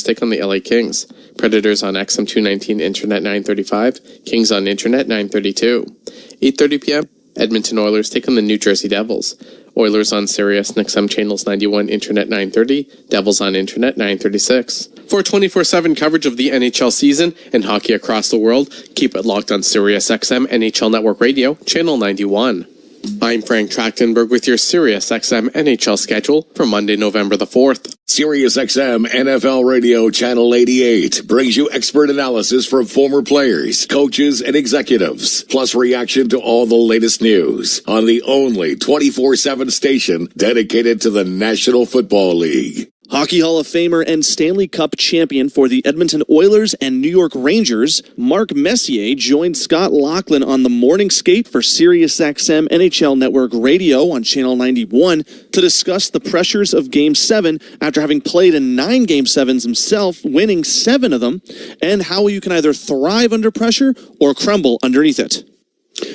take on the LA Kings. Predators on XM 219, Internet 935. Kings on Internet 932. 8:30 p.m. Edmonton Oilers take on the New Jersey Devils. Oilers on Sirius and XM channels 91, Internet 930. Devils on Internet 936. For 24/7 coverage of the NHL season and hockey across the world, keep it locked on Sirius XM NHL Network Radio, channel 91. I'm Frank Trachtenberg with your Sirius XM NHL schedule for Monday, November the 4th. Sirius XM NFL Radio Channel 88 brings you expert analysis from former players, coaches, and executives, plus reaction to all the latest news on the only 24/7 station dedicated to the National Football League. Hockey Hall of Famer and Stanley Cup champion for the Edmonton Oilers and New York Rangers, Mark Messier joined Scott Laughlin on the morning skate for Sirius XM NHL Network Radio on Channel 91 to discuss the pressures of Game 7 after having played in 9 Game 7s himself, winning 7 of them, and how you can either thrive under pressure or crumble underneath it.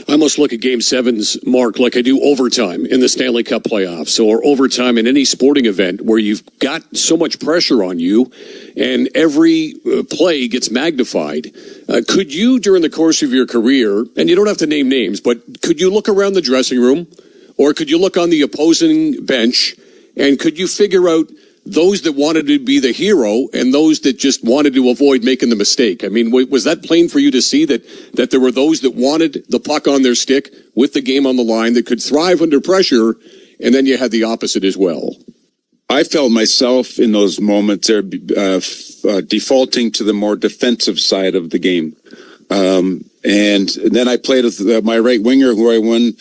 I almost look at Game 7s, Mark, like I do overtime in the Stanley Cup playoffs or overtime in any sporting event where you've got so much pressure on you and every play gets magnified. Could you, during the course of your career, and you don't have to name names, but could you look around the dressing room or could you look on the opposing bench and could you figure out those that wanted to be the hero and those that just wanted to avoid making the mistake? I mean, was that plain for you to see that there were those that wanted the puck on their stick with the game on the line that could thrive under pressure, and then you had the opposite as well? I felt myself in those moments there defaulting to the more defensive side of the game. And then I played with my right winger who I won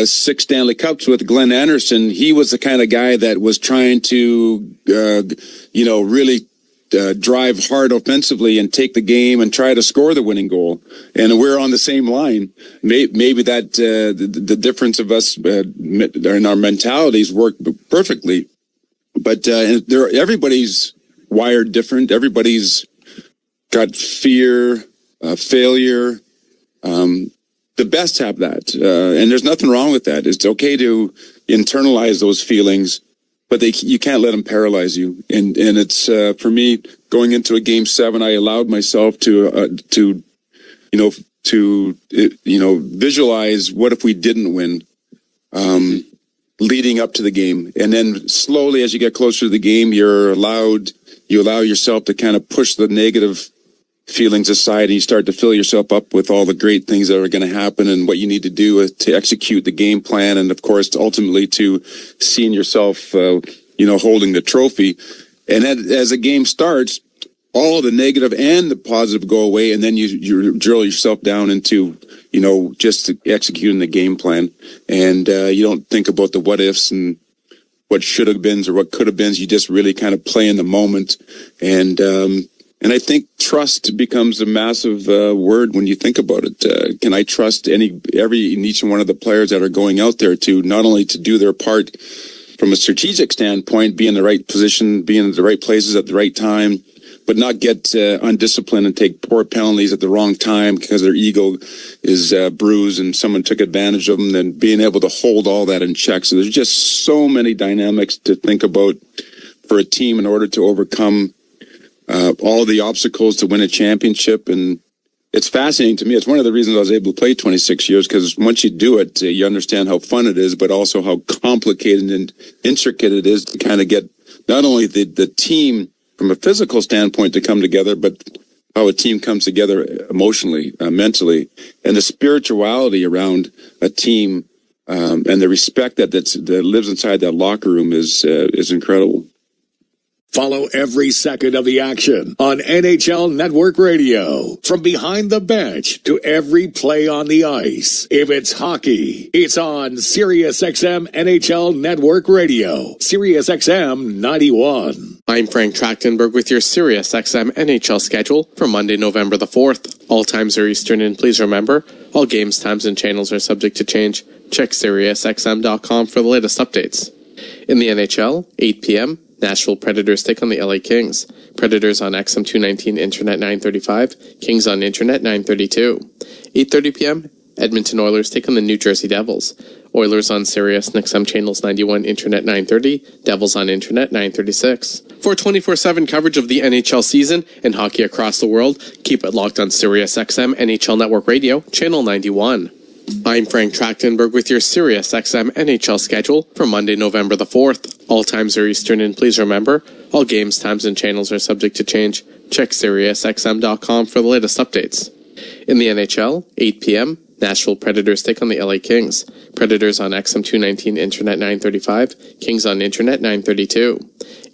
6 Stanley Cups with, Glenn Anderson. He was the kind of guy that was trying to, really drive hard offensively and take the game and try to score the winning goal. And we're on the same line. Maybe that the difference of us in our mentalities worked perfectly. But everybody's wired different. Everybody's got fear, failure. The best have that, and there's nothing wrong with that. It's okay to internalize those feelings, but you can't let them paralyze you. And it's for me, going into a Game 7, I allowed myself to visualize what if we didn't win, leading up to the game, and then slowly as you get closer to the game, you allow yourself to kind of push the negative feelings aside and you start to fill yourself up with all the great things that are going to happen and what you need to do to execute the game plan. And of course, ultimately to seeing yourself, holding the trophy. And then as the game starts, all the negative and the positive go away. And then you drill yourself down into, just executing the game plan. And, you don't think about the what ifs and what should have been or what could have been. You just really kind of play in the moment. And I think trust becomes a massive word when you think about it. Can I trust each one of the players that are going out there to not only to do their part from a strategic standpoint, be in the right position, be in the right places at the right time, but not get undisciplined and take poor penalties at the wrong time because their ego is bruised and someone took advantage of them, and being able to hold all that in check. So there's just so many dynamics to think about for a team in order to overcome all the obstacles to win a championship. And it's fascinating to me. It's one of the reasons I was able to play 26 years, because once you do it, you understand how fun it is, but also how complicated and intricate it is to kind of get not only the team from a physical standpoint to come together, but how a team comes together emotionally, mentally, and the spirituality around a team, and the respect that lives inside that locker room is incredible. Follow every second of the action on NHL Network Radio. From behind the bench to every play on the ice. If it's hockey, it's on Sirius XM NHL Network Radio. Sirius XM 91. I'm Frank Trachtenberg with your Sirius XM NHL schedule for Monday, November the 4th. All times are Eastern, and please remember, all games, times, and channels are subject to change. Check SiriusXM.com for the latest updates. In the NHL, 8 p.m., Nashville Predators take on the LA Kings. Predators on XM 219, Internet 935. Kings on Internet 932. 8:30 p.m., Edmonton Oilers take on the New Jersey Devils. Oilers on Sirius XM channels 91, Internet 930, Devils on Internet 936. For 24/7 coverage of the NHL season and hockey across the world, keep it locked on Sirius XM NHL Network Radio, channel 91. I'm Frank Trachtenberg with your Sirius XM NHL schedule for Monday, November the 4th. All times are Eastern, and please remember, all games, times, and channels are subject to change. Check SiriusXM.com for the latest updates. In the NHL, 8 p.m., Nashville Predators take on the LA Kings. Predators on XM 219 Internet 935, Kings on Internet 932.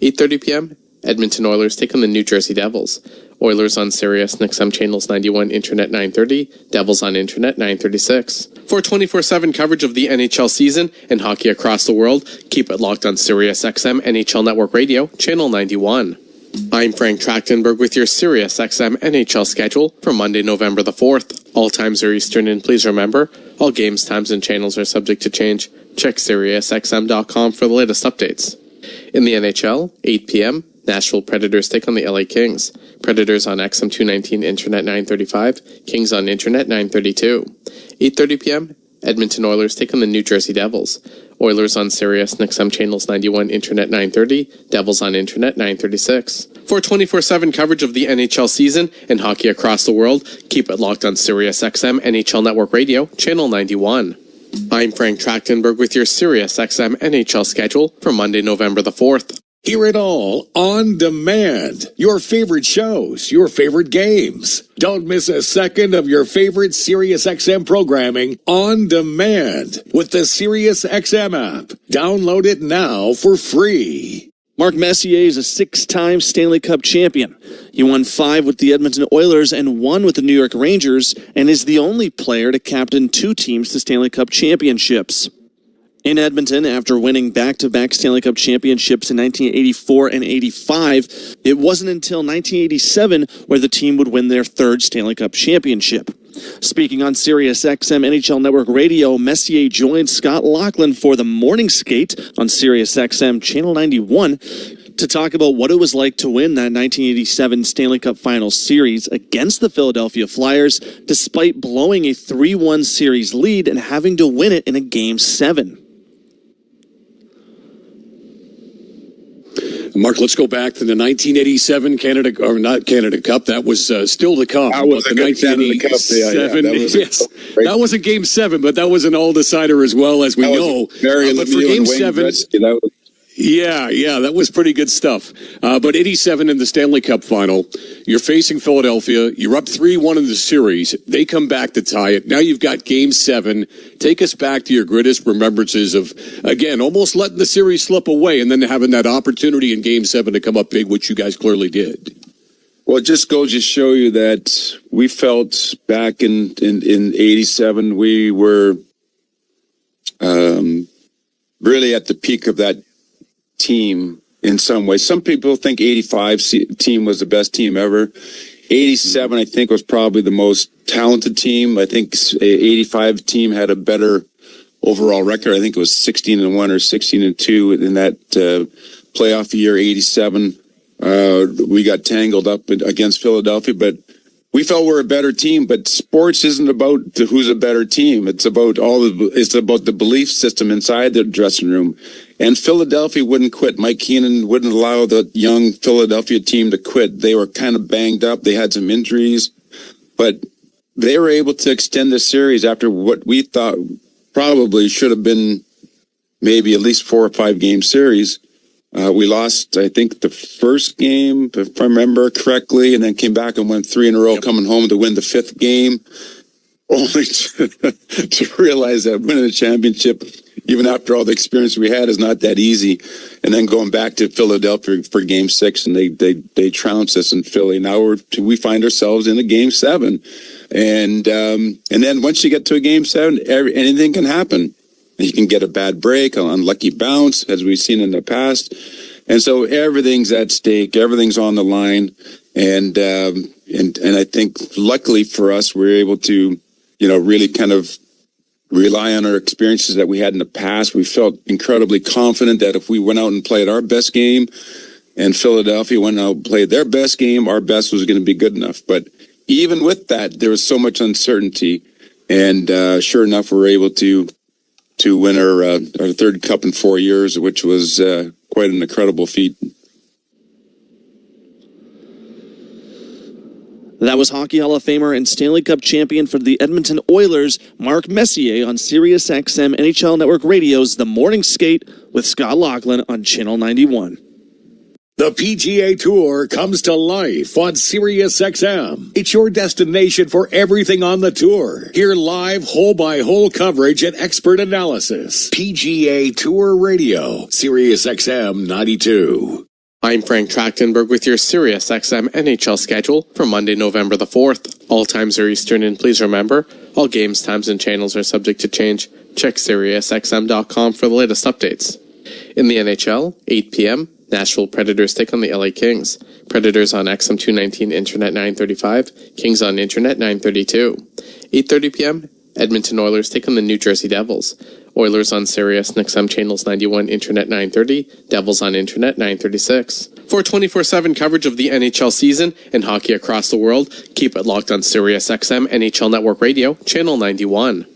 8:30 p.m., Edmonton Oilers take on the New Jersey Devils. Oilers on Sirius XM channels 91, Internet 930, Devils on Internet 936. For 24/7 coverage of the NHL season and hockey across the world, keep it locked on Sirius XM NHL Network Radio, channel 91. I'm Frank Trachtenberg with your Sirius XM NHL schedule for Monday, November the 4th. All times are Eastern, and please remember, all games, times, and channels are subject to change. Check SiriusXM.com for the latest updates. In the NHL, 8 p.m., Nashville Predators take on the LA Kings. Predators on XM 219 Internet 935, Kings on Internet 932. 8:30 p.m., Edmonton Oilers take on the New Jersey Devils. Oilers on Sirius XM channels 91, Internet 930, Devils on Internet 936. For 24/7 coverage of the NHL season and hockey across the world, keep it locked on Sirius XM NHL Network Radio, channel 91. I'm Frank Trachtenberg with your Sirius XM NHL schedule for Monday, November the 4th. Hear it all on demand. Your favorite shows, your favorite games. Don't miss a second of your favorite SiriusXM programming on demand with the SiriusXM app. Download it now for free. Mark Messier is a 6-time Stanley Cup champion. He won 5 with the Edmonton Oilers and 1 with the New York Rangers, and is the only player to captain 2 teams to Stanley Cup championships. In Edmonton, after winning back-to-back Stanley Cup championships in 1984 and 85, it wasn't until 1987 where the team would win their 3rd Stanley Cup championship. Speaking on Sirius XM NHL Network Radio, Messier joined Scott Laughlin for the morning skate on Sirius XM Channel 91 to talk about what it was like to win that 1987 Stanley Cup Finals series against the Philadelphia Flyers, despite blowing a 3-1 series lead and having to win it in a Game 7. Mark, let's go back to the 1987 Canada, or not Canada Cup. That was still to come. That was a good Canada Cup. That was a Game 7, but that was an all-decider as well, as we know. But for Game 7... Yeah, that was pretty good stuff. But 87 in the Stanley Cup final, you're facing Philadelphia. You're up 3-1 in the series. They come back to tie it. Now you've got Game 7. Take us back to your greatest remembrances of, again, almost letting the series slip away and then having that opportunity in Game 7 to come up big, which you guys clearly did. Well, it just goes to show you that we felt back in 87, we were really at the peak of that team in some way. Some people think 85 team was the best team ever. 87, I think, was probably the most talented team. I think 85 team had a better overall record. I think it was 16-1 or 16-2 in that playoff year, 87. We got tangled up against Philadelphia, but we felt we're a better team. But sports isn't about who's a better team. It's about it's about the belief system inside the dressing room. And Philadelphia wouldn't quit. Mike Keenan wouldn't allow the young Philadelphia team to quit. They were kind of banged up. They had some injuries, but they were able to extend the series after what we thought probably should have been maybe at least 4 or 5 game series. We lost, I think, the first game, if I remember correctly, and then came back and won 3 in a row, coming home to win the 5th game, only to realize that winning a championship, even after all the experience we had, is not that easy. And then going back to Philadelphia for Game 6, and they trounced us in Philly. Now we find ourselves in a Game 7, and then once you get to a Game 7, anything can happen. You can get a bad break, an unlucky bounce, as we've seen in the past. And so everything's at stake. Everything's on the line. And I think luckily for us, we're able to, really kind of rely on our experiences that we had in the past. We felt incredibly confident that if we went out and played our best game and Philadelphia went out and played their best game, our best was going to be good enough. But even with that, there was so much uncertainty. And sure enough, we were able to win our third cup in 4 years, which was quite an incredible feat. That was Hockey Hall of Famer and Stanley Cup champion for the Edmonton Oilers, Mark Messier, on Sirius XM NHL Network Radio's The Morning Skate with Scott Laughlin on Channel 91. The PGA Tour comes to life on Sirius XM. It's your destination for everything on the tour. Hear live hole-by-hole coverage and expert analysis. PGA Tour Radio, Sirius XM 92. I'm Frank Trachtenberg with your Sirius XM NHL schedule for Monday, November the 4th. All times are Eastern, and please remember, all games, times, and channels are subject to change. Check SiriusXM.com for the latest updates. In the NHL, 8 p.m., Nashville Predators take on the LA Kings. Predators on XM 219 Internet 935, Kings on Internet 932. 8:30 p.m., Edmonton Oilers take on the New Jersey Devils. Oilers on Sirius XM channels 91 Internet 930, Devils on Internet 936. For 24/7 coverage of the NHL season and hockey across the world, keep it locked on Sirius XM NHL Network Radio, channel 91.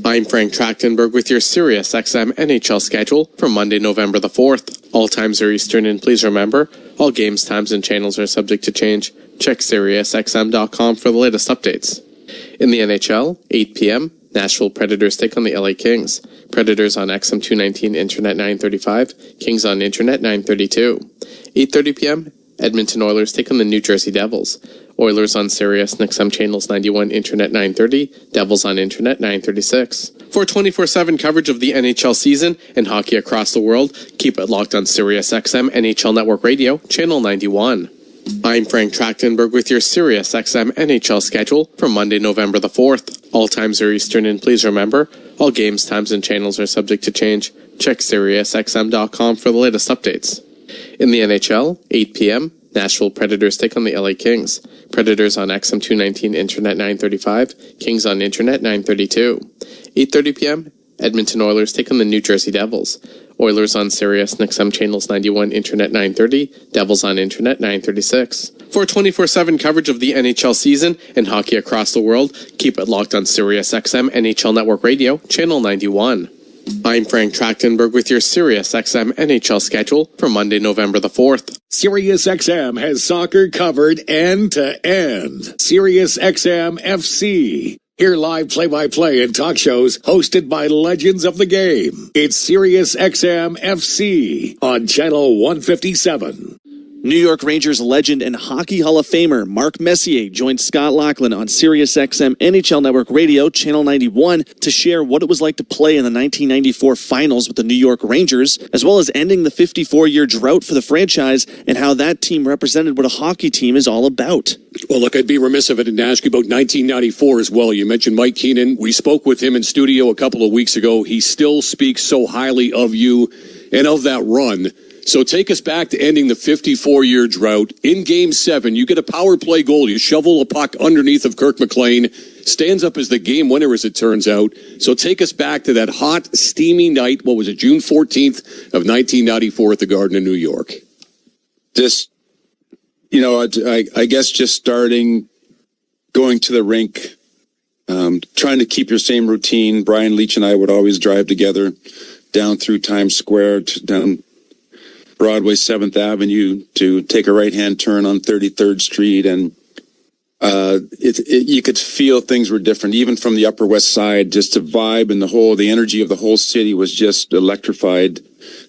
I'm Frank Trachtenberg with your Sirius XM NHL schedule for Monday, November the 4th. All times are Eastern, and please remember, all games, times, and channels are subject to change. Check SiriusXM.com for the latest updates. In the NHL, 8 p.m., Nashville Predators take on the LA Kings. Predators on XM 219 Internet 935, Kings on Internet 932. 8:30 p.m., Edmonton Oilers take on the New Jersey Devils. Oilers on Sirius XM channels 91 Internet 930, Devils on Internet 936. For 24/7 coverage of the NHL season and hockey across the world, keep it locked on Sirius XM NHL Network Radio, channel 91. I'm Frank Trachtenberg with your Sirius XM NHL schedule for Monday, November the 4th. All times are Eastern, and please remember, all games, times, and channels are subject to change. Check SiriusXM.com for the latest updates. In the NHL, 8 p.m., Nashville Predators take on the LA Kings. Predators on XM 219 Internet 935, Kings on Internet 932. 8:30 p.m., Edmonton Oilers take on the New Jersey Devils. Oilers on Sirius XM channels 91 Internet 930, Devils on Internet 936. For 24/7 coverage of the NHL season and hockey across the world, keep it locked on Sirius XM NHL Network Radio, channel 91. I'm Frank Trachtenberg with your Sirius XM NHL schedule for Monday, November the 4th. Sirius XM has soccer covered end to end. Sirius XM FC. Hear live play-by-play and talk shows hosted by legends of the game. It's Sirius XM FC on Channel 157. New York Rangers legend and Hockey Hall of Famer Mark Messier joined Scott Laughlin on Sirius XM NHL Network Radio, Channel 91, to share what it was like to play in the 1994 finals with the New York Rangers, as well as ending the 54-year drought for the franchise and how that team represented what a hockey team is all about. Well, look, I'd be remiss if I didn't ask you about 1994 as well. You mentioned Mike Keenan. We spoke with him in studio a couple of weeks ago. He still speaks so highly of you and of that run. So take us back to ending the 54-year drought. In Game 7, you get a power play goal. You shovel a puck underneath of Kirk McLean. Stands up as the game winner, as it turns out. So take us back to that hot, steamy night. What was it, June 14th of 1994 at the Garden in New York? Just, you know, I guess just starting, going to the rink, trying to keep your same routine. Brian Leach and I would always drive together down through Times Square, down Broadway 7th Avenue to take a right-hand turn on 33rd Street. And you could feel things were different, even from the Upper West Side. Just the vibe and the energy of the whole city was just electrified.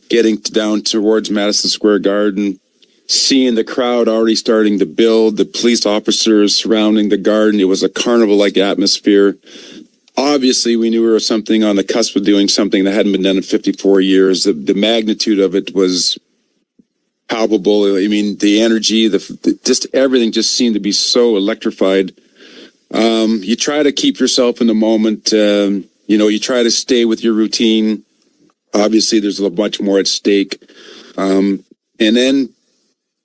Getting down towards Madison Square Garden, seeing the crowd already starting to build, the police officers surrounding the Garden. It was a carnival-like atmosphere. Obviously, we knew we were something on the cusp of doing something that hadn't been done in 54 years. The magnitude of it was palpable. I mean, the energy, just everything just seemed to be so electrified. You try to keep yourself in the moment. You try to stay with your routine. Obviously, there's a much more at stake. And then,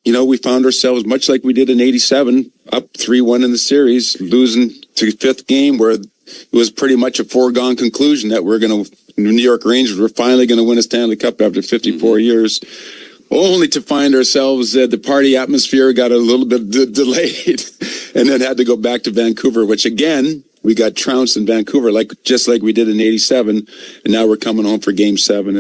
we found ourselves, much like we did in 87, up 3-1 in the series, losing to fifth game, where it was pretty much a foregone conclusion that the New York Rangers were finally going to win a Stanley Cup after 54 years. Only to find ourselves, the party atmosphere got a little bit delayed and then had to go back to Vancouver, which again, we got trounced in Vancouver, just like we did in '87, and now we're coming home for Game 7,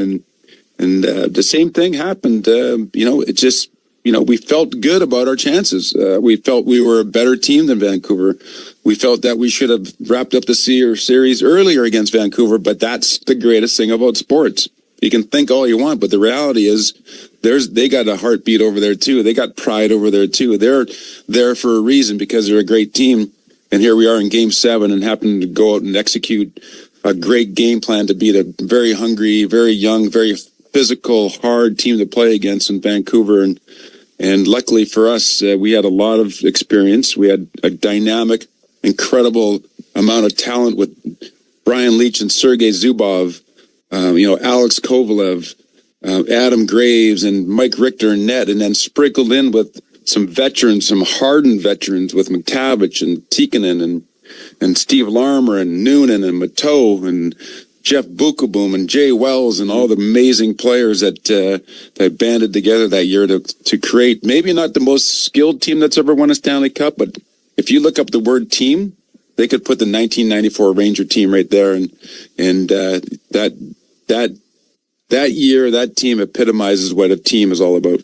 and the same thing happened. It just, we felt good about our chances. We felt we were a better team than Vancouver. We felt that we should have wrapped up the series earlier against Vancouver, but that's the greatest thing about sports. You can think all you want, but the reality is they got a heartbeat over there too. They got pride over there too. They're there for a reason because they're a great team. And here we are in Game 7 and happen to go out and execute a great game plan to beat a very hungry, very young, very physical, hard team to play against in Vancouver. And luckily for us, we had a lot of experience. We had a dynamic, incredible amount of talent with Brian Leach and Sergei Zubov, Alex Kovalev, Adam Graves, and Mike Richter in net, and then sprinkled in with some veterans, some hardened veterans with McTavish and Tikkanen and Steve Larmer and Noonan and Mateau and Jeff Bukaboom and Jay Wells and all the amazing players that banded together that year to create maybe not the most skilled team that's ever won a Stanley Cup, but if you look up the word team, they could put the 1994 Ranger team right there, and that year, that team epitomizes what a team is all about.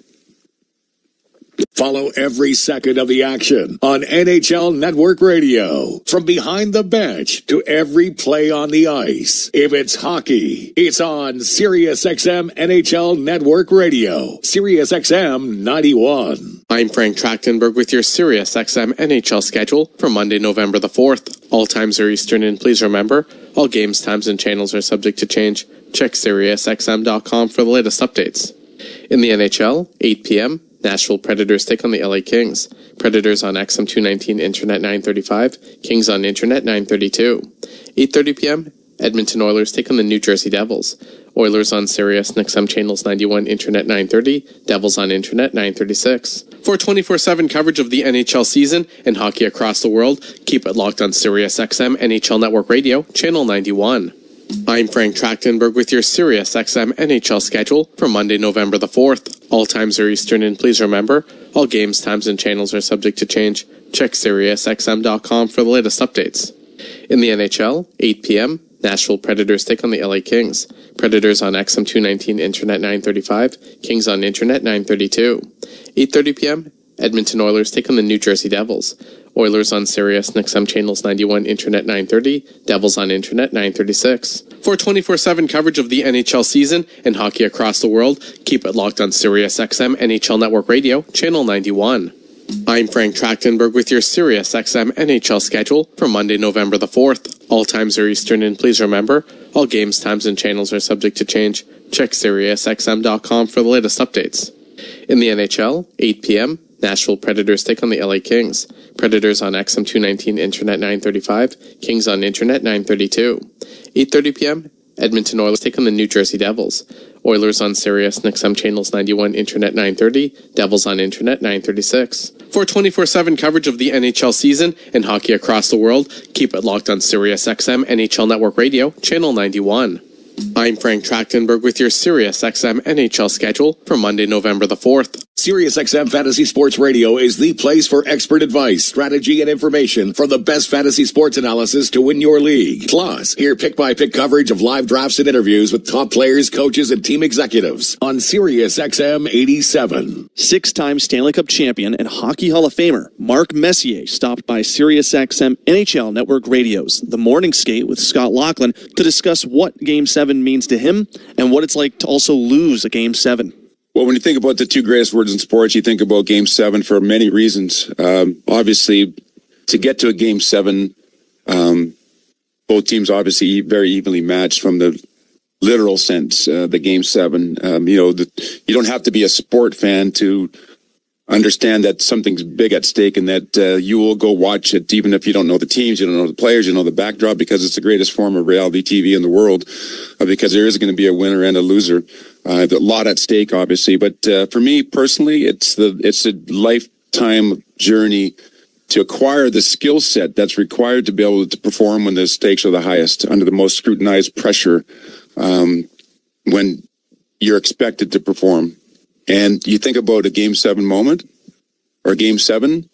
Follow every second of the action on NHL Network Radio. From behind the bench to every play on the ice. If it's hockey, it's on SiriusXM NHL Network Radio. SiriusXM 91. I'm Frank Trachtenberg with your SiriusXM NHL schedule for Monday, November the 4th. All times are Eastern, and please remember, all games, times, and channels are subject to change. Check SiriusXM.com for the latest updates. In the NHL, 8 p.m., Nashville Predators take on the LA Kings. Predators on XM 219 Internet 935, Kings on Internet 932. 8:30 p.m., Edmonton Oilers take on the New Jersey Devils. Oilers on Sirius and XM channels 91 Internet 930, Devils on Internet 936. For 24/7 coverage of the NHL season and hockey across the world, keep it locked on Sirius XM NHL Network Radio, channel 91. I'm Frank Trachtenberg with your SiriusXM NHL schedule for Monday, November the 4th. All times are Eastern, and please remember, all games, times, and channels are subject to change. Check SiriusXM.com for the latest updates. In the NHL, 8 p.m., Nashville Predators take on the LA Kings. Predators on XM 219 Internet 935, Kings on Internet 932. 8:30 p.m., Edmonton Oilers take on the New Jersey Devils. Oilers on Sirius and XM channels 91 Internet 930, Devils on Internet 936. For 24/7 coverage of the NHL season and hockey across the world, keep it locked on Sirius XM NHL Network Radio, channel 91. I'm Frank Trachtenberg with your SiriusXM NHL schedule for Monday, November the 4th. All times are Eastern, and please remember, all games, times, and channels are subject to change. Check SiriusXM.com for the latest updates. In the NHL, 8 p.m., Nashville Predators take on the LA Kings. Predators on XM 219 Internet 935, Kings on Internet 932. 8:30 p.m., Edmonton Oilers take on the New Jersey Devils. Oilers on Sirius and XM channels 91 Internet 930, Devils on Internet 936. For 24/7 coverage of the NHL season and hockey across the world, keep it locked on Sirius XM NHL Network Radio, channel 91. I'm Frank Trachtenberg with your SiriusXM NHL schedule for Monday, November the 4th. SiriusXM Fantasy Sports Radio is the place for expert advice, strategy, and information from the best fantasy sports analysis to win your league. Plus, hear pick-by-pick coverage of live drafts and interviews with top players, coaches, and team executives on SiriusXM 87. Six-time Stanley Cup champion and Hockey Hall of Famer Mark Messier stopped by SiriusXM NHL Network Radio's The Morning Skate with Scott Laughlin to discuss what Game 7 means to him and what it's like to also lose a Game 7. Well, when you think about the two greatest words in sports, you think about Game 7 for many reasons. Obviously, to get to a Game 7, both teams obviously very evenly matched from the literal sense, the Game 7. You don't have to be a sport fan to understand that something's big at stake and that you will go watch it even if you don't know the teams, you don't know the players, you know the backdrop, because it's the greatest form of reality TV in the world, because there is going to be a winner and a loser. A lot at stake, obviously. But for me personally, it's a lifetime journey to acquire the skill set that's required to be able to perform when the stakes are the highest, under the most scrutinized pressure, when you're expected to perform. And you think about a Game 7 moment or Game 7,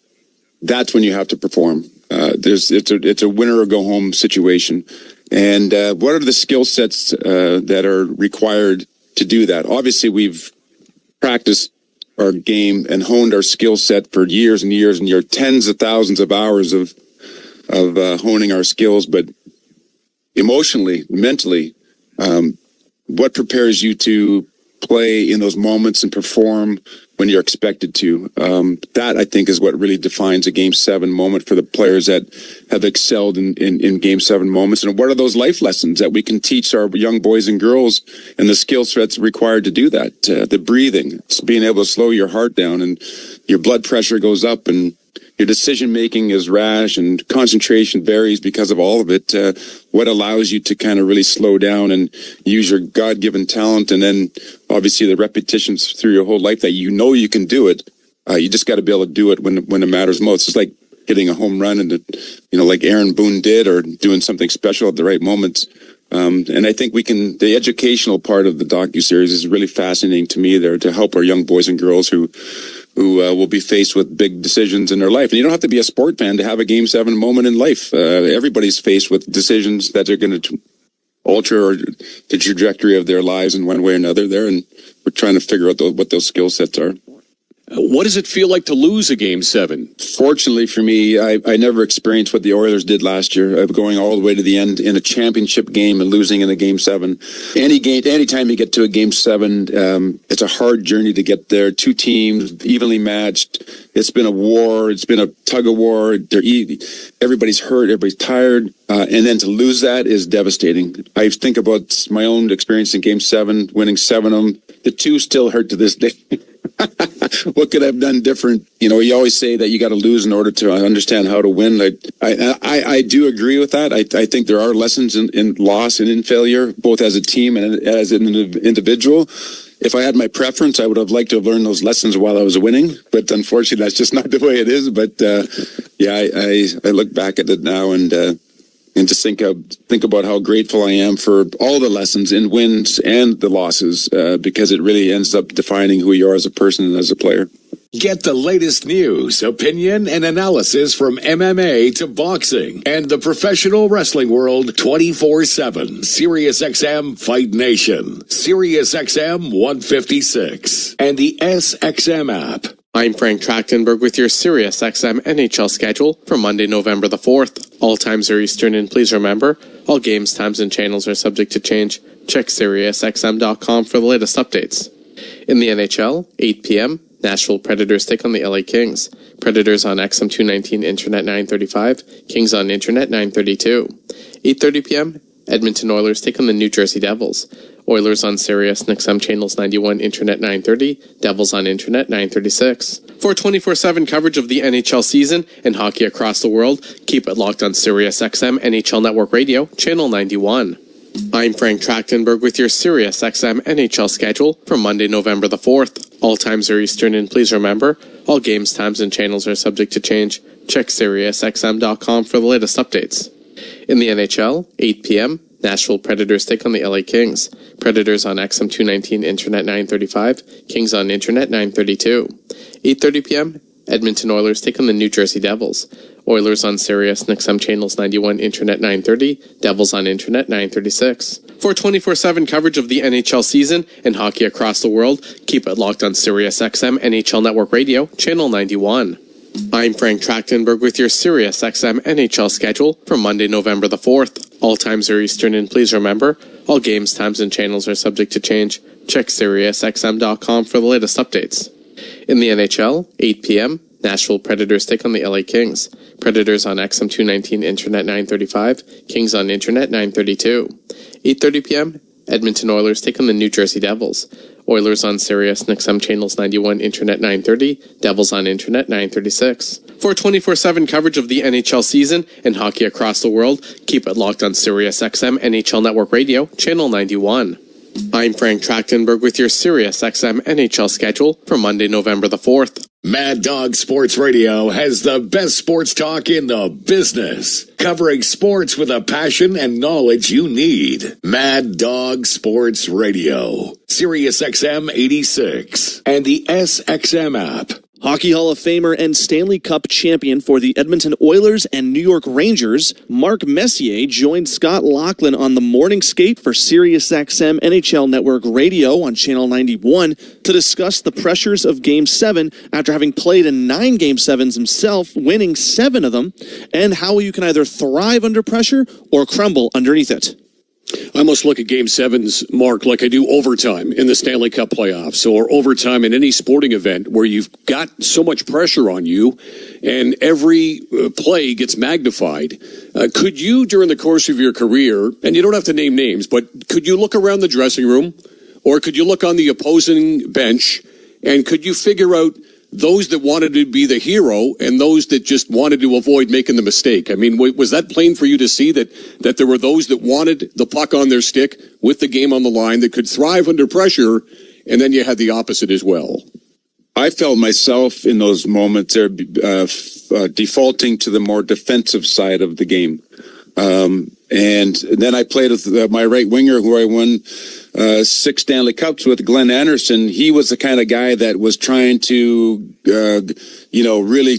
that's when you have to perform. It's a winner or go home situation. And what are the skill sets that are required to do that? Obviously, we've practiced our game and honed our skill set for years and years and years, tens of thousands of hours of honing our skills. But emotionally, mentally, what prepares you to play in those moments and perform when you're expected to? That, I think, is what really defines a Game 7 moment for the players that have excelled in Game 7 moments. And what are those life lessons that we can teach our young boys and girls and the skill sets required to do that? The breathing, it's being able to slow your heart down and your blood pressure goes up and your decision-making is rash and concentration varies because of all of it. What allows you to kind of really slow down and use your God-given talent, and then obviously the repetitions through your whole life that you know you can do it. You just got to be able to do it when it matters most. It's like hitting a home run, and like Aaron Boone did, or doing something special at the right moments. And I think the educational part of the docuseries is really fascinating to me there, to help our young boys and girls who will be faced with big decisions in their life. And you don't have to be a sport fan to have a Game 7 moment in life. Everybody's faced with decisions that are going to alter the trajectory of their lives in one way or another there. And we're trying to figure out what those skill sets are. What does it feel like to lose a Game 7? Fortunately for me, I never experienced what the Oilers did last year, of going all the way to the end in a championship game and losing in a Game 7. Anytime you get to a Game 7, it's a hard journey to get there. Two teams, evenly matched. It's been a war. It's been a tug of war. Everybody's hurt. Everybody's tired. And then to lose that is devastating. I think about my own experience in Game 7, winning 7 of them. The 2 still hurt to this day. What could I have done different? You always say that you got to lose in order to understand how to win. I do agree with that. I think there are lessons in loss and in failure, both as a team and as an individual. If I had my preference, I would have liked to have learned those lessons while I was winning. But unfortunately, that's just not the way it is. But I look back at it now and just think about how grateful I am for all the lessons in wins and the losses, because it really ends up defining who you are as a person and as a player. Get the latest news, opinion, and analysis from MMA to boxing and the professional wrestling world 24/7. SiriusXM Fight Nation, SiriusXM 156, and the SXM app. I'm Frank Trachtenberg with your SiriusXM NHL schedule for Monday, November the 4th. All times are Eastern, and please remember, all games, times, and channels are subject to change. Check SiriusXM.com for the latest updates. In the NHL, 8 p.m., Nashville Predators take on the LA Kings. Predators on XM 219 Internet 935, Kings on Internet 932. 8:30 p.m., Edmonton Oilers take on the New Jersey Devils. Oilers on Sirius and XM channels 91 Internet 930, Devils on Internet 936. For 24/7 coverage of the NHL season and hockey across the world, keep it locked on Sirius XM NHL Network Radio, channel 91. I'm Frank Trachtenberg with your Sirius XM NHL schedule for Monday, November the 4th. All times are Eastern, and please remember, all games, times, and channels are subject to change. Check SiriusXM.com for the latest updates. In the NHL, 8 p.m., Nashville Predators take on the LA Kings. Predators on XM 219 Internet 935, Kings on Internet 932. 8:30 p.m., Edmonton Oilers take on the New Jersey Devils. Oilers on Sirius and XM channels 91 Internet 930, Devils on Internet 936. For 24/7 coverage of the NHL season and hockey across the world, keep it locked on Sirius XM NHL Network Radio, channel 91. I'm Frank Trachtenberg with your Sirius XM NHL schedule for Monday, November the 4th. All times are Eastern, and please remember, all games, times, and channels are subject to change. Check SiriusXM.com for the latest updates. In the NHL, 8 p.m., Nashville Predators take on the LA Kings. Predators on XM 219 Internet 935, Kings on Internet 932. 8:30 p.m., Edmonton Oilers take on the New Jersey Devils. Oilers on Sirius and XM channels 91 Internet 930, Devils on Internet 936. For 24/7 coverage of the NHL season and hockey across the world, keep it locked on Sirius XM NHL Network Radio, channel 91. I'm Frank Trachtenberg with your Sirius XM NHL schedule for Monday, November the 4th. Mad Dog Sports Radio has the best sports talk in the business, covering sports with a passion and knowledge you need. Mad Dog Sports Radio, Sirius XM 86, and the SXM app. Hockey Hall of Famer and Stanley Cup champion for the Edmonton Oilers and New York Rangers, Mark Messier joined Scott Laughlin on the morning skate for SiriusXM NHL Network Radio on Channel 91 to discuss the pressures of Game 7 after having played in 9 Game 7s himself, winning 7 of them, and how you can either thrive under pressure or crumble underneath it. I almost look at Game 7s, Mark, like I do overtime in the Stanley Cup playoffs or overtime in any sporting event where you've got so much pressure on you and every play gets magnified. Could you, during the course of your career, and you don't have to name names, but could you look around the dressing room or could you look on the opposing bench and could you figure out those that wanted to be the hero and those that just wanted to avoid making the mistake? I mean, was that plain for you to see that there were those that wanted the puck on their stick with the game on the line that could thrive under pressure, and then you had the opposite as well? I felt myself in those moments there defaulting to the more defensive side of the game. And then I played with my right winger who I won 6 Stanley Cups with, Glenn Anderson. He was the kind of guy that was trying to, really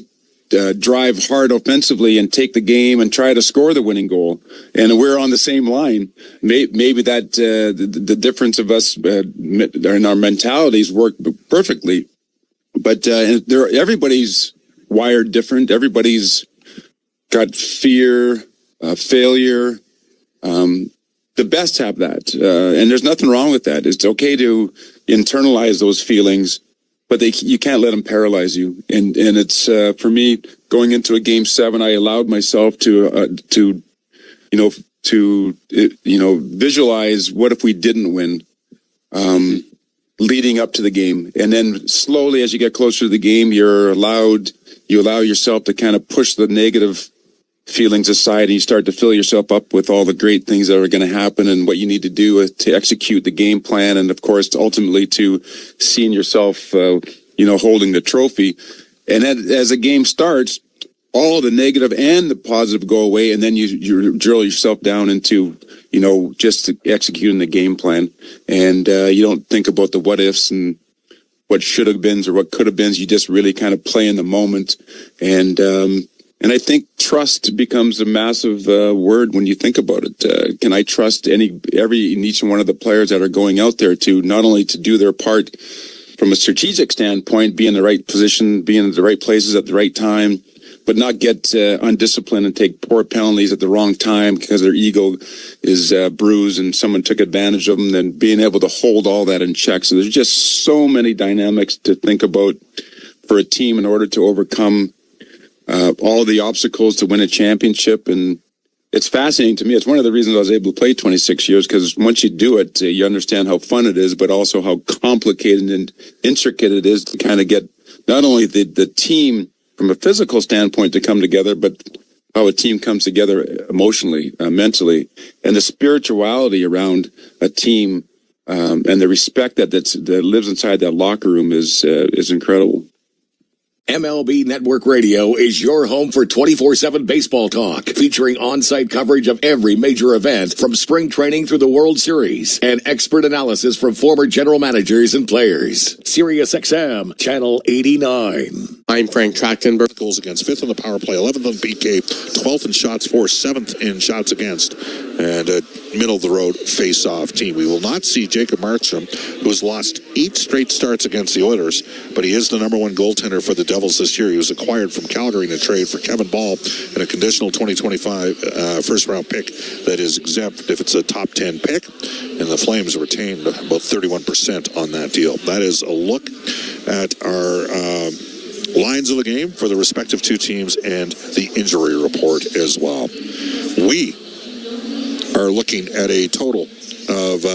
drive hard offensively and take the game and try to score the winning goal. And we're on the same line. Maybe that the difference of us in our mentalities worked perfectly. But everybody's wired different. Everybody's got fear, failure. The best have that, and there's nothing wrong with that. It's okay to internalize those feelings, but you can't let them paralyze you. And it's for me, going into a Game 7, I allowed myself to visualize what if we didn't win, leading up to the game, and then slowly as you get closer to the game, you allow yourself to kind of push the negative feelings aside and you start to fill yourself up with all the great things that are going to happen and what you need to do to execute the game plan, and of course ultimately to seeing yourself holding the trophy. And then as the game starts, all the negative and the positive go away, and then you drill yourself down into just executing the game plan, and you don't think about the what ifs and what should have beens or what could have beens. You just really kind of play in the moment. And I think trust becomes a massive word when you think about it. Can I trust each one of the players that are going out there to not only to do their part from a strategic standpoint, be in the right position, be in the right places at the right time, but not get undisciplined and take poor penalties at the wrong time because their ego is bruised and someone took advantage of them, and being able to hold all that in check. So there's just so many dynamics to think about for a team in order to overcome all the obstacles to win a championship. And it's fascinating to me. It's one of the reasons I was able to play 26 years, because once you do it, you understand how fun it is, but also how complicated and intricate it is to kind of get not only the team from a physical standpoint to come together, but how a team comes together emotionally, mentally, and the spirituality around a team, and the respect that lives inside that locker room is incredible. MLB Network Radio is your home for 24/7 baseball talk, featuring on-site coverage of every major event from spring training through the World Series and expert analysis from former general managers and players. SiriusXM, Channel 89. I'm Frank Trachtenberg. Goals against, 5th on the power play, 11th on PK, 12th in shots for, 7th in shots against, and a middle-of-the-road face-off team. We will not see Jacob Markstrom, who has lost 8 straight starts against the Oilers, but he is the number 1 goaltender for the Devils this year. He was acquired from Calgary in a trade for Kevin Ball and a conditional 2025 first-round pick that is exempt if it's a top 10 pick, and the Flames retained about 31% on that deal. That is a look at our lines of the game for the respective two teams and the injury report as well. We are looking at a total of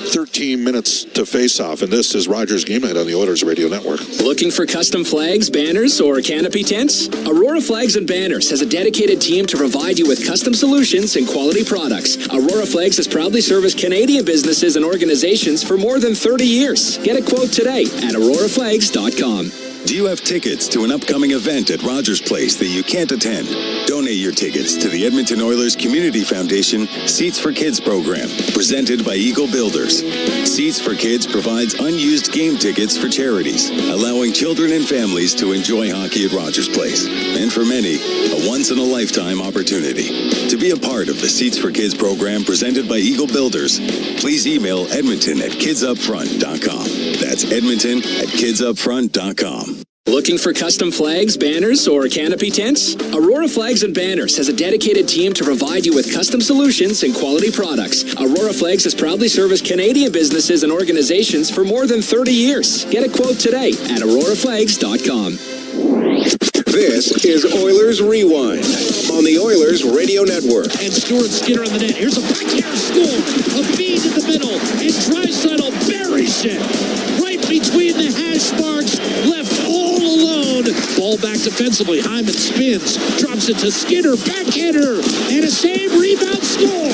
13 minutes to face off, and this is Rogers Game Night on the Oilers Radio Network. Looking for custom flags, banners, or canopy tents? Aurora Flags and Banners has a dedicated team to provide you with custom solutions and quality products. Aurora Flags has proudly serviced Canadian businesses and organizations for more than 30 years. Get a quote today at auroraflags.com. Do you have tickets to an upcoming event at Rogers Place that you can't attend? Donate your tickets to the Edmonton Oilers Community Foundation Seats for Kids program, presented by Eagle Builders. Seats for Kids provides unused game tickets for charities, allowing children and families to enjoy hockey at Rogers Place. And for many, a once-in-a-lifetime opportunity. To be a part of the Seats for Kids program presented by Eagle Builders, please email edmonton@kidsupfront.com. That's edmonton@kidsupfront.com. Looking for custom flags, banners, or canopy tents? Aurora Flags and Banners has a dedicated team to provide you with custom solutions and quality products. Aurora Flags has proudly serviced Canadian businesses and organizations for more than 30 years. Get a quote today at auroraflags.com. This is Oilers Rewind on the Oilers Radio Network. And Stuart Skinner in the net. Here's a backhand score. A bead in the middle. And Draisaitl buries it. Right between the hash marks. Left all alone. Ball back defensively. Hyman spins. Drops it to Skinner. Backhander. And a save. Rebound. Score.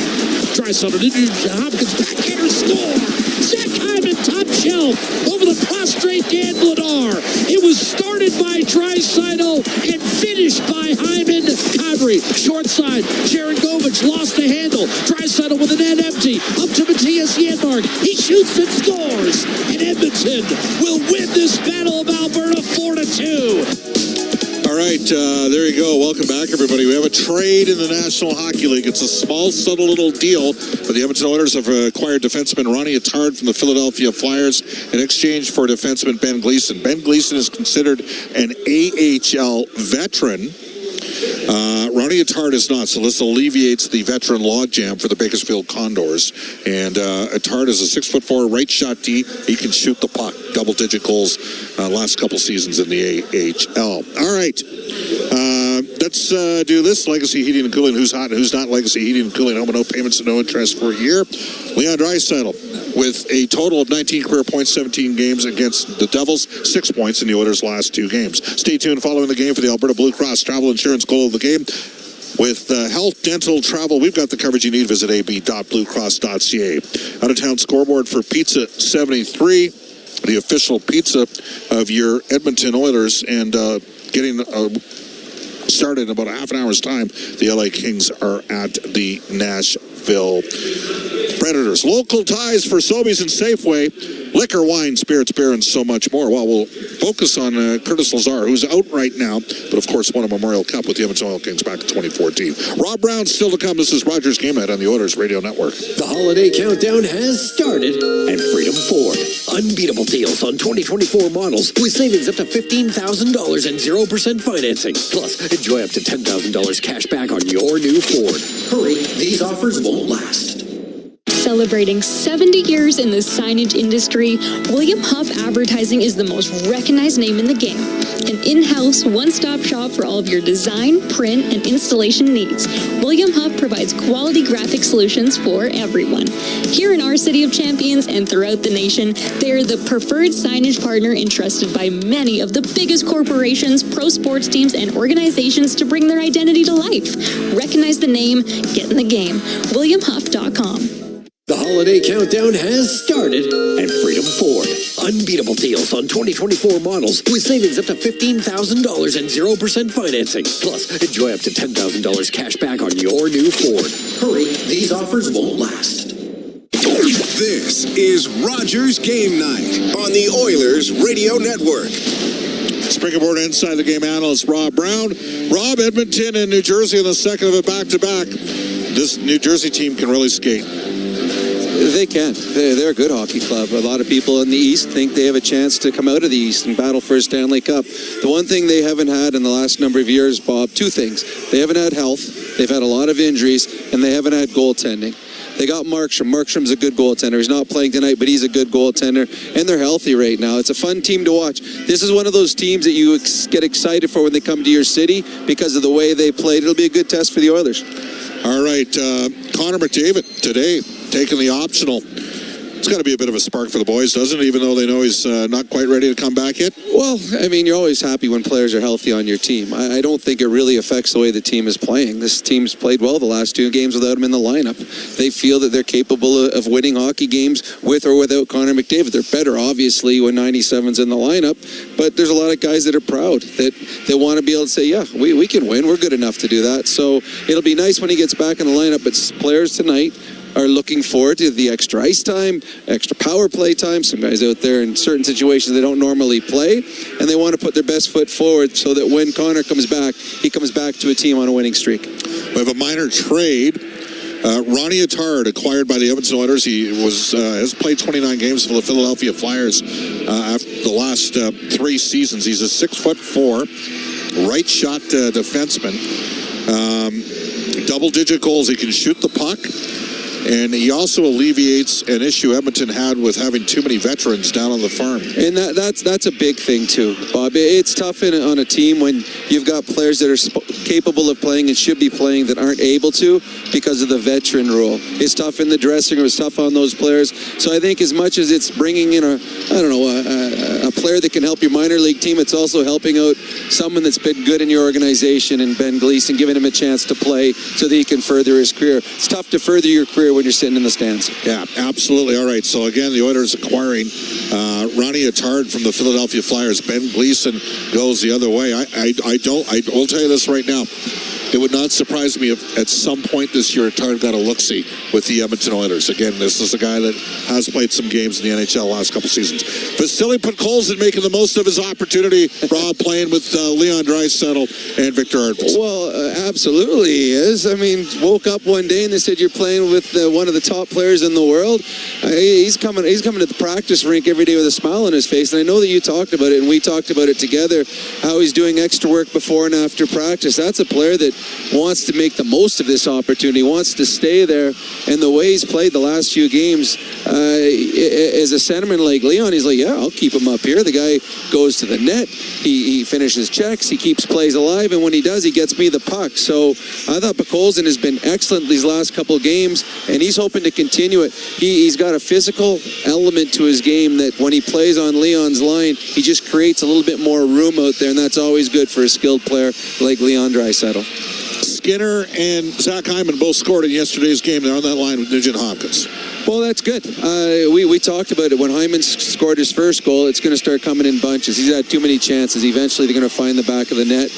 Draisaitl to Hopkins. Backhander. Score. Zach Hyman top shelf. Over the prostrate Dan Vladar. It was started by Draisaitl and finished by Hyman. Kadri, short side. Jaron Govich lost the handle. Draisaitl with an end empty. Up to Matthias Janmark. He shoots and scores. And Edmonton will win this Battle of Alberta 4-2. All right, there you go. Welcome back, everybody. We have a trade in the National Hockey League. It's a small, subtle little deal, but the Edmonton Oilers have acquired defenseman Ronnie Attard from the Philadelphia Flyers in exchange for defenseman Ben Gleason. Ben Gleason is considered an AHL veteran. Ronnie Attard is not, so this alleviates the veteran logjam for the Bakersfield Condors. And Attard is a 6'4" right shot D. He can shoot the puck. Double-digit goals last couple seasons in the AHL. All right. Let's do this. Legacy Heating and Cooling. Who's hot and who's not? Legacy Heating and Cooling. Home and no payments and no interest for a year. Leon Draisaitl with a total of 19 career points, 17 games against the Devils, 6 points in the Oilers' last 2 games. Stay tuned following the game for the Alberta Blue Cross Travel Insurance goal of the game. With health, dental, travel, we've got the coverage you need. Visit ab.bluecross.ca. Out-of-town scoreboard for Pizza 73, the official pizza of your Edmonton Oilers, and getting started in about a half an hour's time. The LA Kings are at the Nashville Predators. Local ties for Sobeys and Safeway. Liquor, wine, spirits, beer, and so much more. Well, we'll focus on Curtis Lazar, who's out right now, but of course won a Memorial Cup with the Edmonton Oil Kings back in 2014. Rob Brown still to come. This is Rogers Game Night on the Oilers Radio Network. The holiday countdown has started at Freedom Ford. Unbeatable deals on 2024 models with savings up to $15,000 and 0% financing. Plus, enjoy up to $10,000 cash back on your new Ford. Hurry, these offers won't last. Celebrating 70 years in the signage industry, William Huff Advertising is the most recognized name in the game. An in-house, one-stop shop for all of your design, print, and installation needs. William Huff provides quality graphic solutions for everyone. Here in our City of Champions and throughout the nation, they are the preferred signage partner entrusted by many of the biggest corporations, pro sports teams, and organizations to bring their identity to life. Recognize the name, get in the game. WilliamHuff.com. The holiday countdown has started at Freedom Ford. Unbeatable deals on 2024 models with savings up to $15,000 and 0% financing. Plus, enjoy up to $10,000 cash back on your new Ford. Hurry, these offers won't last. This is Rogers Game Night on the Oilers Radio Network. Springboard inside the game analyst Rob Brown. Rob, Edmonton and New Jersey in the second of a back-to-back. This New Jersey team can really skate. They can. They're a good hockey club. A lot of people in the East think they have a chance to come out of the East and battle for a Stanley Cup. The one thing they haven't had in the last number of years, Bob, 2 things. They haven't had health, they've had a lot of injuries, and they haven't had goaltending. They got Markstrom. Markstrom's a good goaltender. He's not playing tonight, but he's a good goaltender, and they're healthy right now. It's a fun team to watch. This is one of those teams that you get excited for when they come to your city because of the way they played. It'll be a good test for the Oilers. All right, Connor McDavid today taking the optional It's got to be a bit of a spark for the boys, doesn't it? Even though they know he's not quite ready to come back yet. Well, I mean, you're always happy when players are healthy on your team. I don't think it really affects the way the team is playing. This team's played well the last 2 games without him in the lineup. They feel that they're capable of winning hockey games with or without Connor McDavid. They're better, obviously, when 97's in the lineup, but there's a lot of guys that are proud, that they want to be able to say, yeah, we can win. We're good enough to do that. So it'll be nice when he gets back in the lineup, but players tonight are looking forward to the extra ice time, extra power play time. Some guys out there in certain situations they don't normally play, and they want to put their best foot forward so that when Connor comes back, he comes back to a team on a winning streak. We have a minor trade. Ronnie Attard, acquired by the Edmonton Oilers. He has played 29 games for the Philadelphia Flyers after the last 3 seasons. He's a 6'4", right shot defenseman. Double-digit goals. He can shoot the puck. And he also alleviates an issue Edmonton had with having too many veterans down on the farm. And that's a big thing too, Bob. It's tough on a team when you've got players that are capable of playing and should be playing that aren't able to because of the veteran rule. It's tough in the dressing room. It's tough on those players. So I think as much as it's bringing in a player that can help your minor league team, it's also helping out someone that's been good in your organization, and Ben Gleason, giving him a chance to play so that he can further his career. It's tough to further your career when you're sitting in the stands. Yeah, absolutely. All right, so again, the Oilers acquiring Ronnie Attard from the Philadelphia Flyers. Ben Gleason goes the other way. I will tell you this right now. It would not surprise me if at some point this year Attard got a look-see with the Edmonton Oilers. Again, this is a guy that has played some games in the NHL the last couple seasons. Vasily Podkolzin making the most of his opportunity, Rob, playing with Leon Draisaitl and Victor Ardvis. Well, absolutely he is. I mean, woke up one day and they said you're playing with one of the top players in the world. He's coming to the practice rink every day with a smile on his face, and I know that you talked about it, and we talked about it together, how he's doing extra work before and after practice. That's a player that wants to make the most of this opportunity, wants to stay there, and the way he's played the last few games, as a centerman like Leon, he's like, yeah, I'll keep him up here. The guy goes to the net, he finishes checks, he keeps plays alive, and when he does, he gets me the puck. So I thought Podkolzin has been excellent these last couple of games, and he's hoping to continue it. He's got a physical element to his game that when he plays on Leon's line, he just creates a little bit more room out there, and that's always good for a skilled player like Leon Draisaitl. Skinner and Zach Hyman both scored in yesterday's game. They're on that line with Nugent Hopkins. Well, that's good. We talked about it. When Hyman scored his first goal, it's going to start coming in bunches. He's had too many chances. Eventually, they're going to find the back of the net.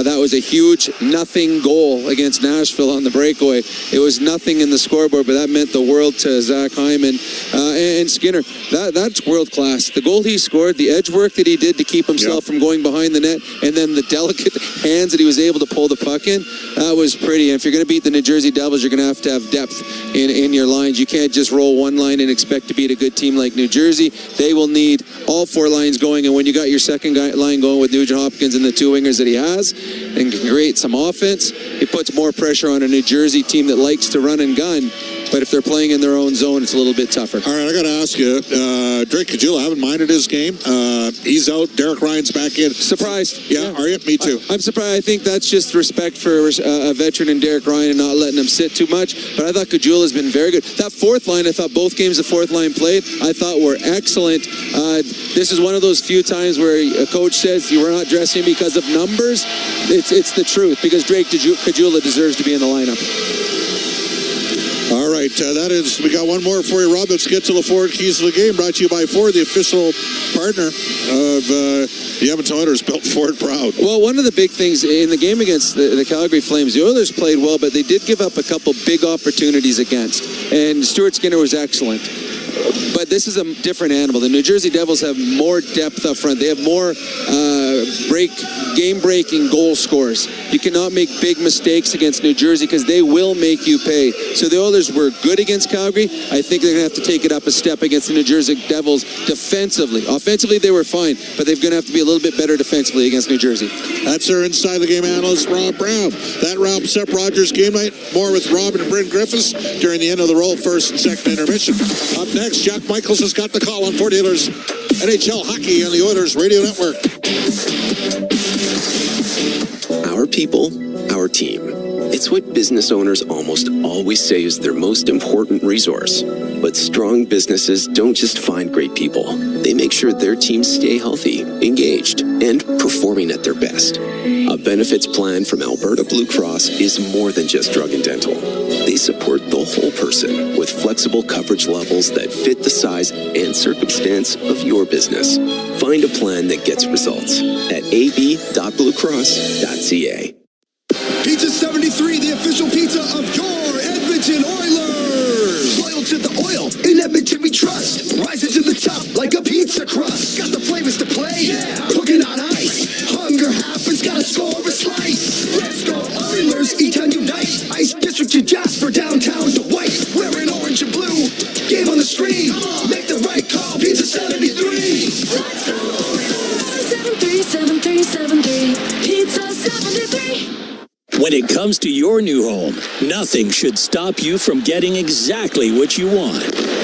That was a huge nothing goal against Nashville on the breakaway. It was nothing in the scoreboard, but that meant the world to Zach Hyman and Skinner. That's world class. The goal he scored, the edge work that he did to keep himself from going behind the net, and then the delicate hands that he was able to pull the puck in, that was pretty. And if you're going to beat the New Jersey Devils, you're going to have depth in your lines. You can't just roll one line and expect to beat a good team like New Jersey. They will need all 4 lines going, and when you got your second line going with Nugent Hopkins and the 2 wingers that he has and can create some offense, it puts more pressure on a New Jersey team that likes to run and gun. But if they're playing in their own zone, it's a little bit tougher. All right, I got to ask you, Drake Caggiula, I haven't minded his game. He's out. Derek Ryan's back in. Surprised. Yeah, are you? Me too. I'm surprised. I think that's just respect for a veteran in Derek Ryan and not letting him sit too much. But I thought Caggiula's been very good. That 4th line, I thought both games the 4th line played, I thought were excellent. This is one of those few times where a coach says you were not dressing because of numbers. It's the truth, because Drake Caggiula deserves to be in the lineup. All right, we got one more for you, Rob. Let's get to the Ford Keys of the Game, brought to you by Ford, the official partner of the Edmonton Oilers, built Ford proud. Well, one of the big things in the game against the Calgary Flames, the Oilers played well, but they did give up a couple big opportunities against, and Stuart Skinner was excellent. But this is a different animal. The New Jersey Devils have more depth up front. They have more game-breaking goal scorers. You cannot make big mistakes against New Jersey because they will make you pay. So the Oilers were good against Calgary. I think they're going to have to take it up a step against the New Jersey Devils defensively. Offensively, they were fine, but they're going to have to be a little bit better defensively against New Jersey. That's our Inside the Game analyst, Rob Brown. That wraps up Rogers Game Night. More with Rob and Bryn Griffiths during the end of the roll, first and second intermission. Up next, Jack Michaels has got the call on Fort Oilers NHL Hockey on the Oilers Radio Network. Our people, our team. It's what business owners almost always say is their most important resource. But strong businesses don't just find great people. They make sure their teams stay healthy, engaged, and performing at their best. A benefits plan from Alberta Blue Cross is more than just drug and dental. They support the whole person with flexible coverage levels that fit the size and circumstance of your business. Find a plan that gets results at ab.bluecross.ca. Pizza 73, the official pizza of your Edmonton Oilers. Loyal to the oil, in Edmonton we trust. Rising to the top like a pizza crust. Got the flavors to play, cooking on ice. Hunger happens, gotta score a slice. Let's go Oilers, E-Town unite. Ice District to Jasper, downtown to White. Wearing orange and blue, game on the stream. Make the right call, Pizza 73. Let's go Oilers. 737373, Pizza 73. When it comes to your new home, nothing should stop you from getting exactly what you want.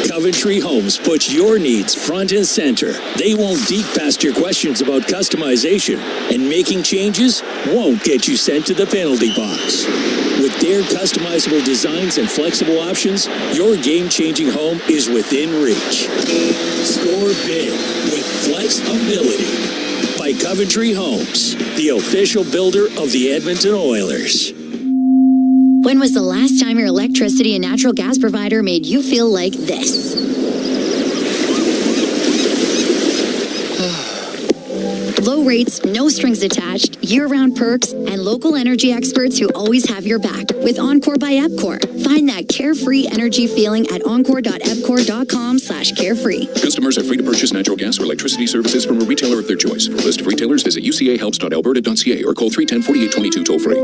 Coventry Homes puts your needs front and center. They won't dig past your questions about customization, and making changes won't get you sent to the penalty box. With their customizable designs and flexible options, your game-changing home is within reach. Score big with flexibility. By Coventry Homes, the official builder of the Edmonton Oilers. When was the last time your electricity and natural gas provider made you feel like this? Low rates, no strings attached, year-round perks, and local energy experts who always have your back with Encore by EPCOR. Find that carefree energy feeling at encore.epcor.com/carefree. Customers are free to purchase natural gas or electricity services from a retailer of their choice. For a list of retailers, visit ucahelps.alberta.ca or call 310-4822 toll-free.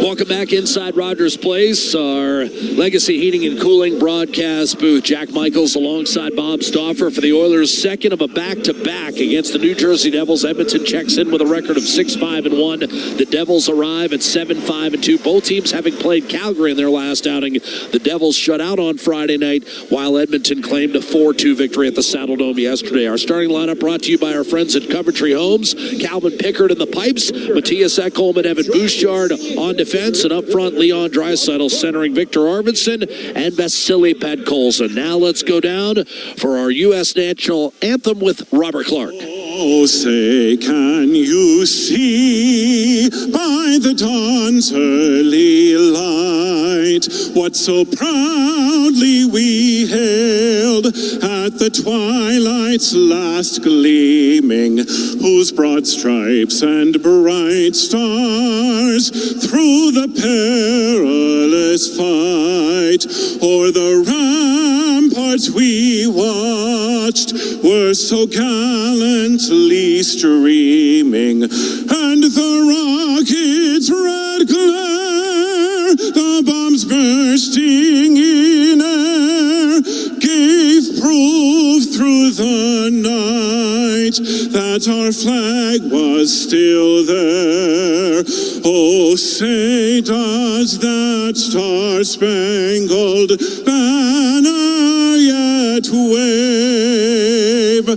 Welcome back inside Rogers Place, our Legacy Heating and Cooling broadcast booth. Jack Michaels alongside Bob Stauffer for the Oilers' second of a back-to-back against the New Jersey Devils. Edmonton checks in with a record of 6-5-1. The Devils arrive at 7-5-2. Both teams having played Calgary in their last outing. The Devils shut out on Friday night, while Edmonton claimed a 4-2 victory at the Saddle Dome yesterday. Our starting lineup brought to you by our friends at Coventry Homes. Calvin Pickard in the pipes, Matthias Ekholm and Evan Bouchard on defense, and up front, Leon Draisaitl centering Victor Arvidsson and Vasily Podkolzin. Now let's go down for our U.S. national anthem with Robert Clark. Oh, say, can you see by the dawn's early light what so proudly we hailed at the twilight's last gleaming, whose broad stripes and bright stars through the perilous fight o'er the ramparts we watched were so gallantly streaming, and the rocket's red glare, the bombs bursting in air, gave proof through the night that our flag was still there. Oh, say, does that star-spangled banner yet wave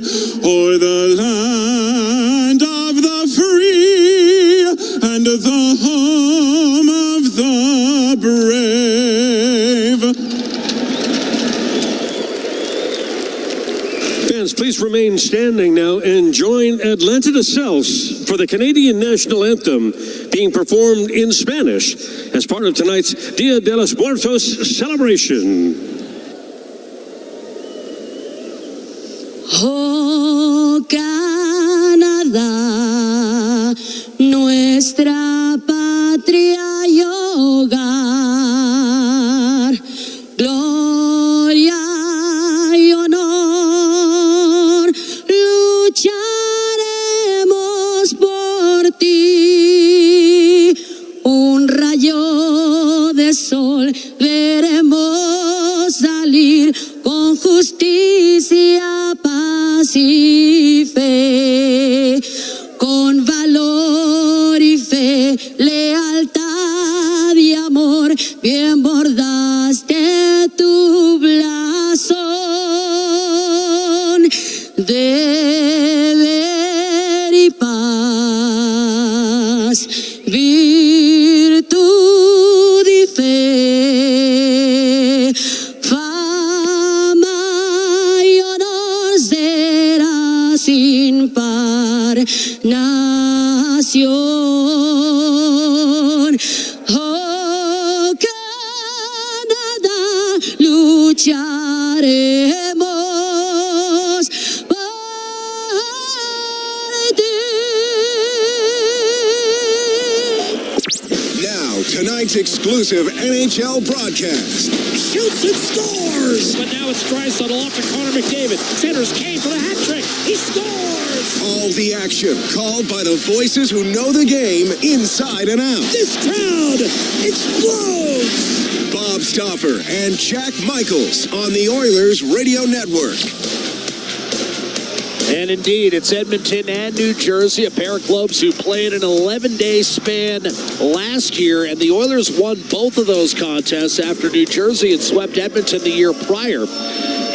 o'er the land of the free and the home of the brave? Fans, please remain standing now and join Atlanta DeSales for the Canadian National Anthem being performed in Spanish as part of tonight's Dia de los Muertos celebration. Oh, Canadá, nuestra patria y hogar, gloria y honor, lucharemos por ti. Un rayo de sol veremos salir con justicia, paz y fe, con valor y fe, lealtad y amor, bien bordaste tu blasón, deber y paz, virtud y fe, Oh, Canadá, lucharemos por ti. Now, tonight's exclusive NHL broadcast. Shoots and scores! But now it's Draisaitl off to Connor McDavid. Centers Kane for the hat trick. He scores! All the action called by the voices who know the game inside and out. This crowd explodes! Bob Stauffer and Jack Michaels on the Oilers Radio Network. And indeed, it's Edmonton and New Jersey, a pair of clubs who played an 11-day span last year, and the Oilers won both of those contests after New Jersey had swept Edmonton the year prior.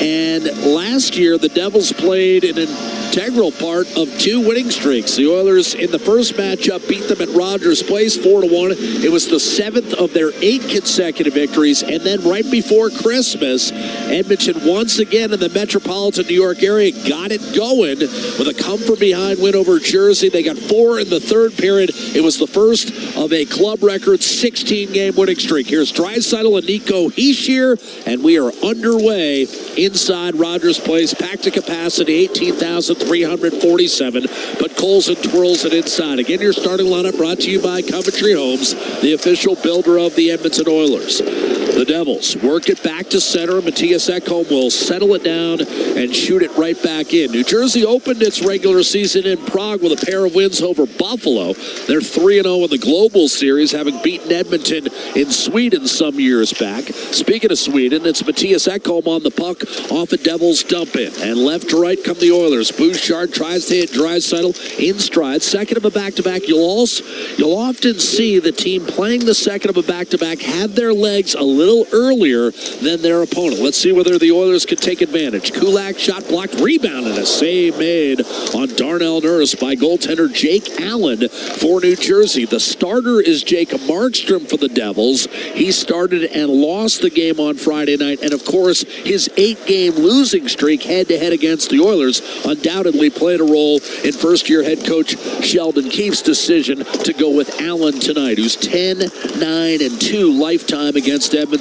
And last year, the Devils played an integral part of 2 winning streaks. The Oilers, in the first matchup, beat them at Rogers Place 4-1. It was the 7th of their 8 consecutive victories. And then right before Christmas, Edmonton once again in the metropolitan New York area got it going with a come-from-behind win over Jersey. They got 4 in the third period. It was the first of a club record 16-game winning streak. Here's Draisaitl and Nico Hischier, and we are underway inside Rogers Place. Packed to capacity, 18,347, but Coles and twirls it inside. Again, your starting lineup brought to you by Coventry Homes, the official builder of the Edmonton Oilers. The Devils work it back to center. Matthias Ekholm will settle it down and shoot it right back in. New Jersey opened its regular season in Prague with a pair of wins over Buffalo. They're 3-0 in the Global Series, having beaten Edmonton in Sweden some years back. Speaking of Sweden, it's Matthias Ekholm on the puck off a Devils dump in. And left to right come the Oilers. Bouchard tries to hit Draisaitl in stride. Second of a back-to-back. You'll often see the team playing the second of a back-to-back have their legs a little earlier than their opponent. Let's see whether the Oilers can take advantage. Kulak shot blocked, rebound, and a save made on Darnell Nurse by goaltender Jake Allen for New Jersey. The starter is Jacob Markstrom for the Devils. He started and lost the game on Friday night, and of course his 8-game losing streak head-to-head against the Oilers undoubtedly played a role in first-year head coach Sheldon Keefe's decision to go with Allen tonight, who's 10-9-2 lifetime against Edmonton,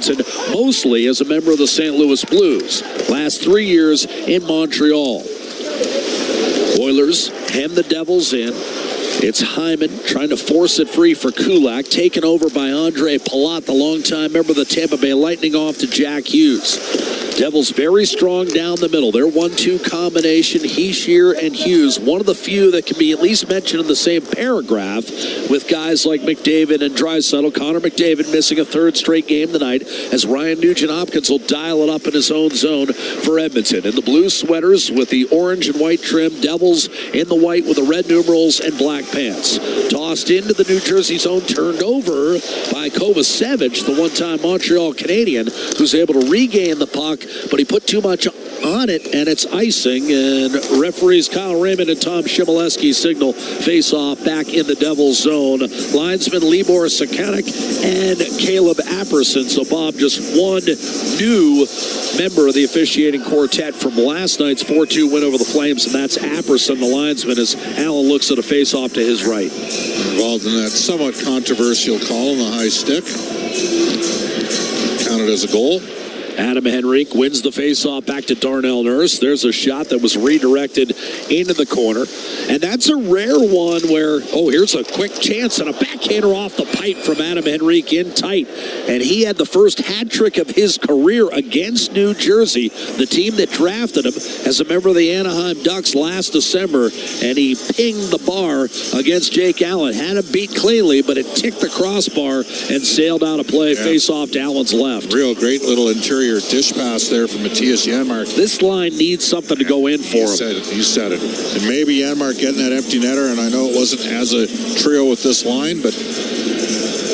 mostly as a member of the St. Louis Blues. Last 3 years in Montreal. Oilers hem the Devils in. It's Hyman trying to force it free for Kulak, taken over by Andre Palat, the longtime member of the Tampa Bay Lightning, off to Jack Hughes. Devils very strong down the middle. Their 1-2 combination, Hischier and Hughes, one of the few that can be at least mentioned in the same paragraph with guys like McDavid and Draisaitl. Connor McDavid missing a third straight game tonight as Ryan Nugent-Hopkins will dial it up in his own zone for Edmonton. In the blue sweaters with the orange and white trim, Devils in the white with the red numerals and black pants. Tossed into the New Jersey zone, turned over by Kovacevic, the one-time Montreal Canadian, who's able to regain the puck, but he put too much on it, and it's icing, and referees Kyle Raymond and Tom Shimoleski signal face-off back in the Devils zone. Linesman Libor Sakanik and Caleb Apperson. So, Bob, just one new member of the officiating quartet from last night's 4-2 win over the Flames, and that's Apperson, the linesman, as Allen looks at a face-off to his right. Involved in that somewhat controversial call on the high stick. Counted as a goal. Adam Henrique wins the faceoff back to Darnell Nurse. There's a shot that was redirected into the corner. And that's a rare one where, here's a quick chance and a backhander off the pipe from Adam Henrique in tight. And he had the first hat trick of his career against New Jersey, the team that drafted him as a member of the Anaheim Ducks last December. And he pinged the bar against Jake Allen. Had him beat cleanly, but it ticked the crossbar and sailed out of play. Yeah. Face off to Allen's left. Real great little interior dish pass there from Matthias Janmark. This line needs something to go in for him. You said it. And maybe Janmark getting that empty netter, and I know it wasn't as a trio with this line, but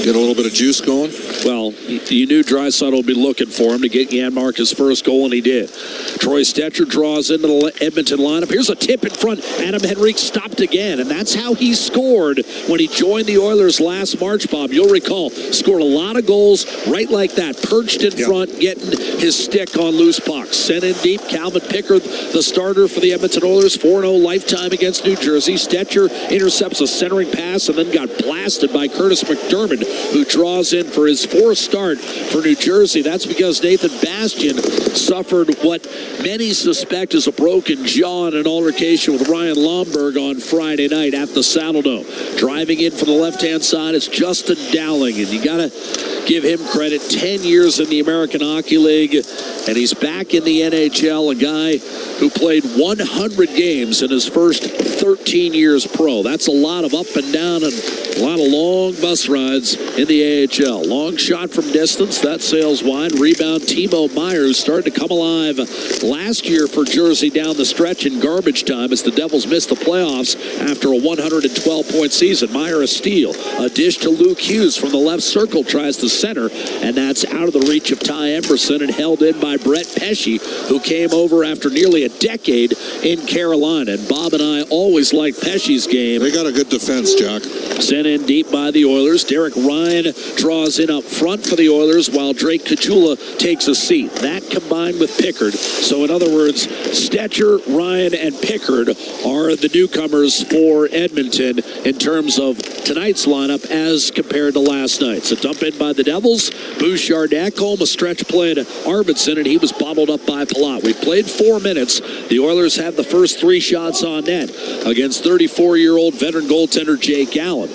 get a little bit of juice going. Well, you knew Draisaitl would be looking for him to get Janmark his first goal, and he did. Troy Stecher draws into the Edmonton lineup. Here's a tip in front. Adam Henrique stopped again, and that's how he scored when he joined the Oilers last March, Bob. You'll recall, scored a lot of goals right like that, perched in front, getting his stick on loose pucks. Sent in deep, Calvin Pickard, the starter for the Edmonton Oilers, 4-0 lifetime against New Jersey. Stecher intercepts a centering pass and then got blasted by Curtis McDermott, who draws in for his fourth start for New Jersey. That's because Nathan Bastian suffered what many suspect is a broken jaw in an altercation with Ryan Lomberg on Friday night at the Saddle Dome. Driving in from the left-hand side is Justin Dowling, and you got to give him credit. 10 years in the American Hockey League, and he's back in the NHL, a guy who played 100 games in his first 13 years pro. That's a lot of up and down and a lot of long bus rides in the AHL. Long shot from distance, that sails wide. Rebound, Timo Meier started to come alive last year for Jersey down the stretch in garbage time as the Devils missed the playoffs after a 112-point season. Meier a steal. A dish to Luke Hughes from the left circle, tries the center, and that's out of the reach of Ty Emberson and held in by Brett Pesce, who came over after nearly a decade in Carolina. And Bob and I always liked Pesce's game. They got a good defense, Jack. Sent in deep by the Oilers. Derek Ryan draws in up front for the Oilers while Drake Caggiula takes a seat. That combined with Pickard. So in other words, Stecher, Ryan, and Pickard are the newcomers for Edmonton in terms of tonight's lineup as compared to last night's. A dump in by the Devils. Bouchard home, a stretch play to Arvidsson, and he was bobbled up by Palat. We've played 4 minutes. The Oilers had the first 3 shots on net against 34-year-old veteran goaltender Jake Allen,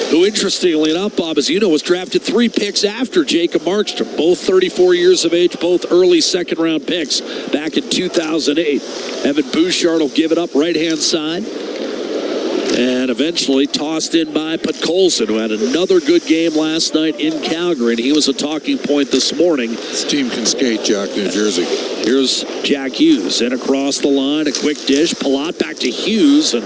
who, interestingly enough, Bob, as you know, was drafted 3 picks after Jacob Markstrom. Both 34 years of age, both early second-round picks back in 2008. Evan Bouchard will give it up right-hand side. And eventually tossed in by Podkolzin, who had another good game last night in Calgary. And he was a talking point this morning. This team can skate, Jack, New Jersey. Here's Jack Hughes. And across the line, a quick dish. Palat back to Hughes. And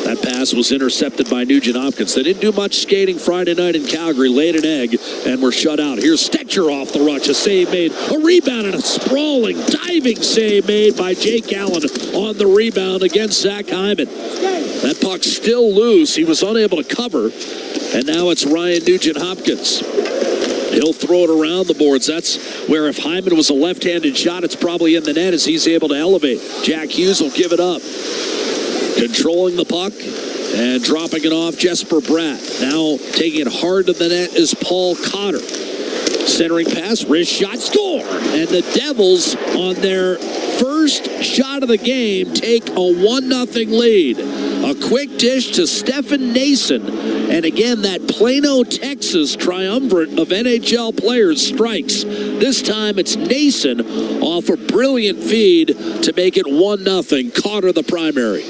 that pass was intercepted by Nugent Hopkins. They didn't do much skating Friday night in Calgary. Laid an egg and were shut out. Here's Stecher off the rush. A save made. A rebound and a sprawling, diving save made by Jake Allen on the rebound against Zach Hyman. That puck's still loose. He was unable to cover. And now it's Ryan Nugent Hopkins. He'll throw it around the boards. That's where if Hyman was a left-handed shot, it's probably in the net as he's able to elevate. Jack Hughes will give it up. Controlling the puck and dropping it off, Jesper Bratt. Now taking it hard to the net is Paul Cotter. Centering pass, wrist shot, score! And the Devils, on their first shot of the game, take a 1-0 lead. A quick dish to Stefan Nason. And again, that Plano, Texas triumvirate of NHL players strikes. This time it's Nason off a brilliant feed to make it 1-0. Cotter the primary.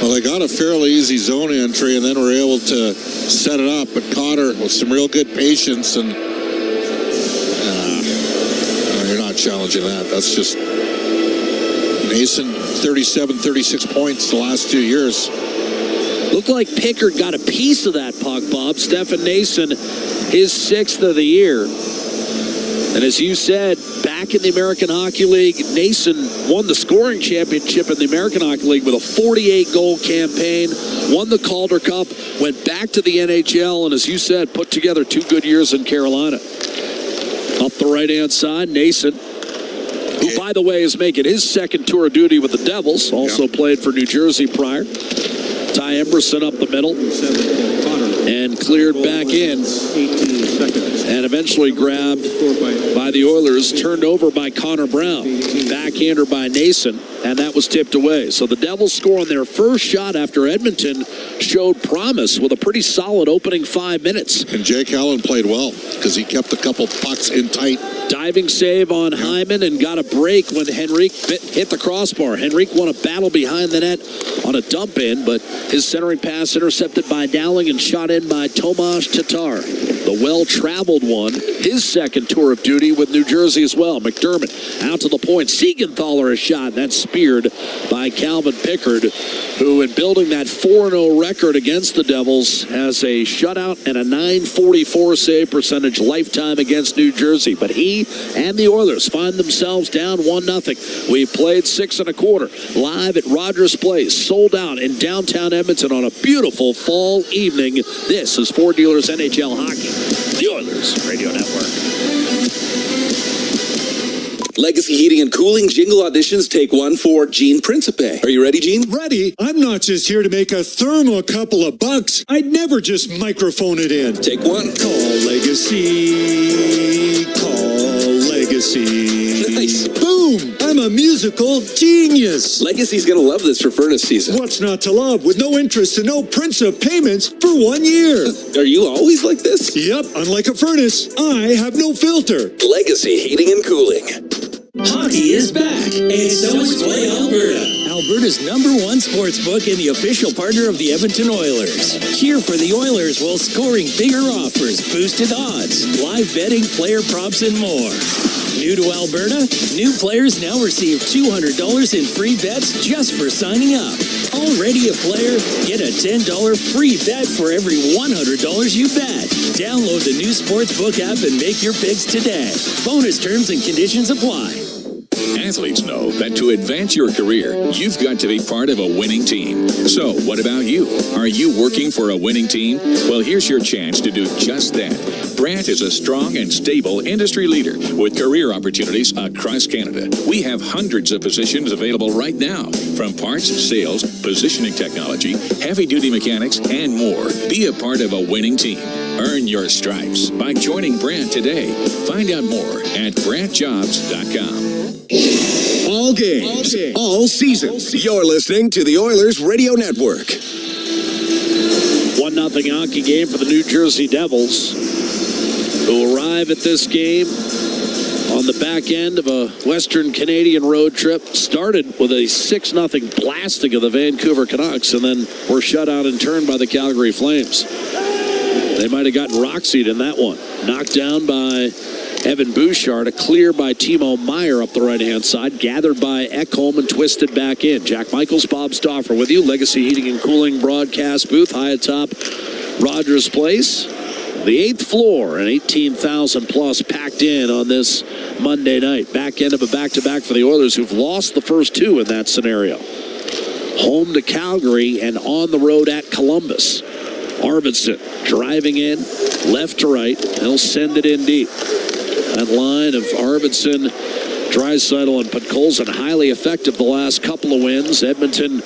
Well, they got a fairly easy zone entry and then were able to set it up. But Cotter with some real good patience and you're not challenging that. That's just Nason, 37, 36 points the last 2 years. Looked like Pickard got a piece of that puck, Bob. Stefan Nason, his 6th of the year. And as you said, back in the American Hockey League, Nason won the scoring championship in the American Hockey League with a 48-goal campaign, won the Calder Cup, went back to the NHL, and as you said, put together 2 good years in Carolina. Up the right-hand side, Nason, who, by the way, is making his second tour of duty with the Devils, also played for New Jersey prior. Ty Emberson up the middle and cleared back in and eventually grabbed by the Oilers, turned over by Connor Brown, backhander by Nason, and that was tipped away. So the Devils score on their first shot after Edmonton showed promise with a pretty solid opening 5 minutes. And Jake Allen played well because he kept a couple pucks in tight. Diving save on Hyman and got a break when Henrique hit the crossbar. Henrique won a battle behind the net on a dump in, but his centering pass intercepted by Dowling and shot in by Tomas Tatar. The well-traveled one, his second tour of duty with New Jersey as well. McDermott out to the point. Seager Siegenthaler a shot. That's speared by Calvin Pickard, who in building that 4-0 record against the Devils has a shutout and a .944 save percentage lifetime against New Jersey. But he and the Oilers find themselves down 1-0. We played 6 1/4 live at Rogers Place, sold out in downtown Edmonton on a beautiful fall evening. This is Ford Dealers NHL Hockey, the Oilers Radio Network. Legacy Heating and Cooling jingle auditions, take one for Gene Principe. Are you ready, Gene? Ready. I'm not just here to make a thermal couple of bucks. I'd never just microphone it in. Take one. Call Legacy. Call Legacy. Nice. Boom. I'm a musical genius. Legacy's going to love this for furnace season. What's not to love with no interest and no Principe payments for 1 year? Are you always like this? Yep. Unlike a furnace, I have no filter. Legacy Heating and Cooling. Hockey is back, and so is Play Alberta, Alberta's #1 sports book and the official partner of the Edmonton Oilers. Cheer for the Oilers while scoring bigger offers, boosted odds, live betting, player props, and more. New to Alberta? New players now receive $200 in free bets just for signing up. Already a player? Get a $10 free bet for every $100 you bet. Download the new Sportsbook app and make your picks today. Bonus terms and conditions apply. Athletes know that to advance your career, you've got to be part of a winning team. So, what about you? Are you working for a winning team? Well, here's your chance to do just that. Brandt is a strong and stable industry leader with career opportunities across Canada. We have hundreds of positions available right now, from parts, sales, positioning technology, heavy-duty mechanics, and more. Be a part of a winning team. Earn your stripes by joining Brandt today. Find out more at BrandtJobs.com. All games, all seasons. You're listening to the Oilers Radio Network. 1-0 hockey game for the New Jersey Devils, who arrive at this game on the back end of a Western Canadian road trip. Started with a 6-0 blasting of the Vancouver Canucks, and then were shut out in turn by the Calgary Flames. They might have gotten Roxied in that one. Knocked down by Evan Bouchard, a clear by Timo Meier up the right-hand side, gathered by Ekholm and twisted back in. Jack Michaels, Bob Stauffer with you. Legacy Heating and Cooling broadcast booth high atop Rogers Place. The 8th floor, and 18,000 plus packed in on this Monday night. Back end of a back-to-back for the Oilers, who've lost the first 2 in that scenario. Home to Calgary and on the road at Columbus. Arvidsson driving in, left to right. He'll send it in deep. That line of Arvidsson, Draisaitl, and Podkolzin highly effective the last couple of wins. Edmonton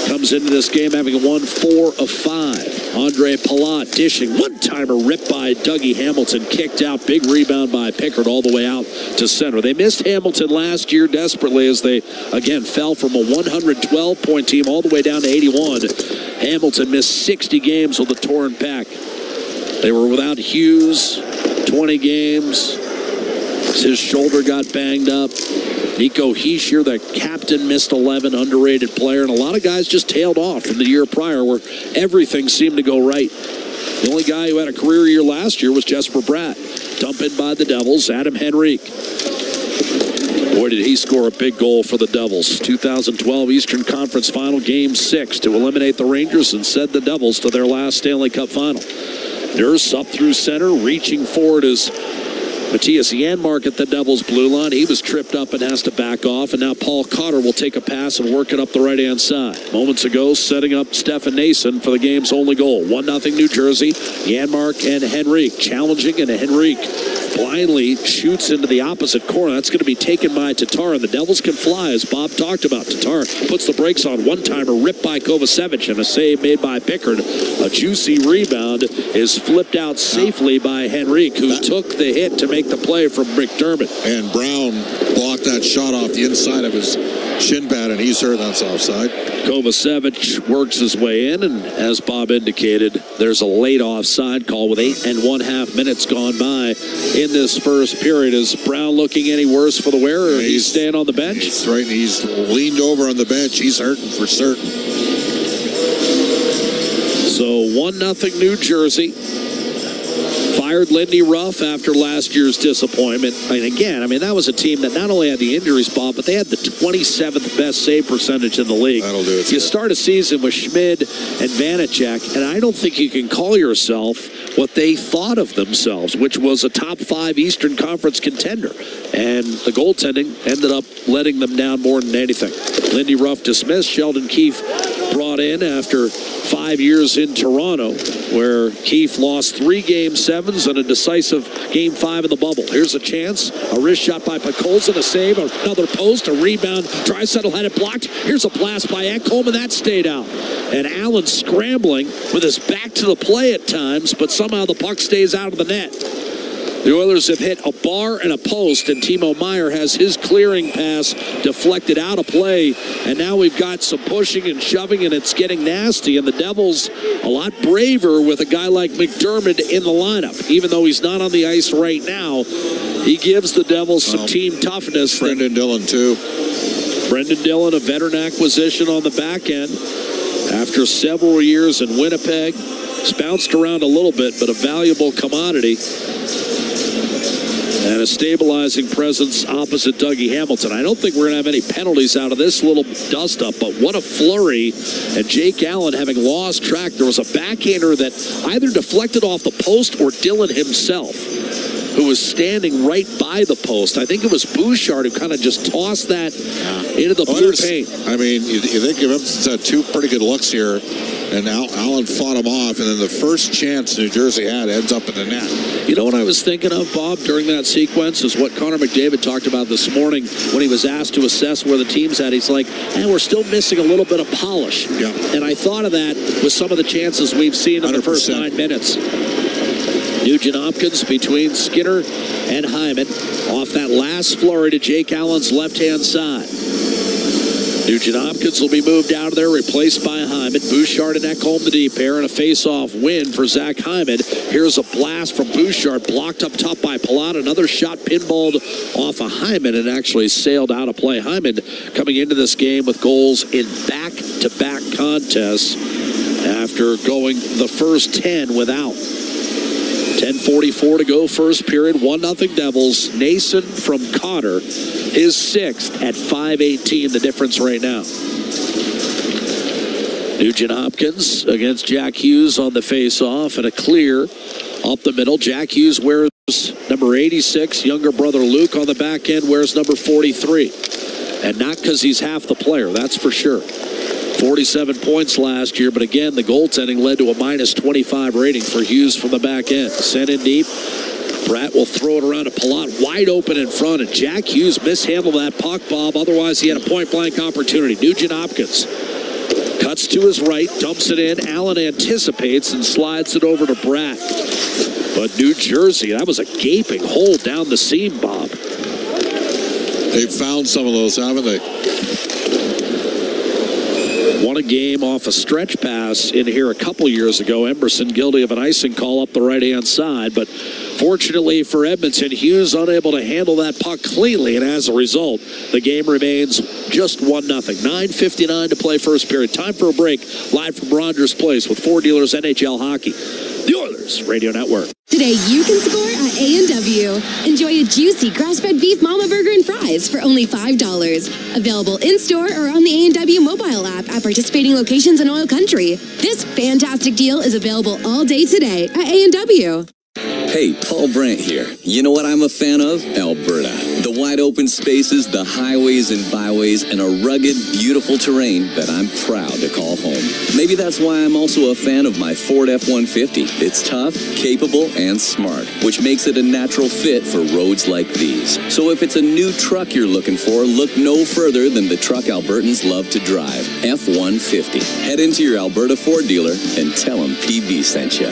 comes into this game having won 4 of 5. Andre Palat dishing. One-timer ripped by Dougie Hamilton. Kicked out. Big rebound by Pickard all the way out to center. They missed Hamilton last year desperately as they, again, fell from a 112-point team all the way down to 81. Hamilton missed 60 games with a torn pec. They were without Hughes, 20 games. His shoulder got banged up. Nico Hischier, the captain, missed 11, underrated player. And a lot of guys just tailed off from the year prior where everything seemed to go right. The only guy who had a career year last year was Jesper Bratt. Dumped in by the Devils, Adam Henrique. Boy, did he score a big goal for the Devils. 2012 Eastern Conference Final, Game 6 to eliminate the Rangers and send the Devils to their last Stanley Cup Final. Nurse up through center, reaching forward is Matthias Janmark at the Devils' blue line. He was tripped up and has to back off, and now Paul Cotter will take a pass and work it up the right-hand side. Moments ago, setting up Stefan Nason for the game's only goal. 1-0 New Jersey. Janmark and Henrique challenging, and Henrique blindly shoots into the opposite corner. That's going to be taken by Tatar, and the Devils can fly, as Bob talked about. Tatar puts the brakes on. One-timer ripped by Kovacevic, and a save made by Pickard. A juicy rebound is flipped out safely by Henrique, who took the hit to make the play from McDermott. And Brown blocked that shot off the inside of his shin pad, and he's hurt. That's offside. Kovacevic works his way in, and as Bob indicated, there's a late offside call with 8 1/2 minutes gone by in this first period. Is Brown looking any worse for the wear, or he's staying on the bench? That's right, and he's leaned over on the bench. He's hurting for certain. So 1-0 New Jersey. Fired Lindy Ruff after last year's disappointment. And again, that was a team that not only had the injury spot, but they had the 27th best save percentage in the league. That'll do it. You start a season with Schmid and Vanacek, and I don't think you can call yourself what they thought of themselves, which was a top 5 Eastern Conference contender. And the goaltending ended up letting them down more than anything. Lindy Ruff dismissed. Sheldon Keefe brought in after 5 years in Toronto, where Keefe lost 3 Game 7s and a decisive Game 5 in the bubble. Here's a chance. A wrist shot by Podkolzin, a save, another post, a rebound. Draisaitl had it blocked. Here's a blast by Ekholm, and that stayed out. And Allen scrambling with his back to the play at times, but somehow the puck stays out of the net. The Oilers have hit a bar and a post, and Timo Meier has his clearing pass deflected out of play. And now we've got some pushing and shoving, and it's getting nasty. And the Devils a lot braver with a guy like McDermott in the lineup. Even though he's not on the ice right now, he gives the Devils some team toughness. Brendan Dillon, too. Brendan Dillon, a veteran acquisition on the back end. After several years in Winnipeg, he's bounced around a little bit, but a valuable commodity. And a stabilizing presence opposite Dougie Hamilton. I don't think we're going to have any penalties out of this little dust-up, but what a flurry. And Jake Allen having lost track. There was a backhander that either deflected off the post or Dillon himself, who was standing right by the post. I think it was Bouchard who kind of just tossed that into the blue paint. You think of him, 2 pretty good looks here. And Allen fought him off, and then the first chance New Jersey had ends up in the net. You know what I was thinking of, Bob, during that sequence is what Connor McDavid talked about this morning when he was asked to assess where the team's at. He's like, we're still missing a little bit of polish. Yeah. And I thought of that with some of the chances we've seen in the first 9 minutes. Nugent Hopkins between Skinner and Hyman off that last flurry to Jake Allen's left-hand side. Nugent Hopkins will be moved out of there, replaced by Hyman. Bouchard and Ekholm the deep pair, and a face-off win for Zach Hyman. Here's a blast from Bouchard, blocked up top by Palat. Another shot pinballed off of Hyman and actually sailed out of play. Hyman coming into this game with goals in back-to-back contests after going the first 10 without. 10:44 to go, first period, 1-0 Devils. Nason from Cotter, his 6th at 5:18, the difference right now. Nugent Hopkins against Jack Hughes on the face-off, and a clear up the middle. Jack Hughes wears number 86. Younger brother Luke on the back end wears number 43. And not because he's half the player, that's for sure. 47 points last year, but again, the goaltending led to a -25 rating for Hughes from the back end. Sent in deep. Pratt will throw it around to Palat, wide open in front, and Jack Hughes mishandled that puck, Bob. Otherwise, he had a point-blank opportunity. Nugent Hopkins cuts to his right, dumps it in. Allen anticipates and slides it over to Pratt. But New Jersey, that was a gaping hole down the seam, Bob. They've found some of those, haven't they? Won a game off a stretch pass in here a couple years ago. Emerson guilty of an icing call up the right-hand side. But fortunately for Edmonton, Hughes unable to handle that puck cleanly. And as a result, the game remains just 1-0. 9:59 to play first period. Time for a break. Live from Rogers Place with Ford Dealers NHL Hockey. The Oilers Radio Network. Today you can score at A&W. Enjoy a juicy grass-fed beef mama burger and fries for only $5. Available in-store or on the A&W mobile app at participating locations in Oil Country. This fantastic deal is available all day today at A&W. Hey, Paul Brandt here. You know what I'm a fan of? Alberta. The wide open spaces, the highways and byways, and a rugged, beautiful terrain that I'm proud to call home. Maybe that's why I'm also a fan of my Ford F-150. It's tough, capable, and smart, which makes it a natural fit for roads like these. So if it's a new truck you're looking for, look no further than the truck Albertans love to drive, F-150. Head into your Alberta Ford dealer and tell them PB sent you.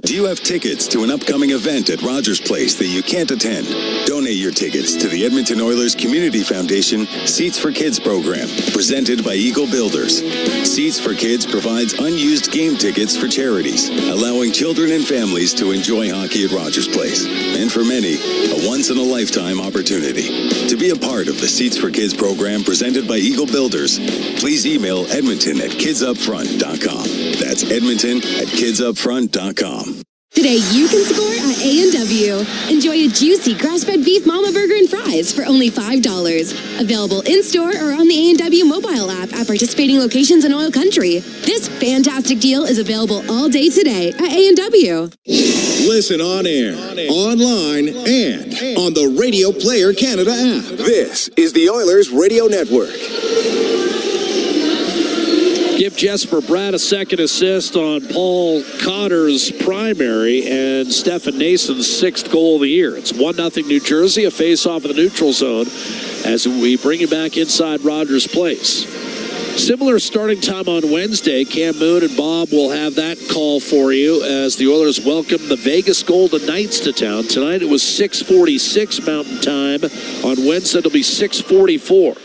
Do you have tickets to an upcoming event at Rogers Place that you can't attend? Donate your tickets to the Edmonton Oilers Community Foundation Seats for Kids program, presented by Eagle Builders. Seats for Kids provides unused game tickets for charities, allowing children and families to enjoy hockey at Rogers Place. And for many, a once-in-a-lifetime opportunity. To be a part of the Seats for Kids program presented by Eagle Builders, please email Edmonton@kidsupfront.com. That's Edmonton@kidsupfront.com. Today you can score at A&W. Enjoy a juicy grass-fed beef mama burger and fries for only $5. Available in-store or on the A&W mobile app at participating locations in Oil Country. This fantastic deal is available all day today at A&W. Listen on air, online, and on the Radio Player Canada app. This is the Oilers Radio Network. Give Jesper Bratt a second assist on Paul Cotter's primary and Stefan Nason's 6th goal of the year. It's 1-0 New Jersey, a face-off in the neutral zone as we bring you back inside Rogers Place. Similar starting time on Wednesday. Cam Moon and Bob will have that call for you as the Oilers welcome the Vegas Golden Knights to town. Tonight it was 6:46 Mountain Time. On Wednesday it'll be 6:44.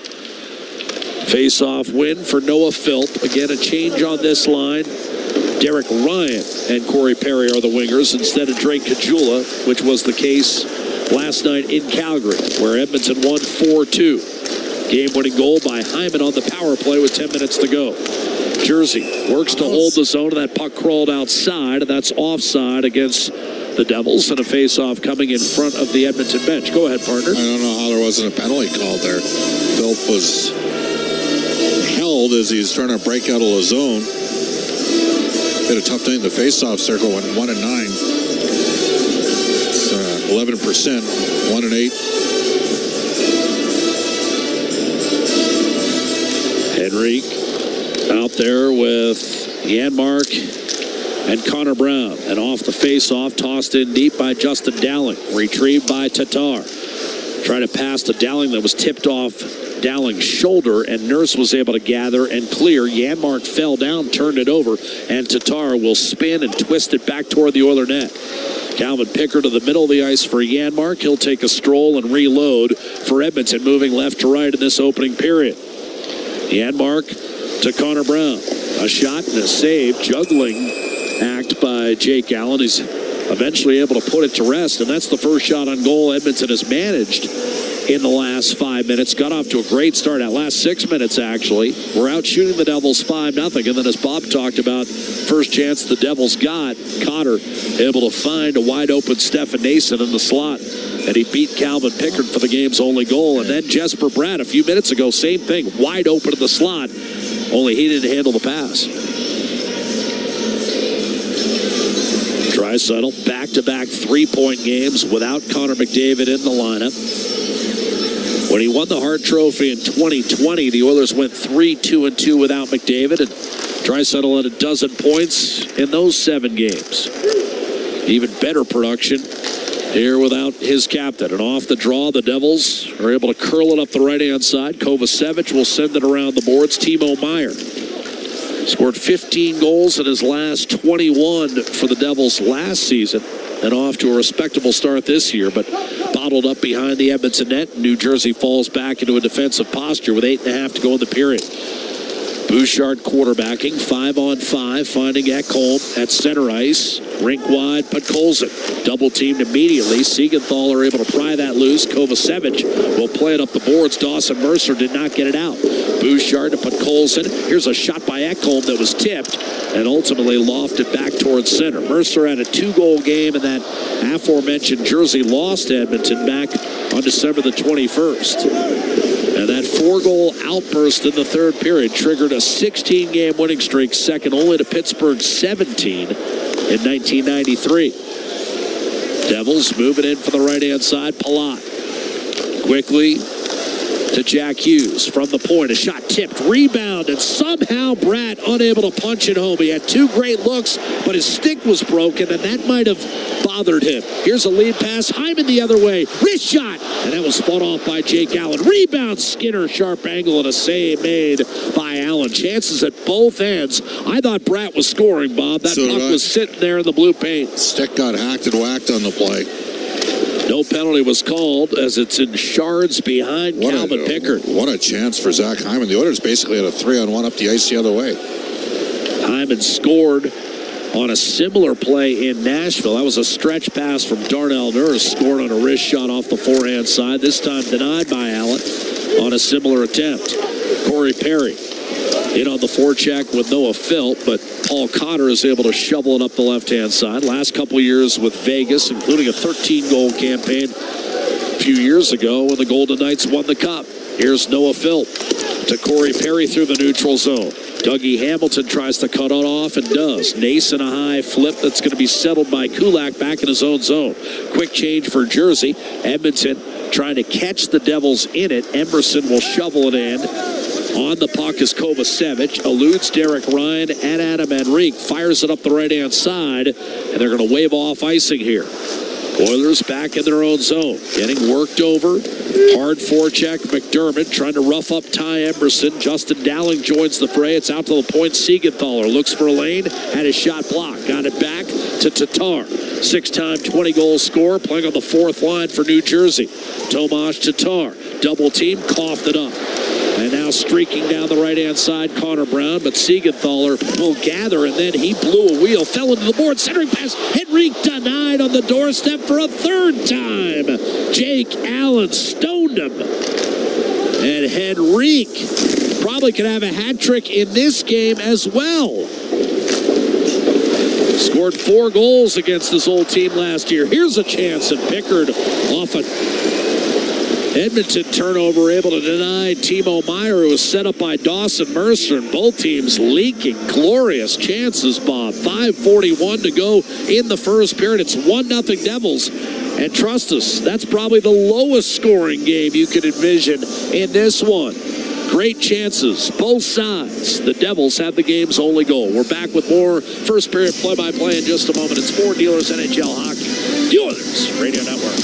Face-off win for Noah Philp. Again, a change on this line. Derek Ryan and Corey Perry are the wingers instead of Drake Caggiula, which was the case last night in Calgary, where Edmonton won 4-2. Game-winning goal by Hyman on the power play with 10 minutes to go. Jersey works to hold the zone, and that puck crawled outside, and that's offside against the Devils, and a face-off coming in front of the Edmonton bench. Go ahead, partner. I don't know how there wasn't a penalty called there. Philp was held as he's trying to break out of the zone. Had a tough day in the face-off circle, went 1-9. It's 11%, 1-8. Henrique out there with Janmark and Connor Brown. And off the face-off, tossed in deep by Justin Dowling. Retrieved by Tatar. Trying to pass to Dowling that was tipped off Dowling's shoulder, and Nurse was able to gather and clear. Janmark fell down, turned it over, and Tatar will spin and twist it back toward the Oiler net. Calvin Pickard to the middle of the ice for Janmark. He'll take a stroll and reload for Edmonton, moving left to right in this opening period. Janmark to Connor Brown. A shot and a save. Juggling act by Jake Allen. He's eventually able to put it to rest, and that's the first shot on goal Edmonton has managed in the last 5 minutes. Got off to a great start. At last 6 minutes, actually. We're out shooting the Devils 5-0. And then as Bob talked about, first chance the Devils got, Cotter able to find a wide-open Stefan Nason in the slot. And he beat Calvin Pickard for the game's only goal. And then Jesper Bratt, a few minutes ago, same thing. Wide open in the slot, only he didn't handle the pass. Draisaitl, back-to-back three-point games without Connor McDavid in the lineup. When he won the Hart Trophy in 2020, the Oilers went 3-2-2 without McDavid, and Draisaitl had a dozen points in those 7 games. Even better production here without his captain. And off the draw, the Devils are able to curl it up the right-hand side. Kovacevic will send it around the boards. Timo Meier scored 15 goals in his last 21 for the Devils last season, and off to a respectable start this year, but bottled up behind the Edmonton net. New Jersey falls back into a defensive posture with 8.5 to go in the period. Bouchard quarterbacking, 5-on-5, finding Ekholm at center ice. Rink wide, Podkolzin double teamed immediately. Siegenthaler able to pry that loose. Kovacevic will play it up the boards. Dawson Mercer did not get it out. Bouchard to Podkolzin. Here's a shot by Ekholm that was tipped and ultimately lofted back towards center. Mercer had a 2-goal game in that aforementioned Jersey loss to Edmonton back on December the 21st. And that 4-goal outburst in the third period triggered a 16-game winning streak, second only to Pittsburgh's 17 in 1993. Devils moving in for the right-hand side. Palat quickly to Jack Hughes from the point. A shot tipped, rebound, and somehow Bratt unable to punch it home. He had 2 great looks, but his stick was broken, and that might have bothered him. Here's a lead pass. Hyman the other way. Wrist shot, and that was fought off by Jake Allen. Rebound, Skinner, sharp angle, and a save made by Allen. Chances at both ends. I thought Bratt was scoring, Bob. That puck was sitting there in the blue paint. Stick got hacked and whacked on the play. No penalty was called as it's in shards behind Calvin Pickard. What a chance for Zach Hyman. The Oilers basically had a 3-on-1 up the ice the other way. Hyman scored on a similar play in Nashville. That was a stretch pass from Darnell Nurse, scored on a wrist shot off the forehand side, this time denied by Allen on a similar attempt. Corey Perry In on the forecheck with Noah Philp, but Paul Cotter is able to shovel it up the left-hand side. Last couple years with Vegas, including a 13-goal campaign a few years ago when the Golden Knights won the Cup. Here's Noah Philp to Corey Perry through the neutral zone. Dougie Hamilton tries to cut it off and does. Nace in a high flip that's going to be settled by Kulak back in his own zone. Quick change for Jersey. Edmonton trying to catch the Devils in it. Emerson will shovel it in. On the puck is Kovacevic, eludes Derek Ryan and Adam Henrique, fires it up the right-hand side, and they're going to wave off icing here. Oilers back in their own zone, getting worked over. Hard forecheck, McDermott trying to rough up Ty Emerson. Justin Dowling joins the fray. It's out to the point. Siegenthaler looks for a lane, had his shot blocked. Got it back to Tatar. 6-time 20-goal scorer, playing on the fourth line for New Jersey. Tomas Tatar, double team, coughed it up. And now streaking down the right-hand side, Connor Brown, but Siegenthaler will gather, and then he blew a wheel, fell into the board, centering pass. Henrique denied on the doorstep for a third time. Jake Allen stoned him. And Henrique probably could have a hat trick in this game as well. Scored 4 goals against this old team last year. Here's a chance, and Pickard off a Edmonton turnover, able to deny Timo Meier, who was set up by Dawson Mercer, and both teams leaking glorious chances, Bob. 5:41 to go in the first period. It's 1-0 Devils. And trust us, that's probably the lowest scoring game you could envision in this one. Great chances, both sides. The Devils have the game's only goal. We're back with more first period play-by-play in just a moment. It's Ford Dealers NHL Hockey, the Oilers Radio Network.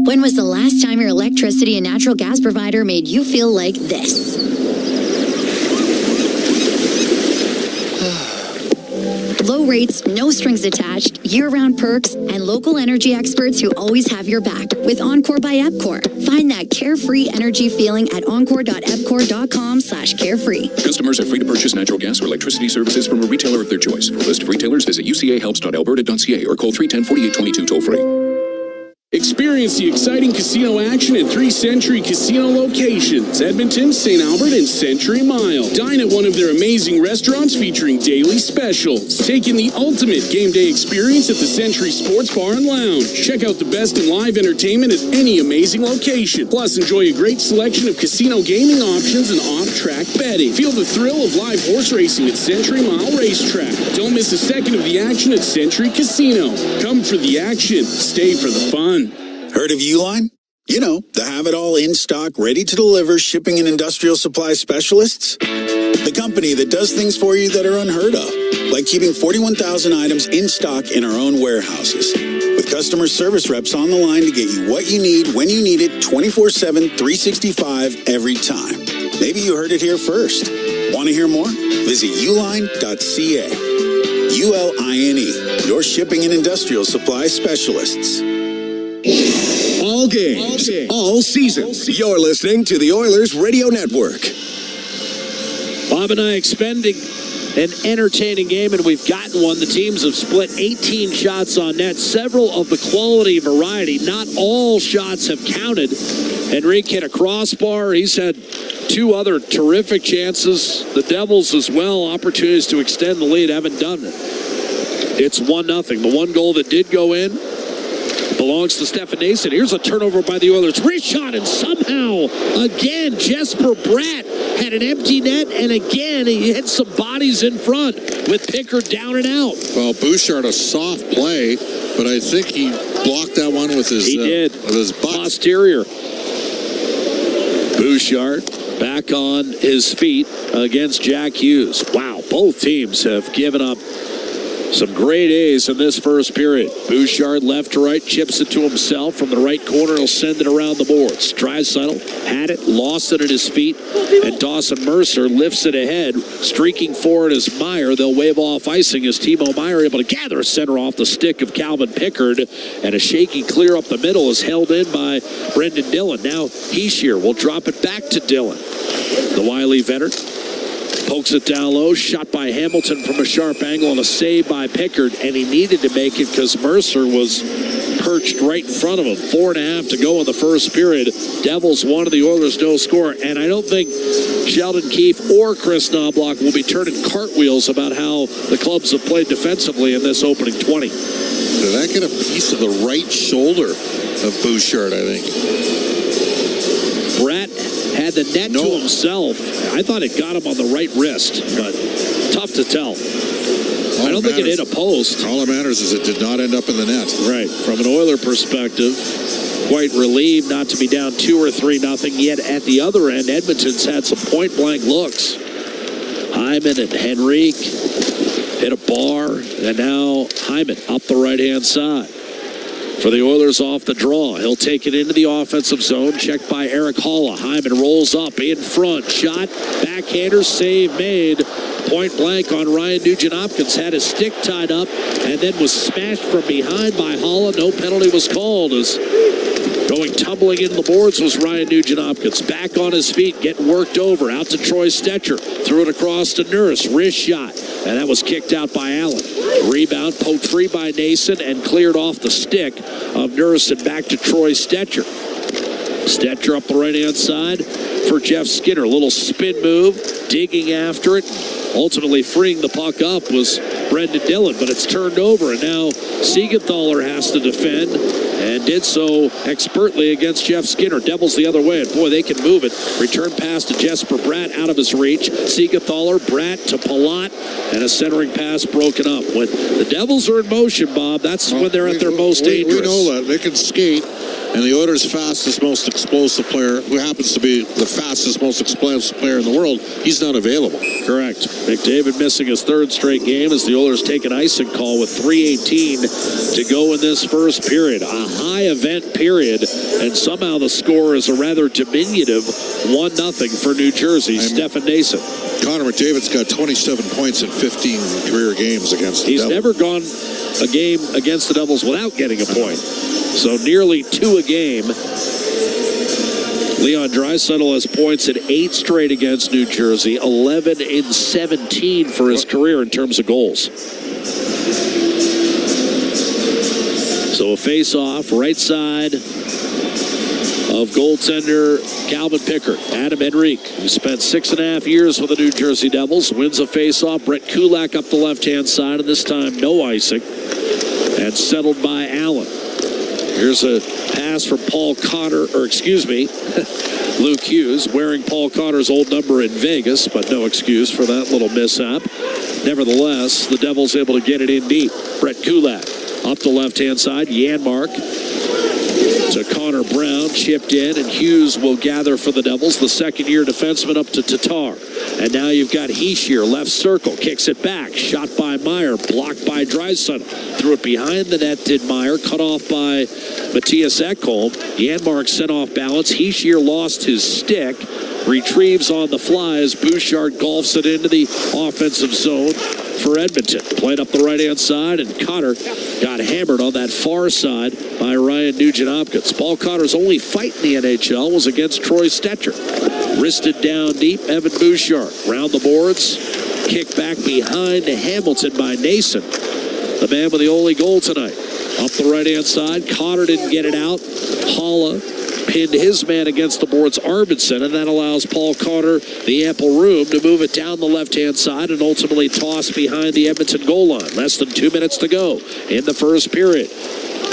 When was the last time your electricity and natural gas provider made you feel like this? Low rates, no strings attached, year-round perks, and local energy experts who always have your back with Encore by EPCOR. Find that carefree energy feeling at encore.epcor.com/carefree. Customers are free to purchase natural gas or electricity services from a retailer of their choice. For a list of retailers, visit ucahelps.alberta.ca or call 310-4822 toll-free. Experience the exciting casino action at 3 Century Casino locations, Edmonton, St. Albert, and Century Mile. Dine at one of their amazing restaurants featuring daily specials. Take in the ultimate game day experience at the Century Sports Bar and Lounge. Check out the best in live entertainment at any amazing location. Plus, enjoy a great selection of casino gaming options and off-track betting. Feel the thrill of live horse racing at Century Mile Racetrack. Don't miss a second of the action at Century Casino. Come for the action, stay for the fun. Heard of Uline? You know, the have-it-all in stock, ready to deliver shipping and industrial supply specialists. The company that does things for you that are unheard of, like keeping 41,000 items in stock in our own warehouses. With customer service reps on the line to get you what you need, when you need it, 24/7, 365, every time. Maybe you heard it here first. Want to hear more? Visit uline.ca. ULINE, your shipping and industrial supply specialists. All games, all season. You're listening to the Oilers Radio Network. Bob and I expending an entertaining game, and we've gotten one. The teams have split 18 shots on net, several of the quality variety. Not all shots have counted. Henrique hit a crossbar. He's had 2 other terrific chances. The Devils as well, opportunities to extend the lead, haven't done it. It's 1-0. The one goal that did go in belongs to Stefan Nason. Here's a turnover by the Oilers. Reshot, and somehow, again, Jesper Bratt had an empty net, and again, he hit some bodies in front with Pickard down and out. Well, Bouchard, a soft play, but I think he blocked that one with his did. With his butt. Posterior. Bouchard back on his feet against Jack Hughes. Wow, both teams have given up some great A's in this first period. Bouchard left to right, chips it to himself. From the right corner, he'll send it around the boards. Draisaitl had it, lost it at his feet, and Dawson Mercer lifts it ahead. Streaking forward is Meier. They'll wave off icing as Timo Meier able to gather a center off the stick of Calvin Pickard, and a shaky clear up the middle is held in by Brendan Dillon. Now Heishier will drop it back to Dillon. The wily veteran pokes it down low, shot by Hamilton from a sharp angle, and a save by Pickard, and he needed to make it because Mercer was perched right in front of him. 4.5 to go in the first period. Devils wanted the Oilers no score, and I don't think Sheldon Keefe or Chris Knobloch will be turning cartwheels about how the clubs have played defensively in this opening 20. Did that get a piece of the right shoulder of Bouchard, I think? Brett had the net to himself. I thought it got him on the right wrist, but tough to tell. I don't think it hit a post. All that matters is it did not end up in the net. Right. From an Oiler perspective, quite relieved not to be down 2 or 3-0. Yet at the other end, Edmonton's had some point-blank looks. Hyman and Henrique hit a bar, and now Hyman up the right-hand side. For the Oilers off the draw. He'll take it into the offensive zone. Checked by Eric Halla. Hyman rolls up in front. Shot. Backhander. Save made. Point blank on Ryan Nugent-Hopkins. Had his stick tied up and then was smashed from behind by Halla. No penalty was called as going tumbling into the boards was Ryan Nugent-Hopkins. Back on his feet. Getting worked over. Out to Troy Stetcher. Threw it across to Nurse. Wrist shot. And that was kicked out by Allen. Rebound poked free by Nason and cleared off the stick of Nurse and back to Troy Stetcher. Stetcher up the right-hand side for Jeff Skinner. A little spin move, digging after it. Ultimately freeing the puck up was Brendan Dillon, but it's turned over, and now Siegenthaler has to defend, and did so expertly against Jeff Skinner. Devils the other way, and boy, they can move it. Return pass to Jesper Bratt out of his reach. Siegenthaler, Bratt to Palat, and a centering pass broken up. When the Devils are in motion, Bob, that's when they're at their most dangerous. We know that. They can skate. And the Oilers' fastest, most explosive player, who happens to be the fastest, most explosive player in the world, he's not available. Correct. McDavid missing his third straight game as the Oilers take an icing call with 3:18 to go in this first period. A high-event period, and somehow the score is a rather diminutive 1-0 for New Jersey. Stefan Nason. Connor McDavid's got 27 points in 15 career games against the Devils. He's never gone a game against the Devils without getting a point. So nearly 2 a game. Leon Draisaitl has points in 8 straight against New Jersey, 11 in 17 for his career in terms of goals. So a face-off, right side of goaltender Calvin Pickard. Adam Henrique, who spent 6.5 years with the New Jersey Devils, wins a face-off. Brett Kulak up the left-hand side, and this time no icing. And settled by Allen. Here's a pass for Paul Cotter, Luke Hughes, wearing Paul Cotter's old number in Vegas, but no excuse for that little mishap. Nevertheless, the Devils able to get it in deep. Brett Kulak up the left-hand side. Janmark to Connor Brown, chipped in, and Hughes will gather for the Devils. The second-year defenseman up to Tatar. And now you've got Hischier, left circle, kicks it back. Shot by Meyer, blocked by Draisaitl. Threw it behind the net, did Meyer, cut off by Matthias Ekholm. Janmark sent off balance. Hischier lost his stick. Retrieves on the fly as Bouchard golfs it into the offensive zone for Edmonton. Played up the right-hand side, and Cotter got hammered on that far side by Ryan Nugent-Hopkins. Paul Cotter's only fight in the NHL was against Troy Stetcher. Wristed down deep, Evan Bouchard. Round the boards, kick back behind to Hamilton by Nason. The man with the only goal tonight. Up the right-hand side, Cotter didn't get it out. Halla pinned his man against the boards, Arvidsson, and that allows Paul Cotter the ample room to move it down the left-hand side and ultimately toss behind the Edmonton goal line. Less than 2 minutes to go in the first period.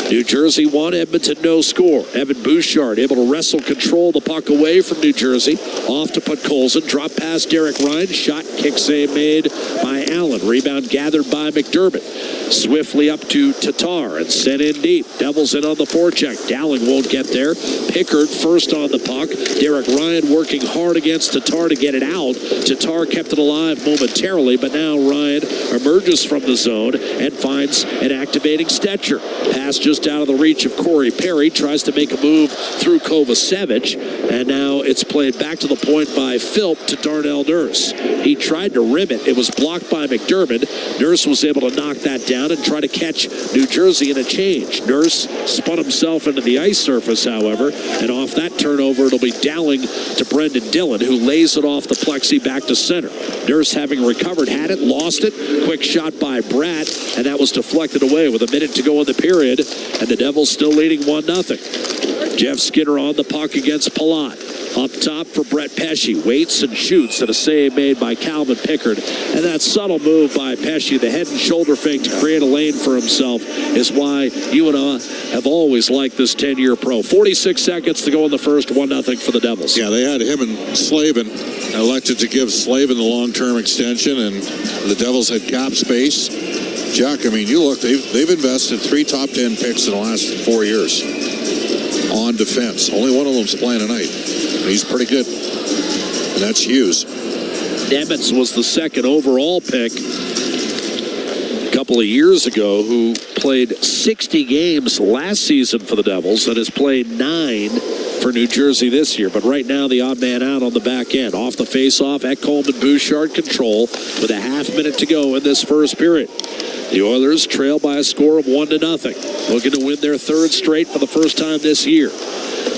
New Jersey 1, Edmonton no score. Evan Bouchard able to wrestle, control the puck away from New Jersey. Off to Podkolzin. Drop past Derek Ryan. Shot, kick save made by Allen. Rebound gathered by McDermott. Swiftly up to Tatar and sent in deep. Devils in on the forecheck. Dowling won't get there. Pickard first on the puck. Derek Ryan working hard against Tatar to get it out. Tatar kept it alive momentarily, but now Ryan emerges from the zone and finds an activating Stetcher. Pass just out of the reach of Corey Perry. Tries to make a move through Kovacevic, and now it's played back to the point by Philp to Darnell Nurse. He tried to rim it. It was blocked by McDermott. Nurse was able to knock that down and try to catch New Jersey in a change. Nurse spun himself into the ice surface, however, and off that turnover, it'll be Dowling to Brendan Dillon, who lays it off the plexi back to center. Nurse, having recovered, had it, lost it. Quick shot by Bratt, and that was deflected away with a minute to go in the period. and the Devils still leading 1-0. Jeff Skinner on the puck against Palat. Up top for Brett Pesce. Waits and shoots at a save made by Calvin Pickard. And that subtle move by Pesce, the head and shoulder fake to create a lane for himself, is why you and I have always liked this 10-year pro. 46 seconds to go in the first, 1-0 for the Devils. Yeah, they had him and Slavin. Elected to give Slavin the long-term extension, and the Devils had cap space. Jack, I mean, you look, they've invested 3 top 10 picks in the last 4 years on defense. Only one of them's playing tonight. He's pretty good. And that's Hughes. Nemitz was the second overall pick a couple of years ago, who played 60 games last season for the Devils and has played 9 for New Jersey this year. But right now, the odd man out on the back end. Off the faceoff, Ekholm and Bouchard control with a half minute to go in this first period. The Oilers trail by a score of 1-0. Looking to win their third straight for the first time this year.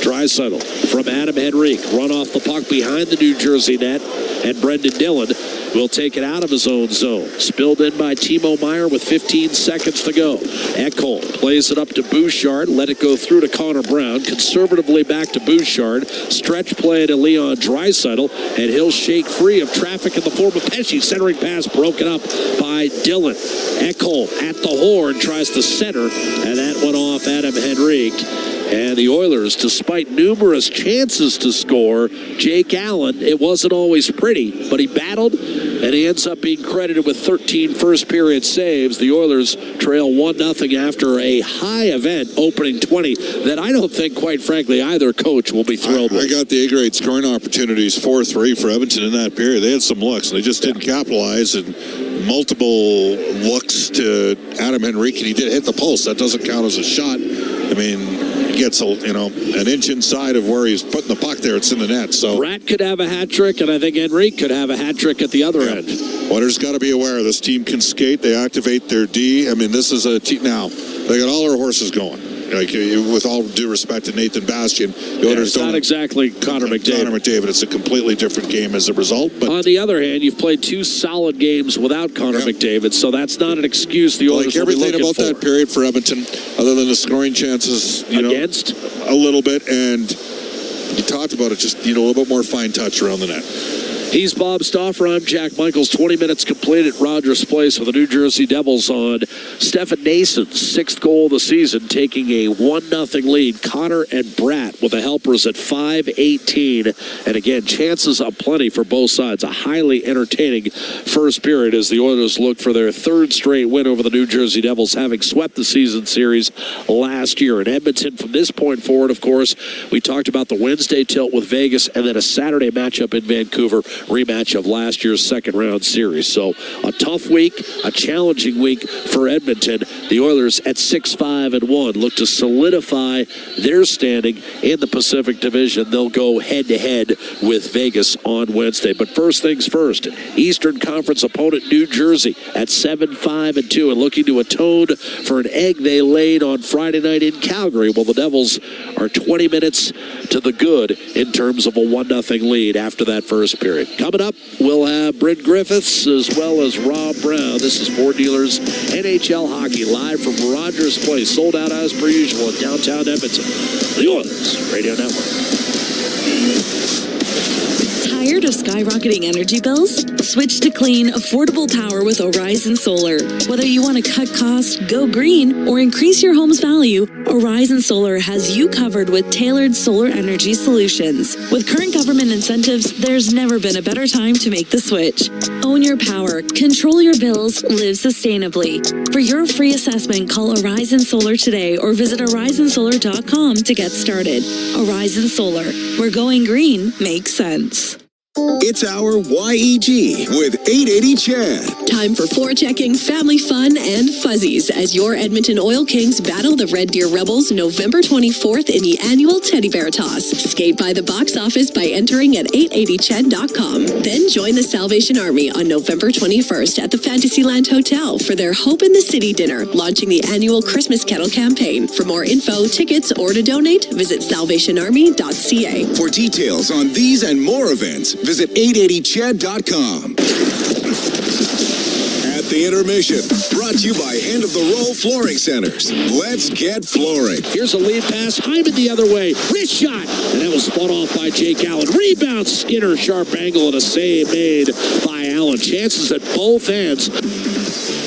Draisaitl from Adam Henrique. Run off the puck behind the New Jersey net. And Brendan Dillon will take it out of his own zone. Spilled in by Timo Meier with 15 seconds to go. Ekholm plays it up to Bouchard. Let it go through to Connor Brown. Conservatively back to Bouchard. Stretch play to Leon Draisaitl. And he'll shake free of traffic in the form of Pesce. Centering pass broken up by Dillon. Ekholm at the horn tries to center. And that went off Adam Henrique. And the Oilers, despite numerous chances to score, Jake Allen, it wasn't always pretty, but he battled, and he ends up being credited with 13 first-period saves. The Oilers trail 1-0 after a high event opening 20 that I don't think, quite frankly, either coach will be thrilled with. I got the A-grade scoring opportunities, 4-3 for Edmonton in that period. They had some looks, and they just didn't capitalize, and multiple looks to Adam Henrique, and he did hit the post. That doesn't count as a shot. I mean, gets an inch inside of where he's putting the puck there. It's in the net. So Rat could have a hat trick, and I think Henrique could have a hat trick at the other end. Oilers got to be aware this team can skate. They activate their D. I mean, this is a team now. They got all their horses going. Like, with all due respect to Nathan Bastian, the Oilers it's not exactly Connor McDavid. Connor McDavid. It's a completely different game as a result. But on the other hand, you've played 2 solid games without Connor McDavid, so that's not an excuse the Oilers will be looking about for. That period for Edmonton, other than the scoring chances, against a little bit, and you talked about it. Just a little bit more fine touch around the net. He's Bob Stauffer. I'm Jack Michaels. 20 minutes complete at Rogers Place for the New Jersey Devils on Stefan Nason's 6th goal of the season, taking a 1-0 lead. Connor and Bratt with the helpers at 5:18. And again, chances aplenty for both sides. A highly entertaining first period as the Oilers look for their 3rd straight win over the New Jersey Devils, having swept the season series last year. In Edmonton, from this point forward, of course, we talked about the Wednesday tilt with Vegas and then a Saturday matchup in Vancouver. Rematch of last year's second-round series. So a tough week, a challenging week for Edmonton. The Oilers at 6-5-1 look to solidify their standing in the Pacific Division. They'll go head-to-head with Vegas on Wednesday. But first things first, Eastern Conference opponent New Jersey at 7-5-2 and looking to atone for an egg they laid on Friday night in Calgary. Well, the Devils are 20 minutes to the good in terms of a 1-0 lead after that first period. Coming up, we'll have Brent Griffiths as well as Rob Brown. This is Ford Dealers NHL Hockey live from Rogers Place. Sold out as per usual in downtown Edmonton. The Oilers Radio Network. Tired of skyrocketing energy bills? Switch to clean, affordable power with Horizon Solar. Whether you want to cut costs, go green, or increase your home's value, Horizon Solar has you covered with tailored solar energy solutions. With current government incentives, there's never been a better time to make the switch. Own your power, control your bills, live sustainably. For your free assessment, call Horizon Solar today or visit horizonsolar.com to get started. Horizon Solar, where going green makes sense. It's our YEG with 880 Chad. Time for forechecking, family fun, and fuzzies as your Edmonton Oil Kings battle the Red Deer Rebels November 24th in the annual Teddy Bear Toss. Skate by the box office by entering at 880ched.com. Then join the Salvation Army on November 21st at the Fantasyland Hotel for their Hope in the City dinner, launching the annual Christmas Kettle campaign. For more info, tickets, or to donate, visit salvationarmy.ca. For details on these and more events, visit 880ched.com. At at the intermission. Brought to you by Hand of the Roll Flooring Centers. Let's get flooring. Here's a lead pass. Hyman the other way. Wrist shot. And that was fought off by Jake Allen. Rebound. Skinner. Sharp angle and a save made by Allen. Chances at both ends.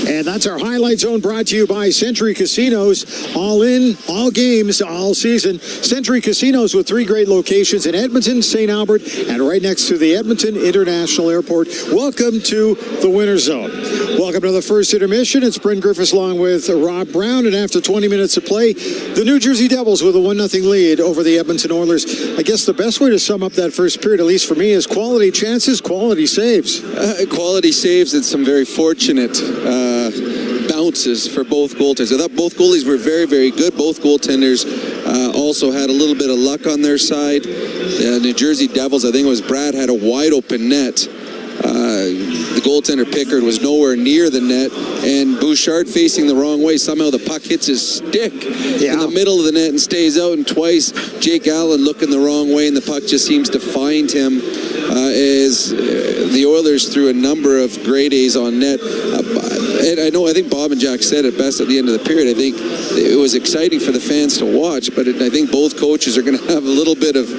And that's our Highlight Zone, brought to you by Century Casinos. All in, all games, all season. Century Casinos with 3 great locations in Edmonton, St. Albert, and right next to the Edmonton International Airport. Welcome to the Winter Zone. Welcome to the first intermission. It's Brent Griffiths along with Rob Brown. And after 20 minutes of play, the New Jersey Devils with a 1-0 lead over the Edmonton Oilers. I guess the best way to sum up that first period, at least for me, is quality chances, quality saves. Quality saves and some very fortunate bounces for both goaltenders. I thought both goalies were very, very good. Both goaltenders also had a little bit of luck on their side. The New Jersey Devils, I think it was Brad, had a wide open net. The goaltender Pickard was nowhere near the net, and Bouchard facing the wrong way. Somehow the puck hits his stick in the middle of the net and stays out, and twice Jake Allen looking the wrong way, and the puck just seems to find him as the Oilers threw a number of grade A's on net. And I think Bob and Jack said it best at the end of the period. I think it was exciting for the fans to watch, but I think both coaches are going to have a little bit of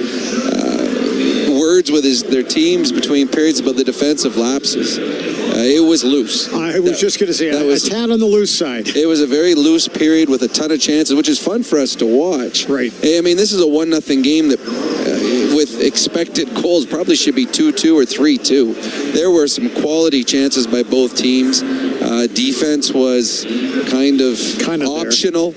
words with their teams between periods about the defensive lapses. It was loose. I was just going to say, a tad on the loose side. It was a very loose period with a ton of chances, which is fun for us to watch. Right. I mean, this is a 1-0 game that, with expected goals, probably should be 2-2 or 3-2. There were some quality chances by both teams. Defense was kind of optional.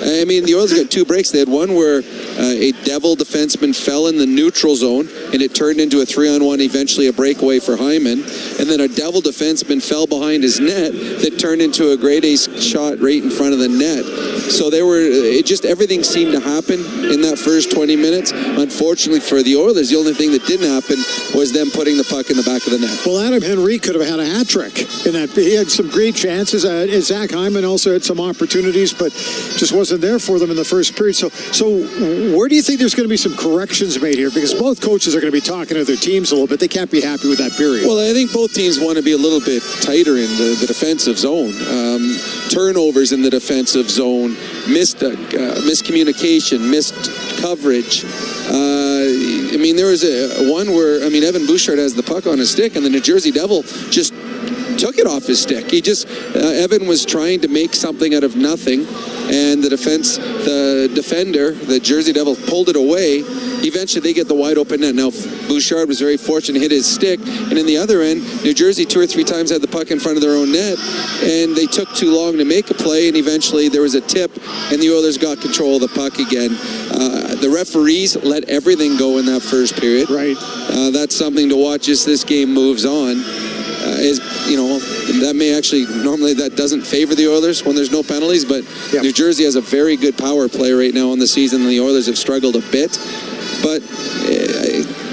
I mean, the Oilers got 2 breaks. They had one where a Devil defenseman fell in the neutral zone, and it turned into a 3-on-1, eventually a breakaway for Hyman. And then a Devil defenseman fell behind his net that turned into a grade A shot right in front of the net. So everything seemed to happen in that first 20 minutes. Unfortunately for the Oilers, the only thing that didn't happen was them putting the puck in the back of the net. Well, Adam Henry could have had a hat trick in that. He had some great chances. Zach Hyman also had some opportunities, but just wasn't there for them in the first period. So where do you think there's going to be some corrections made here? Because both coaches are going to be talking to their teams a little bit. They can't be happy with that period. Well, I think both teams want to be a little bit tighter in the defensive zone. Turnovers in the defensive zone, miscommunication, missed coverage. I mean, there was one where, Evan Bouchard has the puck on his stick, and the New Jersey Devil just took it off his stick. He just, Evan was trying to make something out of nothing, and the defender, the Jersey Devil, pulled it away. Eventually, they get the wide open net. Now, Bouchard was very fortunate to hit his stick, and in the other end, New Jersey 2 or 3 times had the puck in front of their own net, and they took too long to make a play, and eventually there was a tip, and the Oilers got control of the puck again. The referees let everything go in that first period. Right. That's something to watch as this game moves on. That may actually, normally that doesn't favor the Oilers when there's no penalties, but New Jersey has a very good power play right now in the season, and the Oilers have struggled a bit. But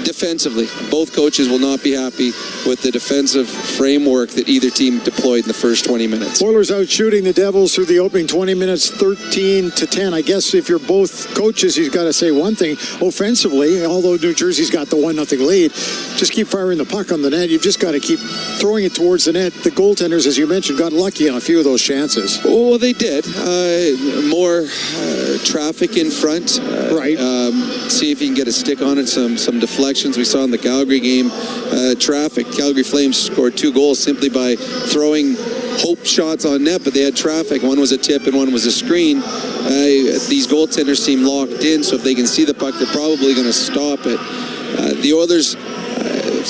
defensively, both coaches will not be happy with the defensive framework that either team deployed in the first 20 minutes. Oilers out shooting the Devils through the opening 20 minutes, 13-10. I guess if you're both coaches, you've got to say one thing. Offensively, although New Jersey's got the 1-0 lead, just keep firing the puck on the net. You've just got to keep throwing it towards the net. The goaltenders, as you mentioned, got lucky on a few of those chances. Well, they did. More traffic in front. Right. See if you can get a stick on it. Some deflections we saw in the Calgary game. Traffic. Calgary Flames scored 2 goals simply by throwing hope shots on net, but they had traffic. One was a tip and one was a screen. These goaltenders seem locked in, so if they can see the puck, they're probably going to stop it. The Oilers'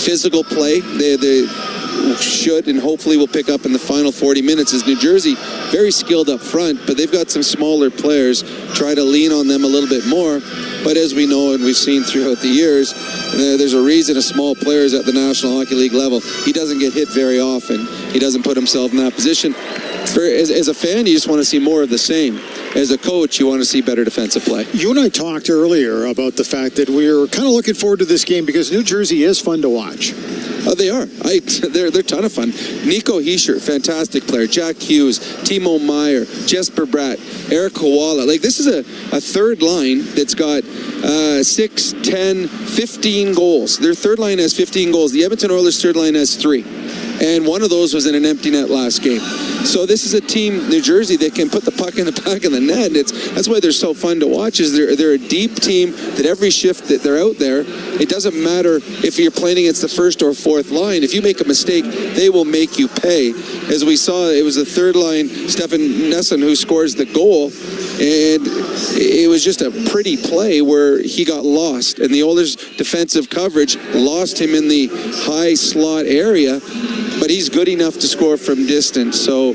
physical play, they should and hopefully will pick up in the final 40 minutes as New Jersey, very skilled up front, but they've got some smaller players. Try to lean on them a little bit more. But as we know and we've seen throughout the years, there's a reason a small player is at the National Hockey League level. He doesn't get hit very often. He doesn't put himself in that position. As a fan, you just want to see more of the same. As a coach, you want to see better defensive play. You and I talked earlier about the fact that we're kind of looking forward to this game because New Jersey is fun to watch. Oh, they are. They're a ton of fun. Nico Hischier, fantastic player. Jack Hughes, Timo Meier, Jesper Bratt, Eric Koala. This is a third line that's got 6, 10, 15 goals. Their third line has 15 goals. The Edmonton Oilers' third line has 3. And one of those was in an empty net last game. So this is a team, New Jersey, that can put the puck in the back of the net. That's why they're so fun to watch. Is they're a deep team that every shift that they're out there, it doesn't matter if you're playing against the first or fourth line. If you make a mistake, they will make you pay. As we saw, it was the third line, Stefan Nesson, who scores the goal. And it was just a pretty play where he got lost. And the Oilers' defensive coverage lost him in the high slot area. But he's good enough to score from distance. So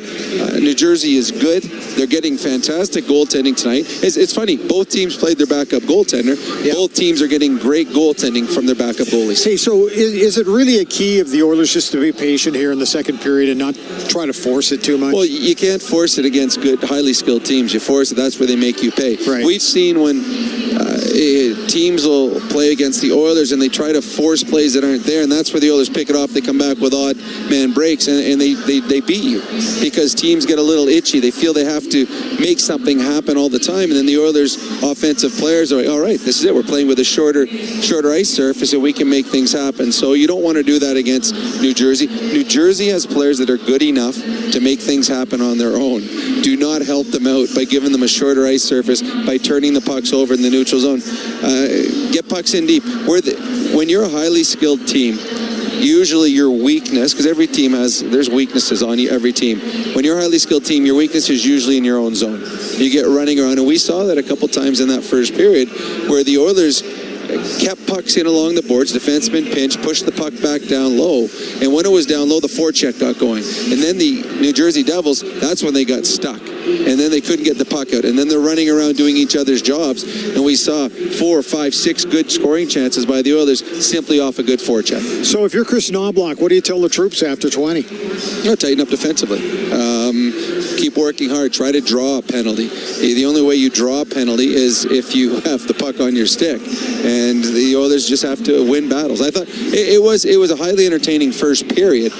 New Jersey is good. They're getting fantastic goaltending tonight. It's funny. Both teams played their backup goaltender. Yeah. Both teams are getting great goaltending from their backup goalies. Hey, so is it really a key of the Oilers just to be patient here in the second period and not try to force it too much? Well, you can't force it against good, highly skilled teams. You force it, that's where they make you pay. Right. We've seen when teams will play against the Oilers and they try to force plays that aren't there, and that's where the Oilers pick it off. They come back with odd man breaks, and they beat you because teams get a little itchy. They feel they have to make something happen all the time, and then the Oilers' offensive players are like, all right, this is it. We're playing with a shorter ice surface, and we can make things happen. So you don't want to do that against New Jersey. New Jersey has players that are good enough to make things happen on their own. Do not help them out by giving them a shorter ice surface, by turning the pucks over in the neutral zone. Get pucks in deep. When you're a highly skilled team, usually your weakness, because every team there's weaknesses on every team. When you're a highly skilled team, your weakness is usually in your own zone. You get running around, and we saw that a couple times in that first period where the Oilers kept pucks in along the boards, defenseman pinch, pushed the puck back down low, and when it was down low, the forecheck got going. And then the New Jersey Devils, that's when they got stuck. And then they couldn't get the puck out. And then they're running around doing each other's jobs. And we saw 4, 5, 6 good scoring chances by the Oilers simply off a good forecheck. So if you're Chris Knobloch, what do you tell the troops after 20? Tighten up defensively. Keep working hard. Try to draw a penalty. The only way you draw a penalty is if you have the puck on your stick. And the Oilers just have to win battles. I thought it was a highly entertaining first period.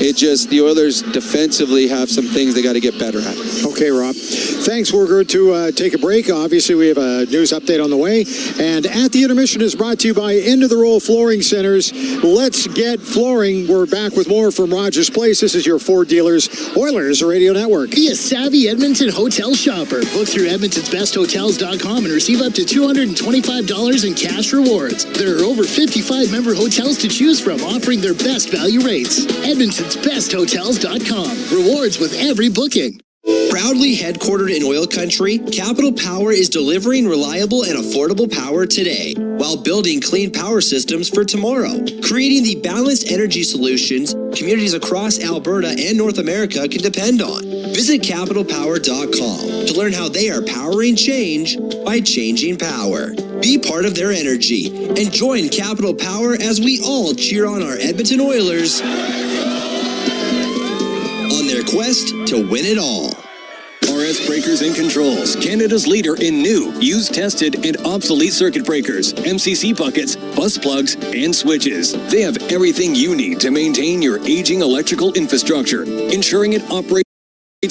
It just, the Oilers defensively have some things they got to get better at. Okay, Rob. Thanks. We're going to take a break. Obviously, we have a news update on the way. And At the Intermission is brought to you by End of the Roll Flooring Centers. Let's get flooring. We're back with more from Rogers Place. This is your Ford Dealers Oilers Radio Network. Be a savvy Edmonton hotel shopper. Book through EdmontonsBestHotels.com and receive up to $225 in cash rewards. There are over 55 member hotels to choose from, offering their best value rates. EdmontonsBestHotels.com. Rewards with every booking. Proudly headquartered in oil country, Capital Power is delivering reliable and affordable power today while building clean power systems for tomorrow, creating the balanced energy solutions communities across Alberta and North America can depend on. Visit capitalpower.com to learn how they are powering change by changing power. Be part of their energy and join Capital Power as we all cheer on our Edmonton Oilers on their quest to win it all. RS Breakers and Controls, Canada's leader in new, used, tested, and obsolete circuit breakers, MCC buckets, bus plugs, and switches. They have everything you need to maintain your aging electrical infrastructure, ensuring it operates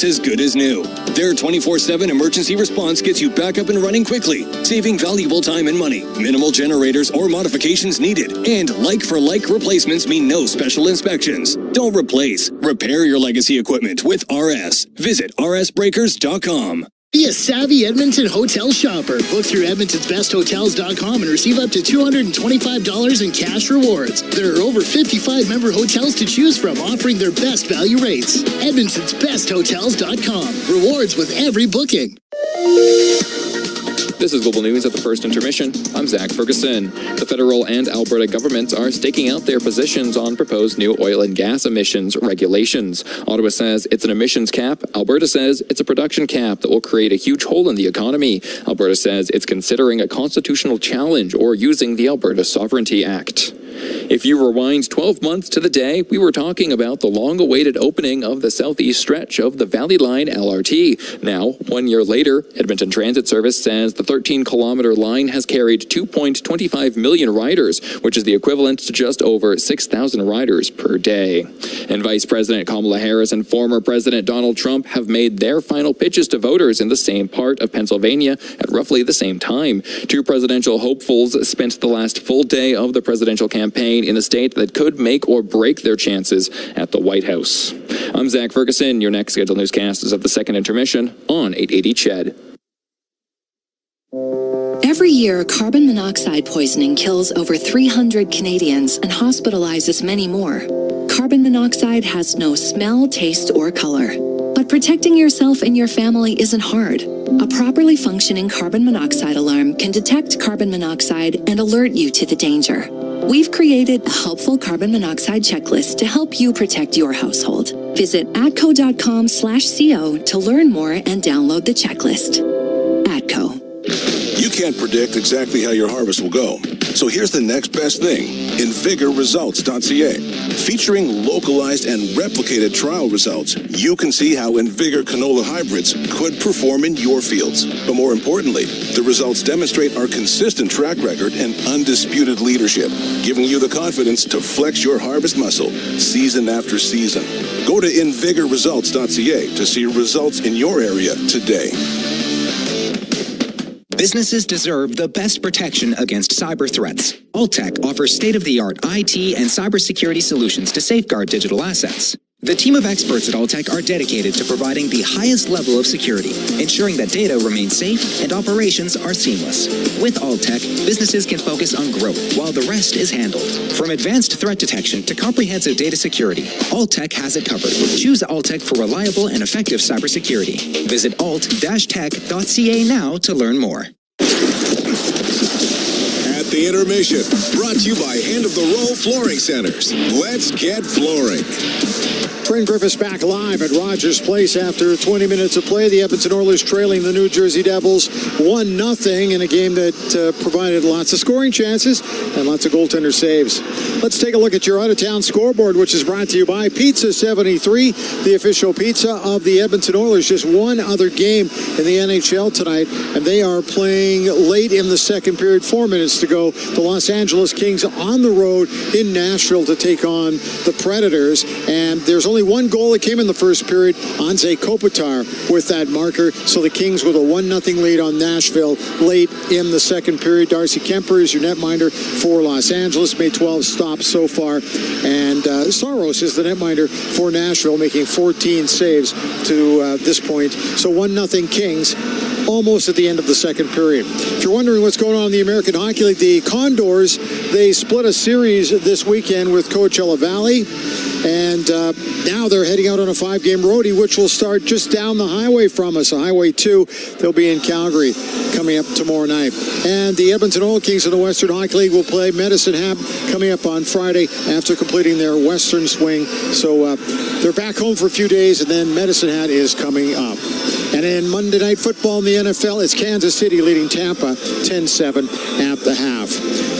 as good as new. Their 24/7 emergency response gets you back up and running quickly, saving valuable time and money. Minimal generators or modifications needed. And like-for-like replacements mean no special inspections. Don't replace. Repair your legacy equipment with RS. Visit rsbreakers.com. Be a savvy Edmonton hotel shopper. Book through EdmontonsBestHotels.com and receive up to $225 in cash rewards. There are over 55 member hotels to choose from, offering their best value rates. EdmontonsBestHotels.com. Rewards with every booking. This is Global News at the first intermission. I'm Zach Ferguson. The federal and Alberta governments are staking out their positions on proposed new oil and gas emissions regulations. Ottawa says it's an emissions cap. Alberta says it's a production cap that will create a huge hole in the economy. Alberta says it's considering a constitutional challenge or using the Alberta Sovereignty Act. If you rewind 12 months to the day, we were talking about the long-awaited opening of the southeast stretch of the Valley Line LRT. Now, 1 year later, Edmonton Transit Service says the 13-kilometer line has carried 2.25 million riders, which is the equivalent to just over 6,000 riders per day. And Vice President Kamala Harris and former President Donald Trump have made their final pitches to voters in the same part of Pennsylvania at roughly the same time. Two presidential hopefuls spent the last full day of the presidential campaign campaign in a state that could make or break their chances at the White House. I'm Zach Ferguson. Your next scheduled newscast is at the second intermission on 880 CHED. Every year, carbon monoxide poisoning kills over 300 Canadians and hospitalizes many more. Carbon monoxide has no smell, taste, or color. But protecting yourself and your family isn't hard. A properly functioning carbon monoxide alarm can detect carbon monoxide and alert you to the danger. We've created a helpful carbon monoxide checklist to help you protect your household. Visit atco.com/co to learn more and download the checklist. ATCO. You can't predict exactly how your harvest will go. So here's the next best thing, InvigorResults.ca. Featuring localized and replicated trial results, you can see how InVigor canola hybrids could perform in your fields. But more importantly, the results demonstrate our consistent track record and undisputed leadership, giving you the confidence to flex your harvest muscle season after season. Go to InVigorResults.ca to see results in your area today. Businesses deserve the best protection against cyber threats. Alltech offers state-of-the-art IT and cybersecurity solutions to safeguard digital assets. The team of experts at Alltech are dedicated to providing the highest level of security, ensuring that data remains safe and operations are seamless. With Alltech, businesses can focus on growth while the rest is handled. From advanced threat detection to comprehensive data security, Alltech has it covered. Choose Alltech for reliable and effective cybersecurity. Visit alt-tech.ca now to learn more. At the intermission, brought to you by Hand of the Row Flooring Centers. Let's get flooring. Brent Griffiths back live at Rogers Place after 20 minutes of play. The Edmonton Oilers trailing the New Jersey Devils 1-0 in a game that provided lots of scoring chances and lots of goaltender saves. Let's take a look at your out-of-town scoreboard, which is brought to you by Pizza 73, the official pizza of the Edmonton Oilers. Just one other game in the NHL tonight, and they are playing late in the second period, 4 minutes to go. The Los Angeles Kings on the road in Nashville to take on the Predators, and there's only one goal that came in the first period. Anze Kopitar with that marker. So the Kings with a 1-0 lead on Nashville late in the second period. Darcy Kemper is your netminder for Los Angeles. Made 12 stops so far. And Saros is the netminder for Nashville, making 14 saves to this point. So 1-0 Kings. Almost at the end of the second period. If you're wondering what's going on in the American Hockey League, the Condors, they split a series this weekend with Coachella Valley, and now they're heading out on a 5-game roadie, which will start just down the highway from us, Highway 2. They'll be in Calgary coming up tomorrow night. And the Edmonton Oil Kings in the Western Hockey League will play Medicine Hat coming up on Friday after completing their Western swing. So they're back home for a few days, and then Medicine Hat is coming up. And in Monday Night Football in the NFL, it's Kansas City leading Tampa 10-7 at the half.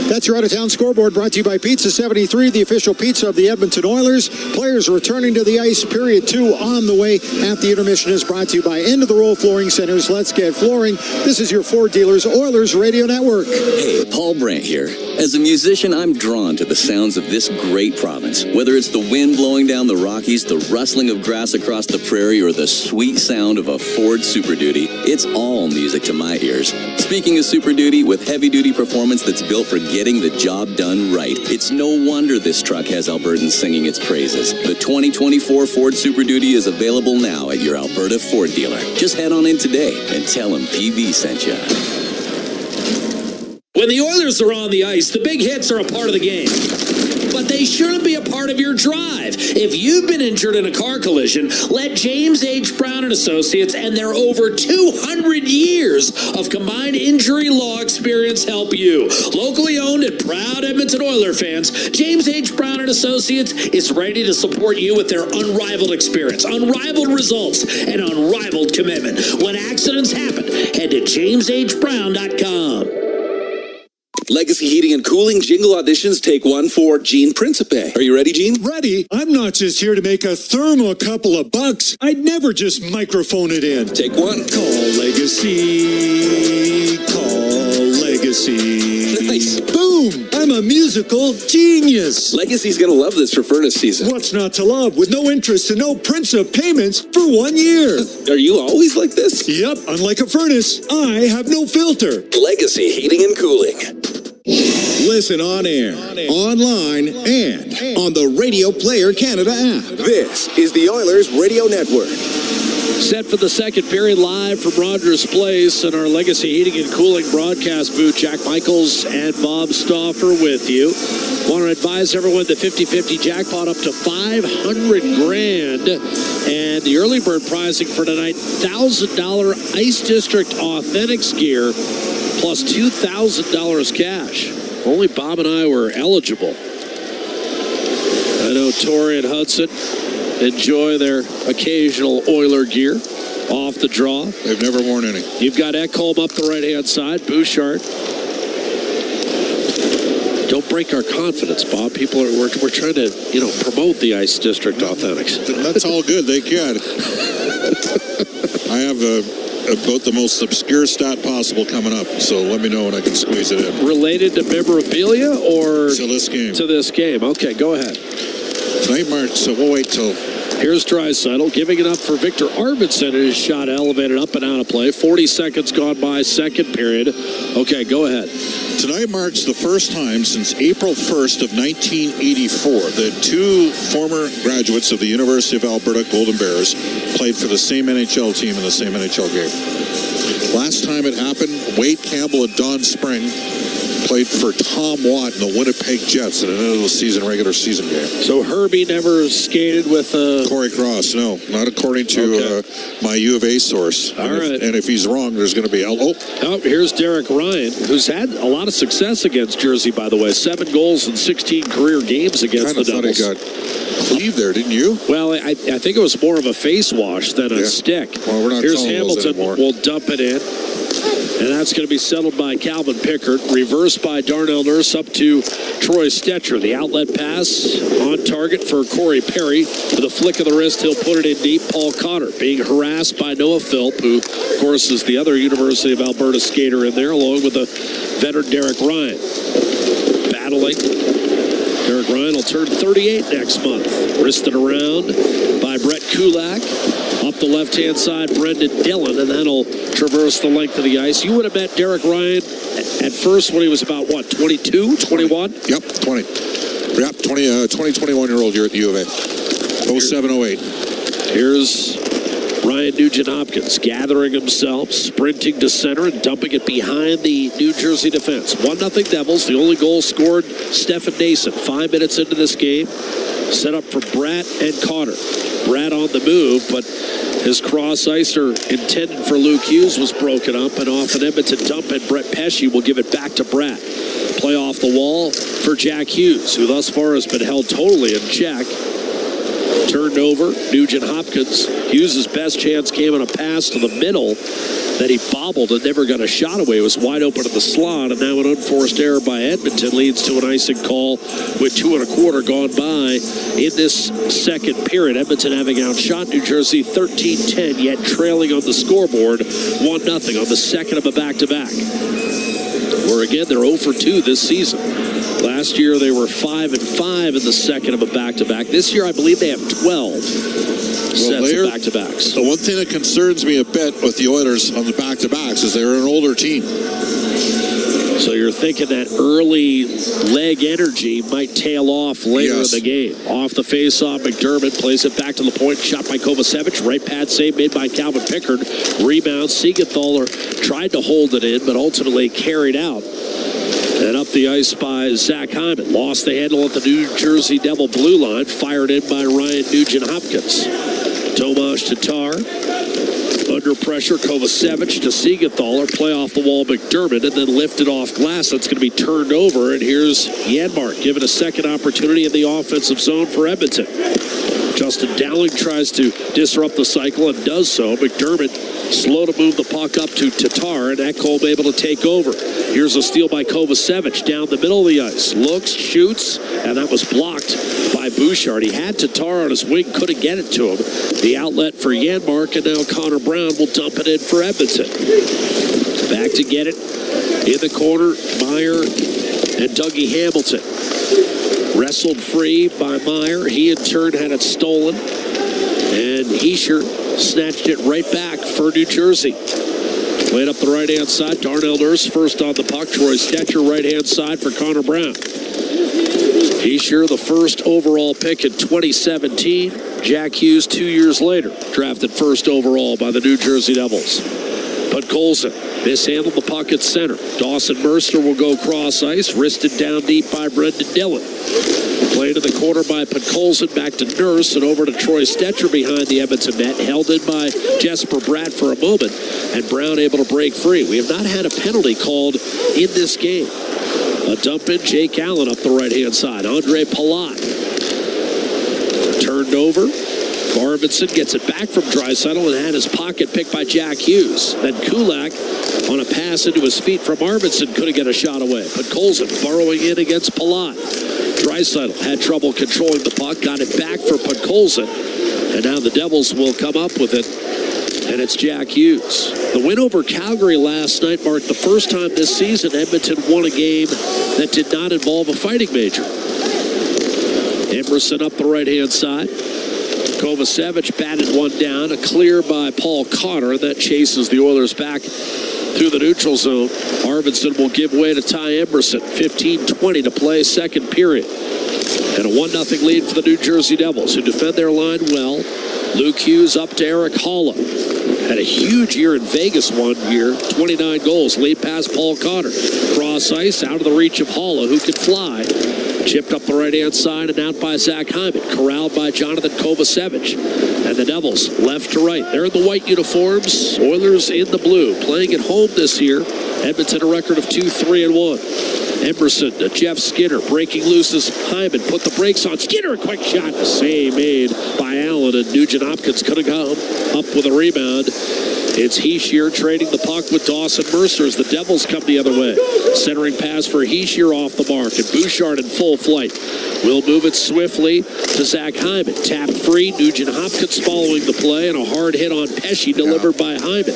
That's your out-of-town scoreboard, brought to you by Pizza 73, the official pizza of the Edmonton Oilers. Players returning to the ice, period 2 on the way at the intermission is brought to you by End of the Row Flooring Centers. Let's get flooring. This is your Ford Dealers Oilers Radio Network. Hey, Paul Brandt here. As a musician, I'm drawn to the sounds of this great province. Whether it's the wind blowing down the Rockies, the rustling of grass across the prairie, or the sweet sound of a Ford Super Duty, it's all music to my ears. Speaking of Super Duty, with heavy-duty performance that's built for getting the job done right, it's no wonder this truck has Albertans singing its praises. The 2024 Ford Super Duty is available now at your Alberta Ford dealer. Just head on in today and tell them PV sent you. When the Oilers are on the ice, the big hits are a part of the game. But they shouldn't be a part of your drive. If you've been injured in a car collision, let James H. Brown & Associates and their over 200 years of combined injury law experience help you. Locally owned and proud Edmonton Oiler fans, James H. Brown & Associates is ready to support you with their unrivaled experience, unrivaled results, and unrivaled commitment. When accidents happen, head to jameshbrown.com. Legacy Heating and Cooling jingle auditions take one for Gene Principe. Are you ready, Gene? Ready? I'm not just here to make a thermo couple of bucks. I'd never just microphone it in. Take one. Call Legacy. Call Legacy. Nice. Boom! I'm a musical genius. Legacy's gonna love this for furnace season. What's not to love? With no interest and no Principe payments for 1 year. Are you always like this? Yep. Unlike a furnace, I have no filter. Legacy Heating and Cooling. Listen on air, online, and on the Radio Player Canada app. This is the Oilers Radio Network. Set for the second period live from Rogers Place in our Legacy Heating and Cooling broadcast booth. Jack Michaels and Bob Stauffer with you. Want to advise everyone the 50-50 jackpot up to $500,000. And the early bird pricing for tonight, $1,000 Ice District Authentics gear plus $2,000 cash. If only Bob and I were eligible. I know Tori and Hudson enjoy their occasional Oiler gear off the draw. They've never worn any. You've got Ekholm up the right-hand side, Bouchard. Don't break our confidence, Bob. We're trying to, promote the Ice District Authentics. That's all good. They can. I have about the most obscure stat possible coming up, so let me know when I can squeeze it in. Related to memorabilia or to this game? To this game. Okay, go ahead. Tonight, Mark, so we'll wait till... Here's Draisaitl giving it up for Victor Arvidsson. His shot elevated up and out of play. 40 seconds gone by, second period. Okay, go ahead. Tonight marks the first time since April 1st of 1984 that two former graduates of the University of Alberta Golden Bears played for the same NHL team in the same NHL game. Last time it happened, Wade Campbell and Don Spring played for Tom Watt in the Winnipeg Jets in an end-of-the-season regular season game. So Herbie never skated with Corey Cross, no. Not according to my U of A source. All right. And if he's wrong, there's going to be... Oh, here's Derek Ryan, who's had a lot of success against Jersey, by the way. 7 goals in 16 career games against the Devils. I thought he got cleaved there, didn't you? Well, I think it was more of a face wash than a stick. Well, we're not Here's telling those Hamilton. anymore. We'll dump it in. And that's going to be settled by Calvin Pickard. Reversed by Darnell Nurse up to Troy Stetcher. The outlet pass on target for Corey Perry. With a flick of the wrist, he'll put it in deep. Paul Cotter being harassed by Noah Philp, who, of course, is the other University of Alberta skater in there, along with the veteran Derek Ryan. Battling. Derek Ryan will turn 38 next month. Wristed around by Brett Kulak. Up the left-hand side, Brendan Dillon, and then he'll traverse the length of the ice. You would have met Derek Ryan at first when he was about, 22, 21? Yep, 20. Yep, 21-year-old year at the U of A. 07-08. Here's Ryan Nugent-Hopkins gathering himself, sprinting to center, and dumping it behind the New Jersey defense. 1-0 Devils. The only goal scored, Stefan Nason. 5 minutes into this game. Set up for Bratt and Cotter. Bratt on the move, but his cross-icer intended for Luke Hughes was broken up, and off an Edmonton dump, and Brett Pesce will give it back to Bratt. Play off the wall for Jack Hughes, who thus far has been held totally in check. Turned over, Nugent-Hopkins. Hughes' best chance came on a pass to the middle that he bobbled and never got a shot away. It was wide open in the slot, and now an unforced error by Edmonton leads to an icing call with 2 1/4 gone by in this second period. Edmonton having outshot New Jersey 13-10, yet trailing on the scoreboard 1-0 on the second of a back-to-back. Where again, they're 0 for 2 this season. Last year, they were 5-5 in the second of a back-to-back. This year, I believe they have 12 sets of back-to-backs. The one thing that concerns me a bit with the Oilers on the back-to-backs is they're an older team. So you're thinking that early leg energy might tail off later in the game. Off the face-off, McDermott plays it back to the point. Shot by Kovacevic. Right pad save made by Calvin Pickard. Rebound. Siegenthaler tried to hold it in, but ultimately carried out. And up the ice by Zach Hyman. Lost the handle at the New Jersey Devil blue line. Fired in by Ryan Nugent-Hopkins. Tomas Tatar. Under pressure, Kovacevic to Siegenthaler. Play off the wall, McDermott, and then lifted off glass. That's going to be turned over. And here's Janmark given a second opportunity in the offensive zone for Edmonton. Justin Dowling tries to disrupt the cycle and does so. McDermott slow to move the puck up to Tatar, and Ekholm able to take over. Here's a steal by Kovacevic down the middle of the ice. Looks, shoots, and that was blocked by Bouchard. He had Tatar on his wing, couldn't get it to him. The outlet for Janmark, and now Connor Brown will dump it in for Edmonton. Back to get it in the corner, Meyer and Dougie Hamilton. Wrestled free by Meyer. He in turn had it stolen. And Heischer snatched it right back for New Jersey. Played up the right-hand side. Darnell Nurse first on the puck. Troy Stetcher right-hand side for Connor Brown. Heischer, the first overall pick in 2017. Jack Hughes 2 years later, drafted first overall by the New Jersey Devils. Podkolzin mishandled the puck at center. Dawson Mercer will go cross ice, wristed down deep by Brendan Dillon. Play to the corner by Podkolzin, back to Nurse, and over to Troy Stetcher behind the Edmonton net. Held in by Jesper Bratt for a moment, and Brown able to break free. We have not had a penalty called in this game. A dump in, Jake Allen up the right-hand side. Andre Palat turned over. Arvidsson gets it back from Draisaitl and had his pocket picked by Jack Hughes. Then Kulak on a pass into his feet from Arvidsson couldn't get a shot away. Podkolzin burrowing in against Palat. Draisaitl had trouble controlling the puck, got it back for Podkolzin, and now the Devils will come up with it, and it's Jack Hughes. The win over Calgary last night marked the first time this season Edmonton won a game that did not involve a fighting major. Emerson up the right-hand side. Kovacevic batted one down. A clear by Paul Cotter that chases the Oilers back through the neutral zone. Arvidsson will give way to Ty Emerson. 15:20 to play, second period. And a 1-0 lead for the New Jersey Devils, who defend their line well. Luke Hughes up to Eric Haula. Had a huge year in Vegas one year. 29 goals. Lead past Paul Cotter. Cross ice, out of the reach of Haula, who can fly. Chipped up the right-hand side and out by Zach Hyman. Corralled by Jonathan Kovacevic. And the Devils left to right. They're in the white uniforms. Oilers in the blue. Playing at home this year. Edmonton a record of 2-3-1. Emerson to Jeff Skinner. Breaking loose as Hyman. Put the brakes on. Skinner, a quick shot. A save made by Allen. And Nugent Hopkins could have gone up with a rebound. It's Heischer trading the puck with Dawson Mercer as the Devils come the other way. Centering pass for Heischer off the mark, and Bouchard in full flight. Will move it swiftly to Zach Hyman. Tapped free, Nugent Hopkins following the play, and a hard hit on Pesce delivered by Hyman.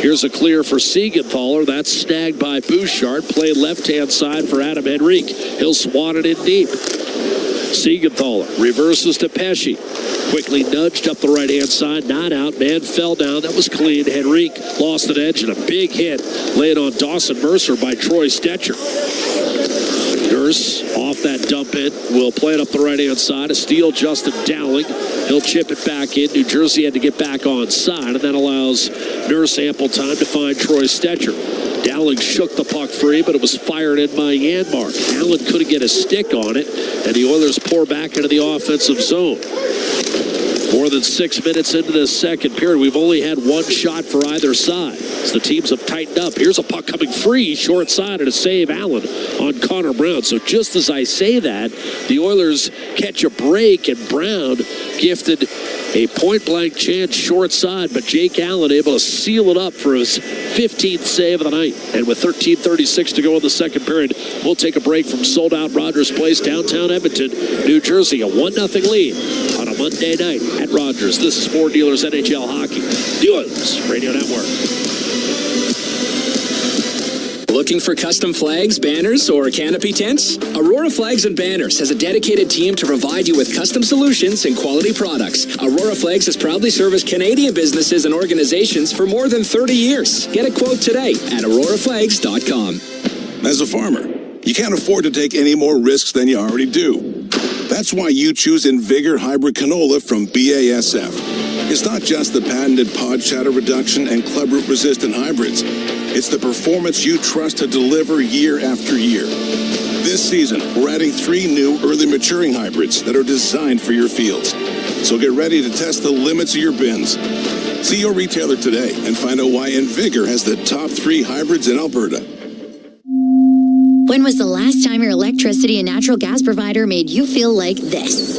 Here's a clear for Siegenthaler. That's snagged by Bouchard. Play left-hand side for Adam Henrique. He'll swat it in deep. Siegenthaler reverses to Pesce. Quickly nudged up the right-hand side. Not out. Man fell down. That was clean. Henrique lost an edge and a big hit laid on Dawson Mercer by Troy Stetcher. Nurse off that dump in. Will play it up the right-hand side. A steal, Justin Dowling. He'll chip it back in. New Jersey had to get back on side, and that allows Nurse ample time to find Troy Stetcher. Dowling shook the puck free, but it was fired in by Janmark. Allen couldn't get a stick on it, and the Oilers pour back into the offensive zone. More than 6 minutes into this second period, we've only had one shot for either side. So the teams have tightened up. Here's a puck coming free, short side, and a save Allen on Connor Brown. So just as I say that, the Oilers catch a break, and Brown gifted a point-blank chance short side, but Jake Allen able to seal it up for his 15th save of the night. And with 13:36 to go in the second period, we'll take a break from sold-out Rogers Place, downtown Edmonton, New Jersey. A 1-0 lead on a Monday night at Rogers. This is Ford Dealers NHL Hockey, the Oilers Radio Network. Looking for custom flags, banners, or canopy tents? Aurora Flags and Banners has a dedicated team to provide you with custom solutions and quality products. Aurora Flags has proudly serviced Canadian businesses and organizations for more than 30 years. Get a quote today at auroraflags.com. As a farmer, you can't afford to take any more risks than you already do. That's why you choose Invigor Hybrid Canola from BASF. It's not just the patented pod shatter reduction and club root resistant hybrids. It's the performance you trust to deliver year after year. This season, we're adding 3 new early maturing hybrids that are designed for your fields. So get ready to test the limits of your bins. See your retailer today and find out why Invigor has the top 3 hybrids in Alberta. When was the last time your electricity and natural gas provider made you feel like this?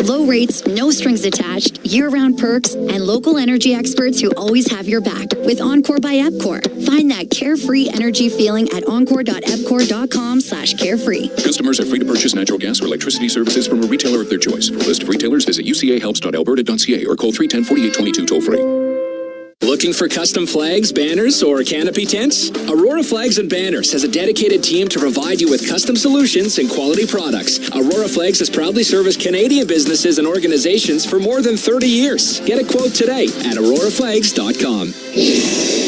Low rates, no strings attached, year-round perks, and local energy experts who always have your back with Encore by EPCOR. Find that carefree energy feeling at encore.epcor.com/carefree. Customers are free to purchase natural gas or electricity services from a retailer of their choice. For a list of retailers, visit ucahelps.alberta.ca or call 310-4822 toll-free. Looking for custom flags, banners, or canopy tents? Aurora Flags and Banners has a dedicated team to provide you with custom solutions and quality products. Aurora Flags has proudly serviced Canadian businesses and organizations for more than 30 years. Get a quote today at auroraflags.com.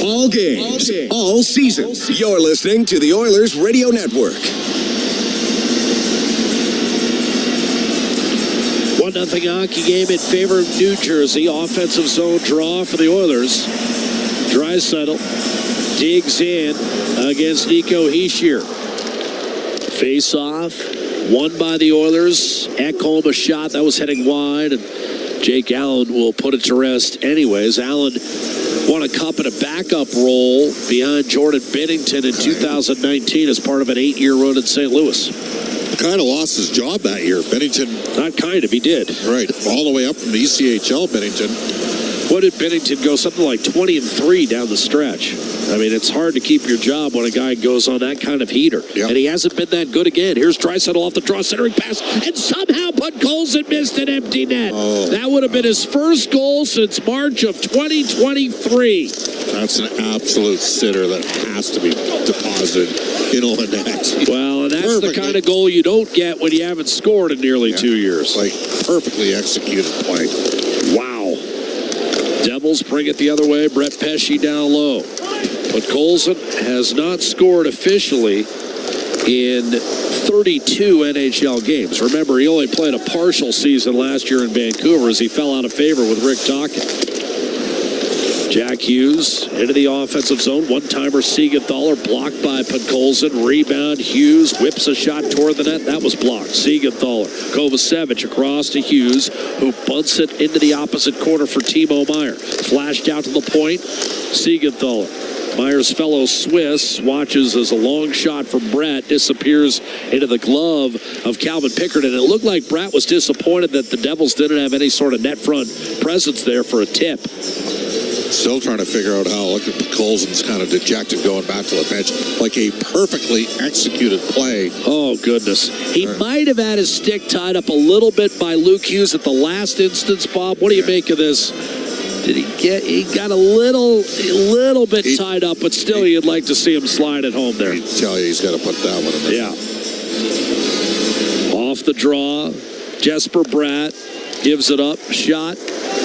All games, all season. You're listening to the Oilers Radio Network. 1-0 hockey game in favor of New Jersey. Offensive zone draw for the Oilers. Draisaitl digs in against Nico Hischier. Face off, won by the Oilers. Ekholm a shot that was heading wide, and Jake Allen will put it to rest anyways. Allen won a cup in a backup role behind Jordan Binnington in 2019 as part of an 8-year run in St. Louis. Kind of lost his job that year. Binnington. Not kind of, he did. Right. All the way up from the ECHL, Binnington. What did Binnington go? Something like 20-3 down the stretch. I mean, it's hard to keep your job when a guy goes on that kind of heater. Yep. And he hasn't been that good again. Here's Draisaitl off the draw, centering pass, and somehow Podkolzin missed an empty net. Oh. That would have been his first goal since March of 2023. That's an absolute sitter that has to be deposited in a net. Well, and that's the kind of goal you don't get when you haven't scored in nearly 2 years. Like, perfectly executed play. Wow. Devils bring it the other way. Brett Pesce down low. Podkolzin has not scored officially in 32 NHL games. Remember, he only played a partial season last year in Vancouver as he fell out of favor with Rick Tocchet. Jack Hughes into the offensive zone. One-timer Siegenthaler blocked by Podkolzin. Rebound. Hughes whips a shot toward the net. That was blocked. Siegenthaler. Kovacevic across to Hughes, who bunts it into the opposite corner for Timo Meier. Flashed out to the point. Siegenthaler. Meier's fellow Swiss watches as a long shot from Brett disappears into the glove of Calvin Pickard. And it looked like Brett was disappointed that the Devils didn't have any sort of net front presence there for a tip. Still trying to figure out how. Look at Podkolzin's kind of dejected going back to the bench. Like a perfectly executed play. Oh, goodness. He might have had his stick tied up a little bit by Luke Hughes at the last instance, Bob. What do you make of this? Did he got a little bit tied up, but still you'd like to see him slide it home there. I tell you, he's got to put that one in there. Yeah. Off the draw, Jesper Bratt gives it up, shot,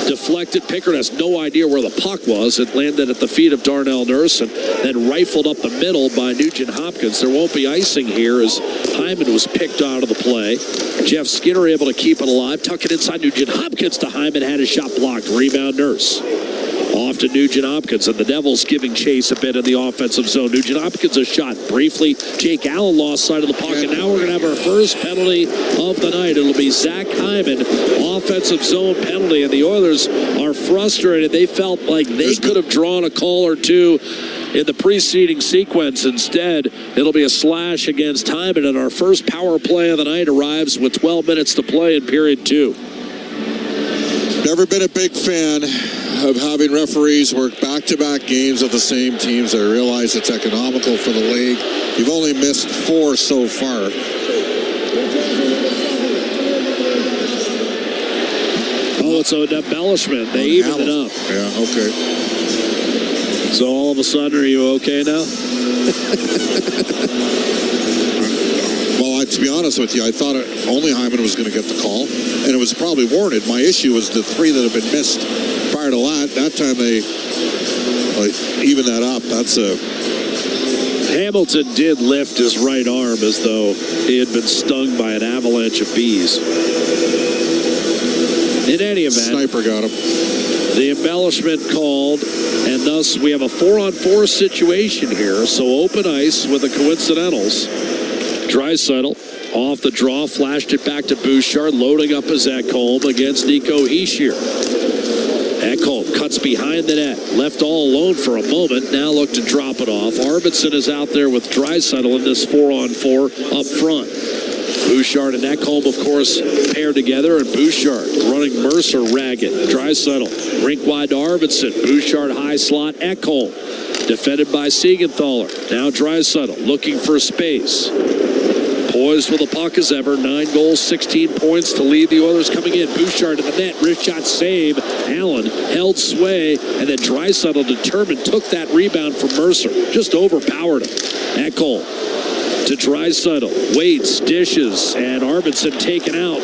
deflected. Pickard has no idea where the puck was. It landed at the feet of Darnell Nurse and then rifled up the middle by Nugent Hopkins. There won't be icing here as Hyman was picked out of the play. Jeff Skinner able to keep it alive. Tuck it inside Nugent Hopkins to Hyman. Had his shot blocked. Rebound Nurse. Off to Nugent Hopkins, and the Devils giving chase a bit in the offensive zone. Nugent Hopkins a shot briefly. Jake Allen lost sight of the puck, and now we're going to have our first penalty of the night. It'll be Zach Hyman, offensive zone penalty, and the Oilers are frustrated. They felt like they could have drawn a call or two in the preceding sequence. Instead, it'll be a slash against Hyman, and our first power play of the night arrives with 12 minutes to play in period 2. Never been a big fan of having referees work back-to-back games of the same teams. I realize it's economical for the league. You've only missed 4 so far. Oh, it's an embellishment. They evened it up. Yeah, okay. So all of a sudden, are you okay now? Well, to be honest with you, I thought only Hyman was going to get the call, and it was probably warranted. My issue was the 3 that have been missed prior to that time they even that up. That's a... Hamilton did lift his right arm as though he had been stung by an avalanche of bees. In any event, sniper got him. The embellishment called, and thus we have a 4-on-4 situation here. So open ice with the coincidentals. Draisaitl off the draw, flashed it back to Bouchard, loading up his Ekholm against Nico Hischier. Ekholm cuts behind the net, left all alone for a moment, now look to drop it off. Arvidsson is out there with Draisaitl in this 4-on-4 up front. Bouchard and Ekholm, of course, paired together, and Bouchard running Mercer ragged. Draisaitl, rink wide to Arvidsson. Bouchard high slot, Ekholm. Defended by Siegenthaler. Now Draisaitl looking for space. Poised with the puck as ever. 9 goals, 16 points to lead the Oilers coming in. Bouchard in the net. Wrist shot save. Allen held sway. And then Draisaitl determined took that rebound from Mercer. Just overpowered him. Ekholm to Draisaitl. Waits, dishes, and Arvidsson taken out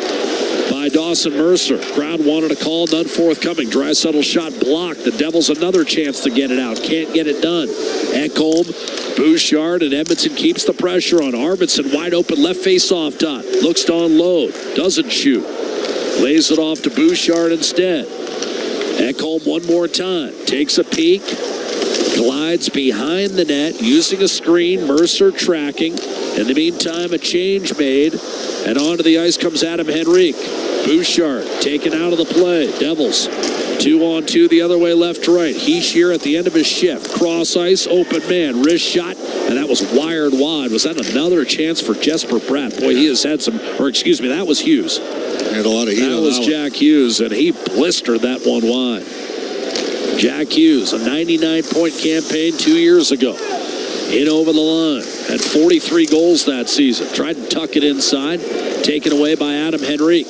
by Dawson Mercer. Crowd wanted a call, none forthcoming. Draisaitl shot blocked. The Devils another chance to get it out. Can't get it done. Ekholm, Bouchard, and Edmonton keeps the pressure on. Arvidsson wide open left face-off dot. Looks to unload. Doesn't shoot. Lays it off to Bouchard instead. Ekholm one more time. Takes a peek. Glides behind the net using a screen. Mercer tracking. In the meantime, a change made. And onto the ice comes Adam Henrique. Bouchard taken out of the play. Devils 2-on-2 the other way, left to right. Hischier at the end of his shift. Cross ice, open man, wrist shot, and that was wired wide. Was that another chance for Jesper Bratt? Boy, he has had some, or excuse me, that was Hughes. Had a lot of heat. That was Jack Hughes, and he blistered that one wide. Jack Hughes, a 99-point campaign 2 years ago. In over the line. Had 43 goals that season. Tried to tuck it inside. Taken away by Adam Henrique.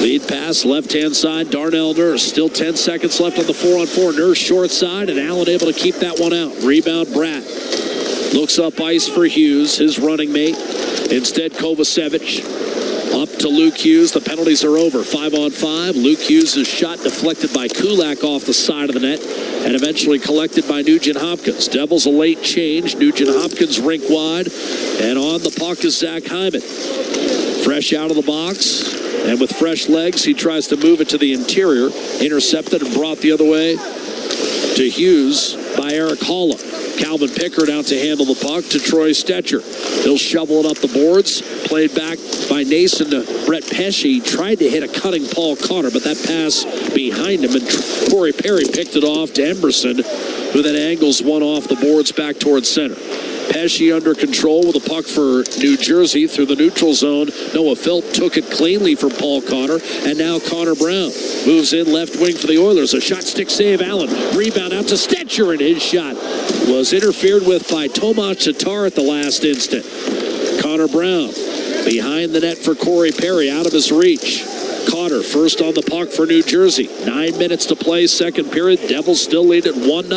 Lead pass, left-hand side, Darnell Nurse. Still 10 seconds left on the 4-on-4. Nurse short side, and Allen able to keep that one out. Rebound, Bratt. Looks up ice for Hughes, his running mate. Instead, Kovacevic. Up to Luke Hughes. The penalties are over. 5-on-5. Luke Hughes' shot deflected by Kulak off the side of the net and eventually collected by Nugent Hopkins. Devils a late change. Nugent Hopkins rink wide. And on the puck is Zach Hyman. Fresh out of the box. And with fresh legs, he tries to move it to the interior. Intercepted and brought the other way to Hughes by Eric Halla. Calvin Pickard out to handle the puck to Troy Stetcher. He'll shovel it up the boards. Played back by Nason to Brett Pesce. Tried to hit a cutting Paul Cotter, but that pass behind him, and Corey Perry picked it off to Emberson, who then angles one off the boards back towards center. Pesce under control with a puck for New Jersey through the neutral zone. Noah Philp took it cleanly from Paul Cotter, and now Connor Brown moves in left wing for the Oilers. A shot stick save, Allen. Rebound out to Stetcher, and his shot was interfered with by Tomas Tatar at the last instant. Connor Brown behind the net for Corey Perry, out of his reach. Cotter first on the puck for New Jersey. 9 minutes to play, second period. Devils still lead at 1-0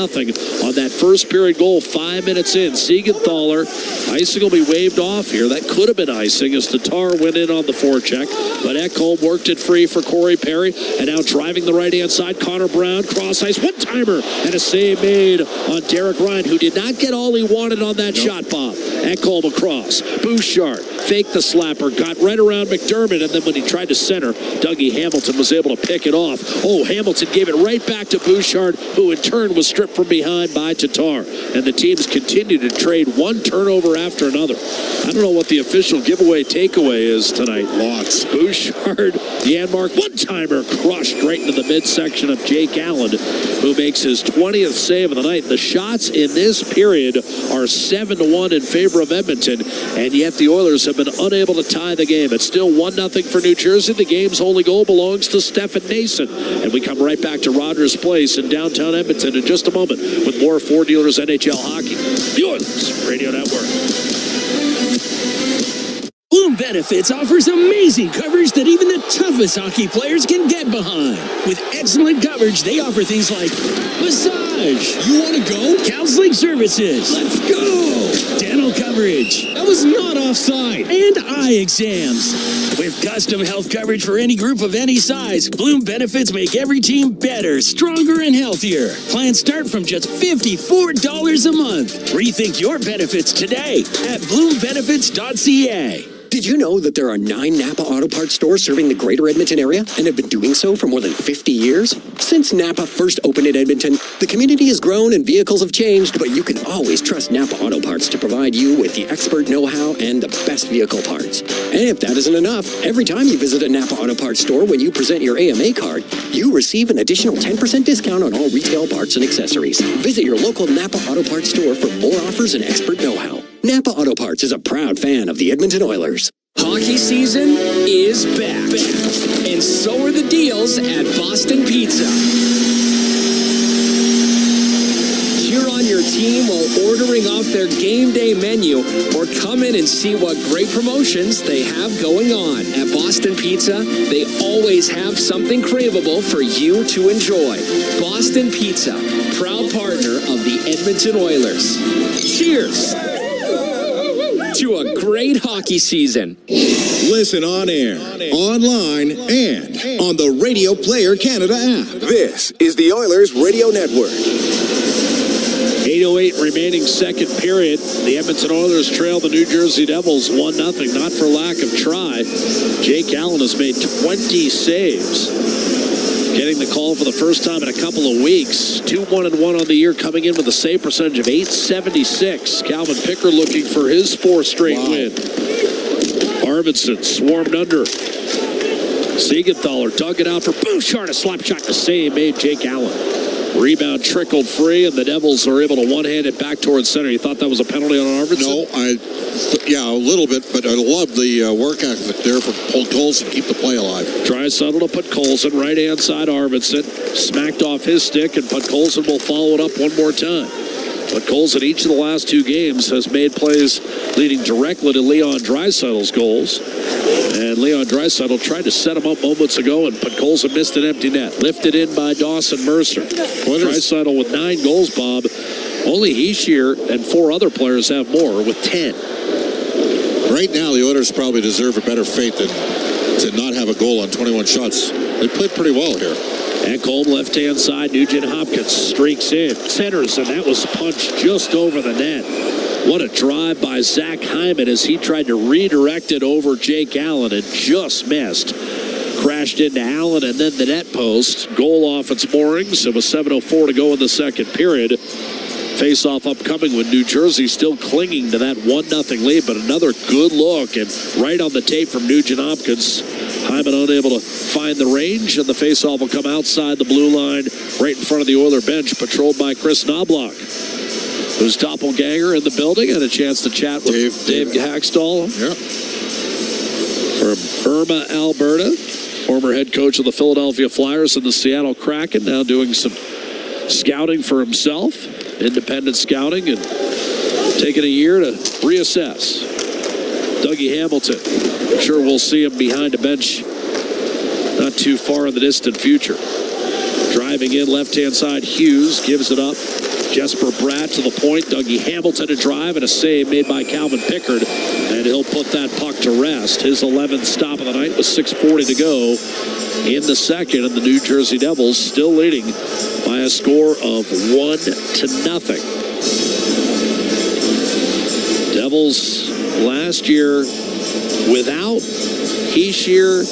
on that first period goal. 5 minutes in. Siegenthaler, icing will be waved off here. That could have been icing as Tatar went in on the forecheck, but Ekholm worked it free for Corey Perry, and now driving the right-hand side, Connor Brown, cross ice, one-timer, and a save made on Derek Ryan, who did not get all he wanted on that shot, Bob. Ekholm across. Bouchard faked the slapper, got right around McDermott, and then when he tried to center, Dougie Hamilton was able to pick it off. Oh, Hamilton gave it right back to Bouchard, who in turn was stripped from behind by Tatar. And the teams continue to trade one turnover after another. I don't know what the official giveaway takeaway is tonight. Lots. Bouchard, Janmark, one-timer crushed right into the midsection of Jake Allen, who makes his 20th save of the night. The shots in this period are 7-1 in favor of Edmonton, and yet the Oilers have been unable to tie the game. It's still 1-0 for New Jersey. The game's only goal belongs to Stefan Nason. And we come right back to Rogers Place in downtown Edmonton in just a moment with more Ford Dealers NHL hockey. The Oilers Radio Network. Bloom Benefits offers amazing coverage that even the toughest hockey players can get behind. With excellent coverage, they offer things like massage. You want to go? Counseling services. Let's go. Dental coverage. That was not offside. And eye exams. With custom health coverage for any group of any size, Bloom Benefits make every team better, stronger, and healthier. Plans start from just $54 a month. Rethink your benefits today at bloombenefits.ca. Did you know that there are 9 Napa Auto Parts stores serving the greater Edmonton area and have been doing so for more than 50 years? Since Napa first opened in Edmonton, the community has grown and vehicles have changed, but you can always trust Napa Auto Parts to provide you with the expert know-how and the best vehicle parts. And if that isn't enough, every time you visit a Napa Auto Parts store when you present your AMA card, you receive an additional 10% discount on all retail parts and accessories. Visit your local Napa Auto Parts store for more offers and expert know-how. Napa Auto Parts is a proud fan of the Edmonton Oilers. Hockey season is back. And so are the deals at Boston Pizza. Cheer on your team while ordering off their game day menu, or come in and see what great promotions they have going on. At Boston Pizza, they always have something craveable for you to enjoy. Boston Pizza, proud partner of the Edmonton Oilers. Cheers to a great hockey season. Listen on air, online, and on the Radio Player Canada app. This is the Oilers Radio Network. 8:08 remaining second period. The Edmonton Oilers trail the New Jersey Devils 1-0, not for lack of try. Jake Allen has made 20 saves. Getting the call for the first time in a couple of weeks. 2-1-1 on the year, coming in with a save percentage of .876. Calvin Pickard looking for his fourth straight win. Arvidsson swarmed under. Siegenthaler dug it out for Bouchard. A slap shot to save made Jake Allen. Rebound trickled free, and the Devils are able to one-hand it back towards center. You thought that was a penalty on Arvidsson? No, yeah, a little bit, but I love the work ethic there for Colson. Keep the play alive. Draisaitl to put Colson right-hand side. Arvidsson smacked off his stick, and Put Colson will follow it up one more time. But Colson, each of the last two games, has made plays leading directly to Leon Draisaitl's goals. And Leon Draisaitl tried to set him up moments ago, and Put Colson missed an empty net. Lifted in by Dawson Mercer. Draisaitl with 9 goals, Bob. Only Hischier and 4 other players have more with 10. Right now, the Oilers probably deserve a better fate than to not have a goal on 21 shots. They played pretty well here. Ekholm left-hand side. Nugent Hopkins streaks in. Centers, and that was punched just over the net. What a drive by Zach Hyman as he tried to redirect it over Jake Allen and just missed. Crashed into Allen and then the net post. Goal off its moorings. It was 7:04 to go in the second period. Face-off upcoming with New Jersey still clinging to that 1-0 lead, but another good look and right on the tape from Nugent Hopkins. Hyman unable to find the range, and the face-off will come outside the blue line right in front of the Oiler bench, patrolled by Chris Knobloch, whose doppelganger in the building. Had a chance to chat with Dave Hackstall from Irma, Alberta, former head coach of the Philadelphia Flyers and the Seattle Kraken, now doing some scouting for himself, independent scouting, and taking a year to reassess. Dougie Hamilton, I'm sure we'll see him behind a bench not too far in the distant future. Driving in left-hand side, Hughes gives it up. Jesper Bratt to the point. Dougie Hamilton to drive, and a save made by Calvin Pickard, and he'll put that puck to rest. His 11th stop of the night with 6:40 to go in the second, and the New Jersey Devils still leading by a score of 1-0. Devils last year without Hischier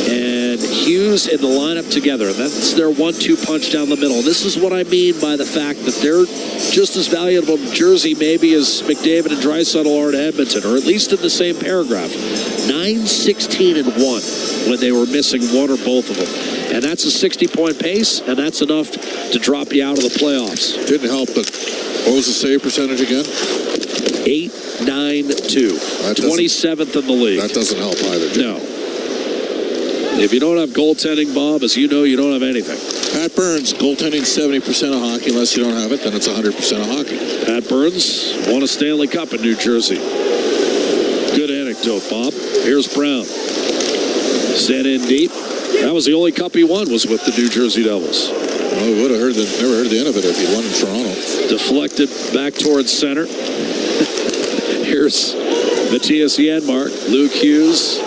and Hughes in the lineup together. That's their 1-2 punch down the middle. This is what I mean by the fact that they're just as valuable to Jersey maybe as McDavid and Draisaitl are to Edmonton, or at least in the same paragraph. 9-16-1 when they were missing one or both of them. And that's a 60-point pace, and that's enough to drop you out of the playoffs. Didn't help, but what was the save percentage again? 8-9-2. 27th in the league. That doesn't help either, Jim. No. If you don't have goaltending, Bob, as you know, you don't have anything. Pat Burns, goaltending 70% of hockey. Unless you don't have it, then it's 100% of hockey. Pat Burns won a Stanley Cup in New Jersey. Good anecdote, Bob. Here's Brown. Sent in deep. That was the only cup he won, was with the New Jersey Devils. Well, we would have never heard the end of it if he won in Toronto. Deflected back towards center. Here's Matthias Janmark. Luke Hughes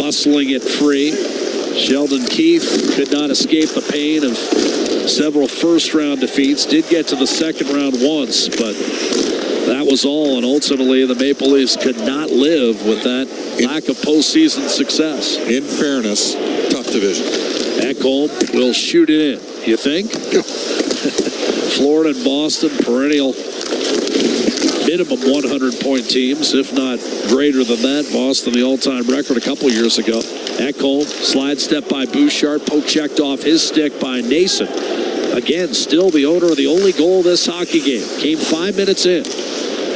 muscling it free. Sheldon Keefe could not escape the pain of several first-round defeats. Did get to the second round once, but that was all, and ultimately the Maple Leafs could not live with that lack of postseason success. In fairness, tough division. Ekholm will shoot it in. You think? Florida and Boston, perennial minimum 100-point teams, if not greater than that. Boston, the all-time record a couple years ago. Ekholm, slide step by Bouchard, poke checked off his stick by Nason. Again, still the owner of the only goal of this hockey game. Came 5 minutes in,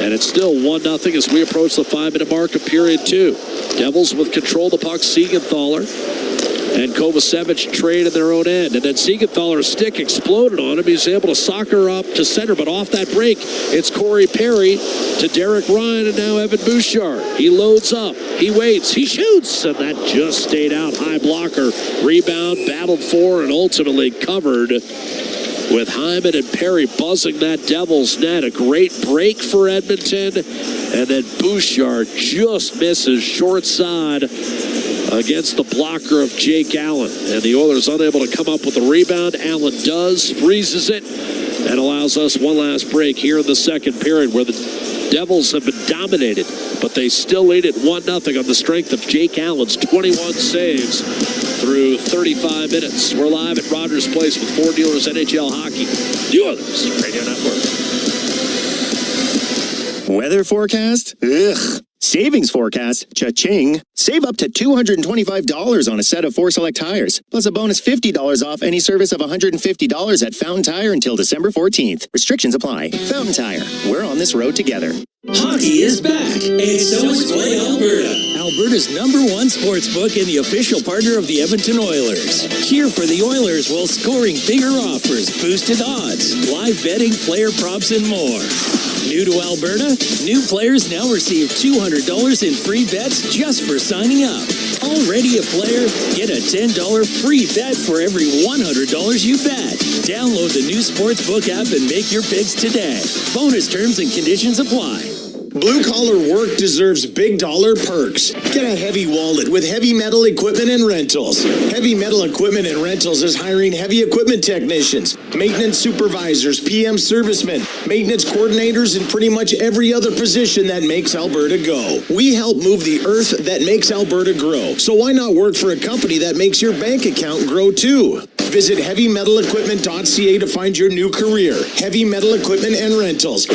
and it's still 1-0 as we approach the 5-minute mark of period 2. Devils with control of the puck. Siegenthaler And Kovacevic traded their own end. And then Siegenthaler's stick exploded on him. He's able to soccer up to center. But off that break, it's Corey Perry to Derek Ryan and now Evan Bouchard. He loads up. He waits. He shoots. And that just stayed out. High blocker. Rebound, battled for, and ultimately covered with Hyman and Perry buzzing that Devils net. A great break for Edmonton. And then Bouchard just misses short side against the blocker of Jake Allen. And the Oilers unable to come up with a rebound. Allen does, freezes it, and allows us one last break here in the second period where the Devils have been dominated, but they still lead it 1-0 on the strength of Jake Allen's 21 saves through 35 minutes. We're live at Rogers Place with Ford Dealers NHL Hockey, the Oilers Radio Network. Weather forecast? Ugh. Savings forecast? Cha-ching. Save up to $225 on a set of 4 select tires, plus a bonus $50 off any service of $150 at Fountain Tire until December 14th. Restrictions apply. Fountain Tire. We're on this road together. Hockey is back, and so is Play Alberta. Alberta's #1 sports book and the official partner of the Edmonton Oilers. Cheer for the Oilers while scoring bigger offers, boosted odds, live betting, player props, and more. New to Alberta? New players now receive $200 in free bets just for signing up. Already a player? Get a $10 free bet for every $100 you bet. Download the new Sportsbook app and make your picks today. Bonus terms and conditions apply. Blue-collar work deserves big-dollar perks. Get a heavy wallet with Heavy Metal Equipment and Rentals. Heavy Metal Equipment and Rentals is hiring heavy equipment technicians, maintenance supervisors, PM servicemen, maintenance coordinators, and pretty much every other position that makes Alberta go. We help move the earth that makes Alberta grow. So why not work for a company that makes your bank account grow too? Visit HeavyMetalEquipment.ca to find your new career. Heavy Metal Equipment and Rentals,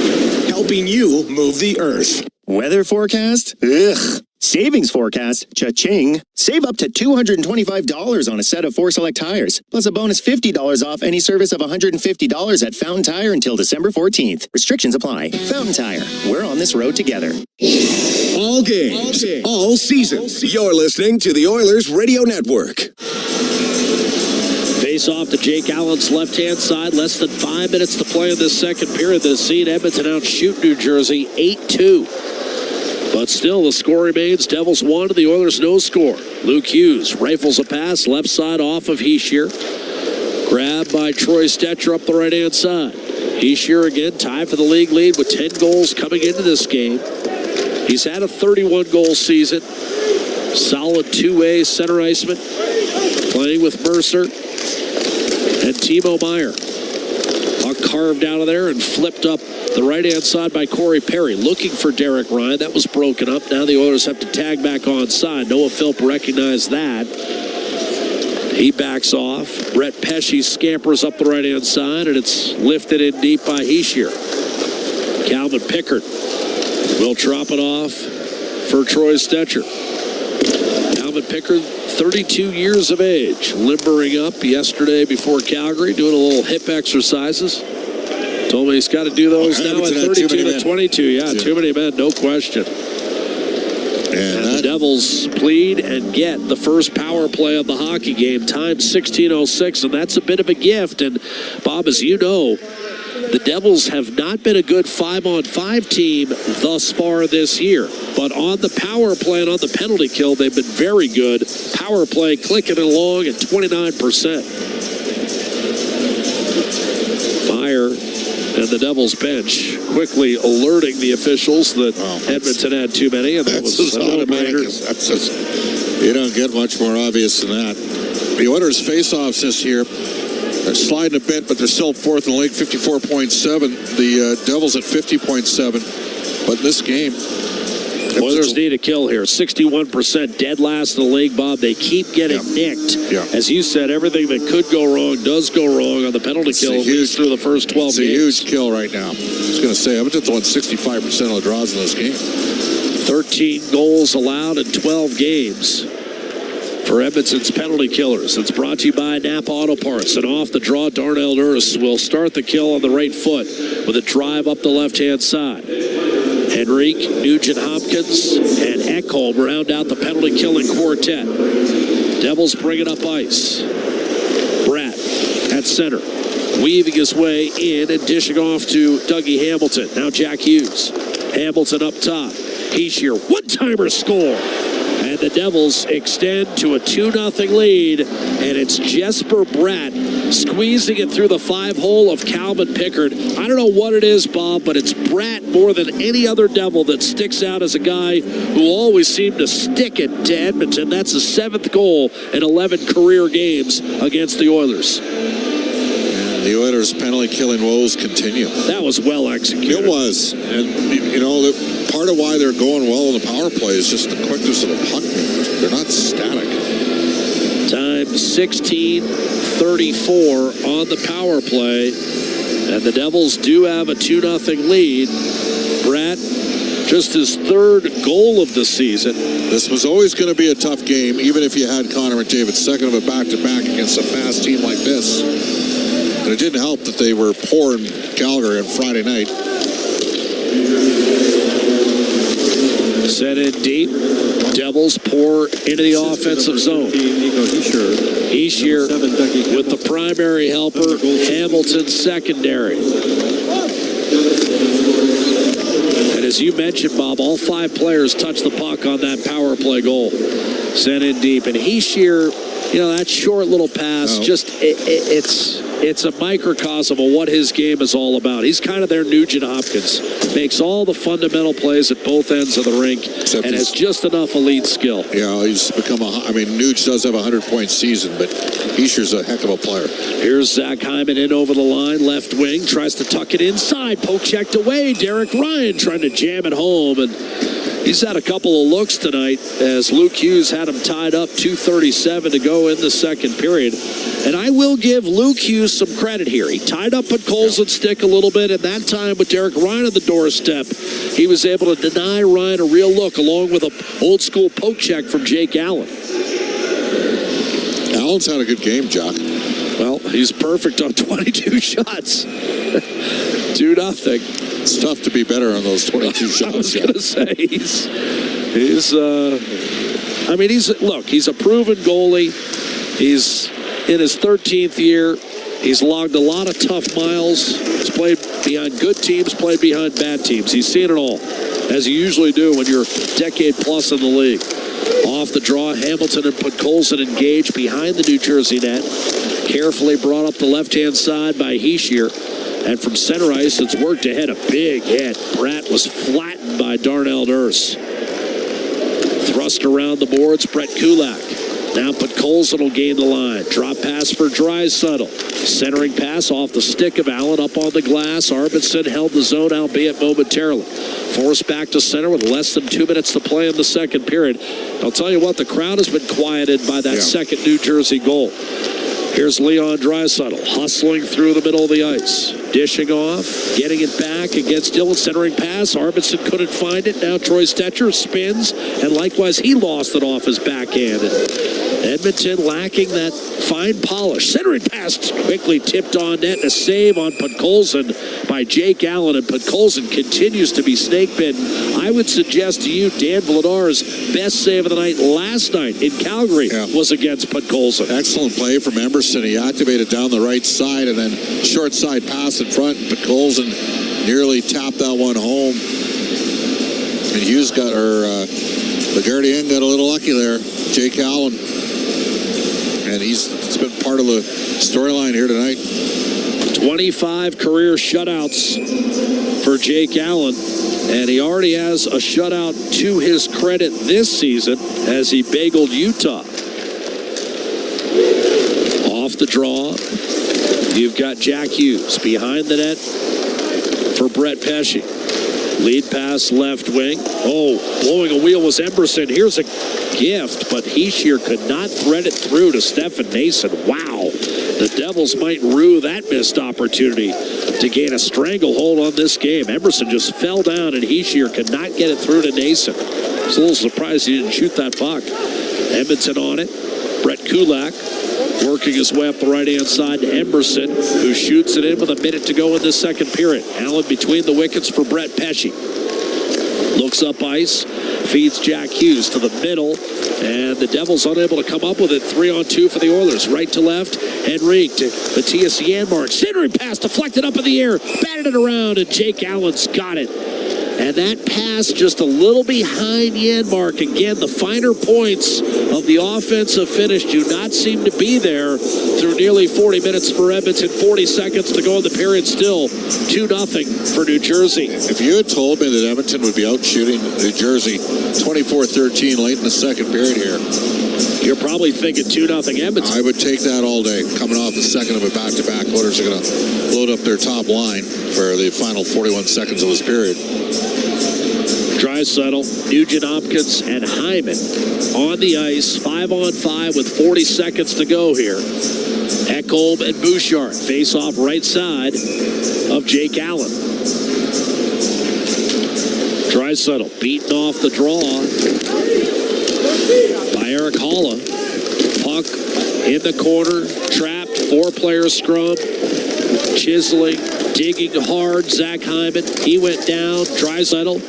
helping you move the earth. Weather forecast? Ugh. Savings forecast? Cha-ching. Save up to $225 on a set of 4 select tires, plus a bonus $50 off any service of $150 at Fountain Tire until December 14th. Restrictions apply. Fountain Tire. We're on this road together. All games, all season. You're listening to the Oilers Radio Network. Face off to Jake Allen's left-hand side. Less than 5 minutes to play in this second period. The seen Edmonton outshoot New Jersey 8-2. But still, the score remains Devils 1 to the Oilers no score. Luke Hughes rifles a pass left side off of Hischier. Grabbed by Troy Stetcher up the right-hand side. Hischier again tied for the league lead with 10 goals coming into this game. He's had a 31-goal season. Solid two-way center iceman. Playing with Mercer and Timo Meier. Puck carved out of there and flipped up the right-hand side by Corey Perry. Looking for Derek Ryan. That was broken up. Now the Oilers have to tag back onside. Noah Philp recognized that. He backs off. Brett Pesce scampers up the right-hand side, and it's lifted in deep by Hischier. Calvin Pickard will drop it off for Troy Stetcher. Calvin Pickard, 32 years of age, limbering up yesterday before Calgary, doing a little hip exercises. Told me he's got to do those now at 32 to 22. Yeah, too many men, no question. And the Devils plead and get the first power play of the hockey game, time 16:06, and that's a bit of a gift. And Bob, as you know, the Devils have not been a good 5-on-5 team thus far this year. But on the power play and on the penalty kill, they've been very good. Power play clicking along at 29%. Meyer and the Devils bench quickly alerting the officials that Edmonton had too many. And that was a no-brainer. You don't get much more obvious than that. The Oilers face-offs this year, they're sliding a bit, but they're still fourth in the league, 54.7. The Devils at 50.7. But in this game, Oilers need a kill here. 61% dead last in the league, Bob. They keep getting nicked. Yeah. As you said, everything that could go wrong does go wrong on the penalty kill through the first 12 games. It's a huge kill right now. I was going to say, Edmonton's won 65% of the draws in this game. 13 goals allowed in 12 games for Edmonton's penalty killers. It's brought to you by Napa Auto Parts. And off the draw, Darnell Nurse will start the kill on the right foot with a drive up the left-hand side. Henrique, Nugent-Hopkins, and Ekholm round out the penalty-killing quartet. Devils bring it up ice. Bratt at center, weaving his way in and dishing off to Dougie Hamilton. Now Jack Hughes. Hamilton up top. Heischier, one-timer score. And the Devils extend to a 2-0 lead, and it's Jesper Bratt squeezing it through the 5-hole of Calvin Pickard. I don't know what it is, Bob, but it's Bratt more than any other Devil that sticks out as a guy who always seemed to stick it to Edmonton. That's his 7th goal in 11 career games against the Oilers. And the Oilers' penalty-killing woes continue. That was well executed. It was. And, you know, part of why they're going well in the power play is just the quickness of the puck movement. They're not static. Time 16:34 on the power play. And the Devils do have a 2-0 lead. Bratt, just his 3rd goal of the season. This was always going to be a tough game, even if you had Connor McDavid, second of a back-to-back against a fast team like this. And it didn't help that they were poor in Calgary on Friday night. Set in deep. Devils pour into the offensive zone. Heischier with the primary helper. Hamilton secondary. And as you mentioned, Bob, all 5 players touched the puck on that power play goal. Sent in deep. And Heischier, you know, that short little pass, it's a microcosm of what his game is all about. He's kind of their Nugent Hopkins. Makes all the fundamental plays at both ends of the rink and has just enough elite skill. Yeah, he's become Nuge does have a 100-point season, but Heischier's a heck of a player. Here's Zach Hyman in over the line, left wing, tries to tuck it inside, poke checked away. Derek Ryan trying to jam it home, and he's had a couple of looks tonight as Luke Hughes had him tied up, 2:37 to go in the second period. And I will give Luke Hughes some credit here. He tied up Podkolzin's stick a little bit, and that time with Derek Ryan at the doorstep, he was able to deny Ryan a real look, along with an old-school poke check from Jake Allen. Allen's had a good game, Jock. Well, he's perfect on 22 shots. 2-0. It's tough to be better on those 22 shots. I was going to say, he's a proven goalie. He's in his 13th year. He's logged a lot of tough miles. He's played behind good teams, played behind bad teams. He's seen it all, as you usually do when you're a decade plus in the league. Off the draw, Hamilton and Podkolzin engage behind the New Jersey net. Carefully brought up the left-hand side by Heischier. And from center ice, it's worked ahead. A big hit. Bratt was flattened by Darnell Nurse. Thrust around the boards, Brett Kulak. Now Podkolzin will gain the line. Drop pass for Draisaitl. Centering pass off the stick of Allen up on the glass. Arvidsson held the zone, albeit momentarily. Forced back to center with less than 2 minutes to play in the second period. I'll tell you what, the crowd has been quieted by that second New Jersey goal. Here's Leon Draisaitl hustling through the middle of the ice. Dishing off, getting it back against Dillon, centering pass. Arvidsson couldn't find it. Now Troy Stetcher spins, and likewise he lost it off his backhand. And Edmonton lacking that fine polish. Centering pass quickly tipped on net, and a save on Podkolzin by Jake Allen. And Podkolzin continues to be snake bitten. I would suggest to you Dan Vladar's best save of the night last night in Calgary was against Podkolzin. Excellent play from Emerson. He activated down the right side and then short side pass in front. Podkolzin nearly tapped that one home. And Hughes got, the Guardian got a little lucky there. Jake Allen. And it's been part of the storyline here tonight. 25 career shutouts for Jake Allen. And he already has a shutout to his credit this season as he bageled Utah. Off the draw, you've got Jack Hughes behind the net for Brett Pesce. Lead pass left wing. Oh, blowing a wheel was Emerson. Here's a gift, but Heischier could not thread it through to Stefan Nason. Wow. The Devils might rue that missed opportunity to gain a stranglehold on this game. Emerson just fell down, and Heischier could not get it through to Nason. I was a little surprised he didn't shoot that puck. Edmonton on it. Brett Kulak working his way up the right-hand side to Emerson, who shoots it in with a minute to go in this second period. Allen between the wickets for Brett Pesce. Looks up ice, Feeds Jack Hughes to the middle, and the Devils unable to come up with it. 3-on-2 for the Oilers. Right to left, Henrique to Matthias Janmark. Centering pass deflected up in the air, batted it around, and Jake Allen's got it. And that pass just a little behind Janmark. Again, the finer points of the offensive finish do not seem to be there through nearly 40 minutes for Edmonton. 40 seconds to go in the period still. 2-0 for New Jersey. If you had told me that Edmonton would be out shooting New Jersey 24-13 late in the second period here, you're probably thinking 2-0 Edmonton. I would take that all day. Coming off the second of a back-to-back, Oilers are going to load up their top line for the final 41 seconds of this period. Draisaitl, Nugent-Hopkins, and Hyman on the ice. 5-on-5 with 40 seconds to go here. Ekholm and Bouchard face off right side of Jake Allen. Draisaitl beaten off the draw by Eric Halla. Puck in the corner, trapped, 4-player scrum. Chiseling, digging hard, Zach Hyman. He went down. Draisaitl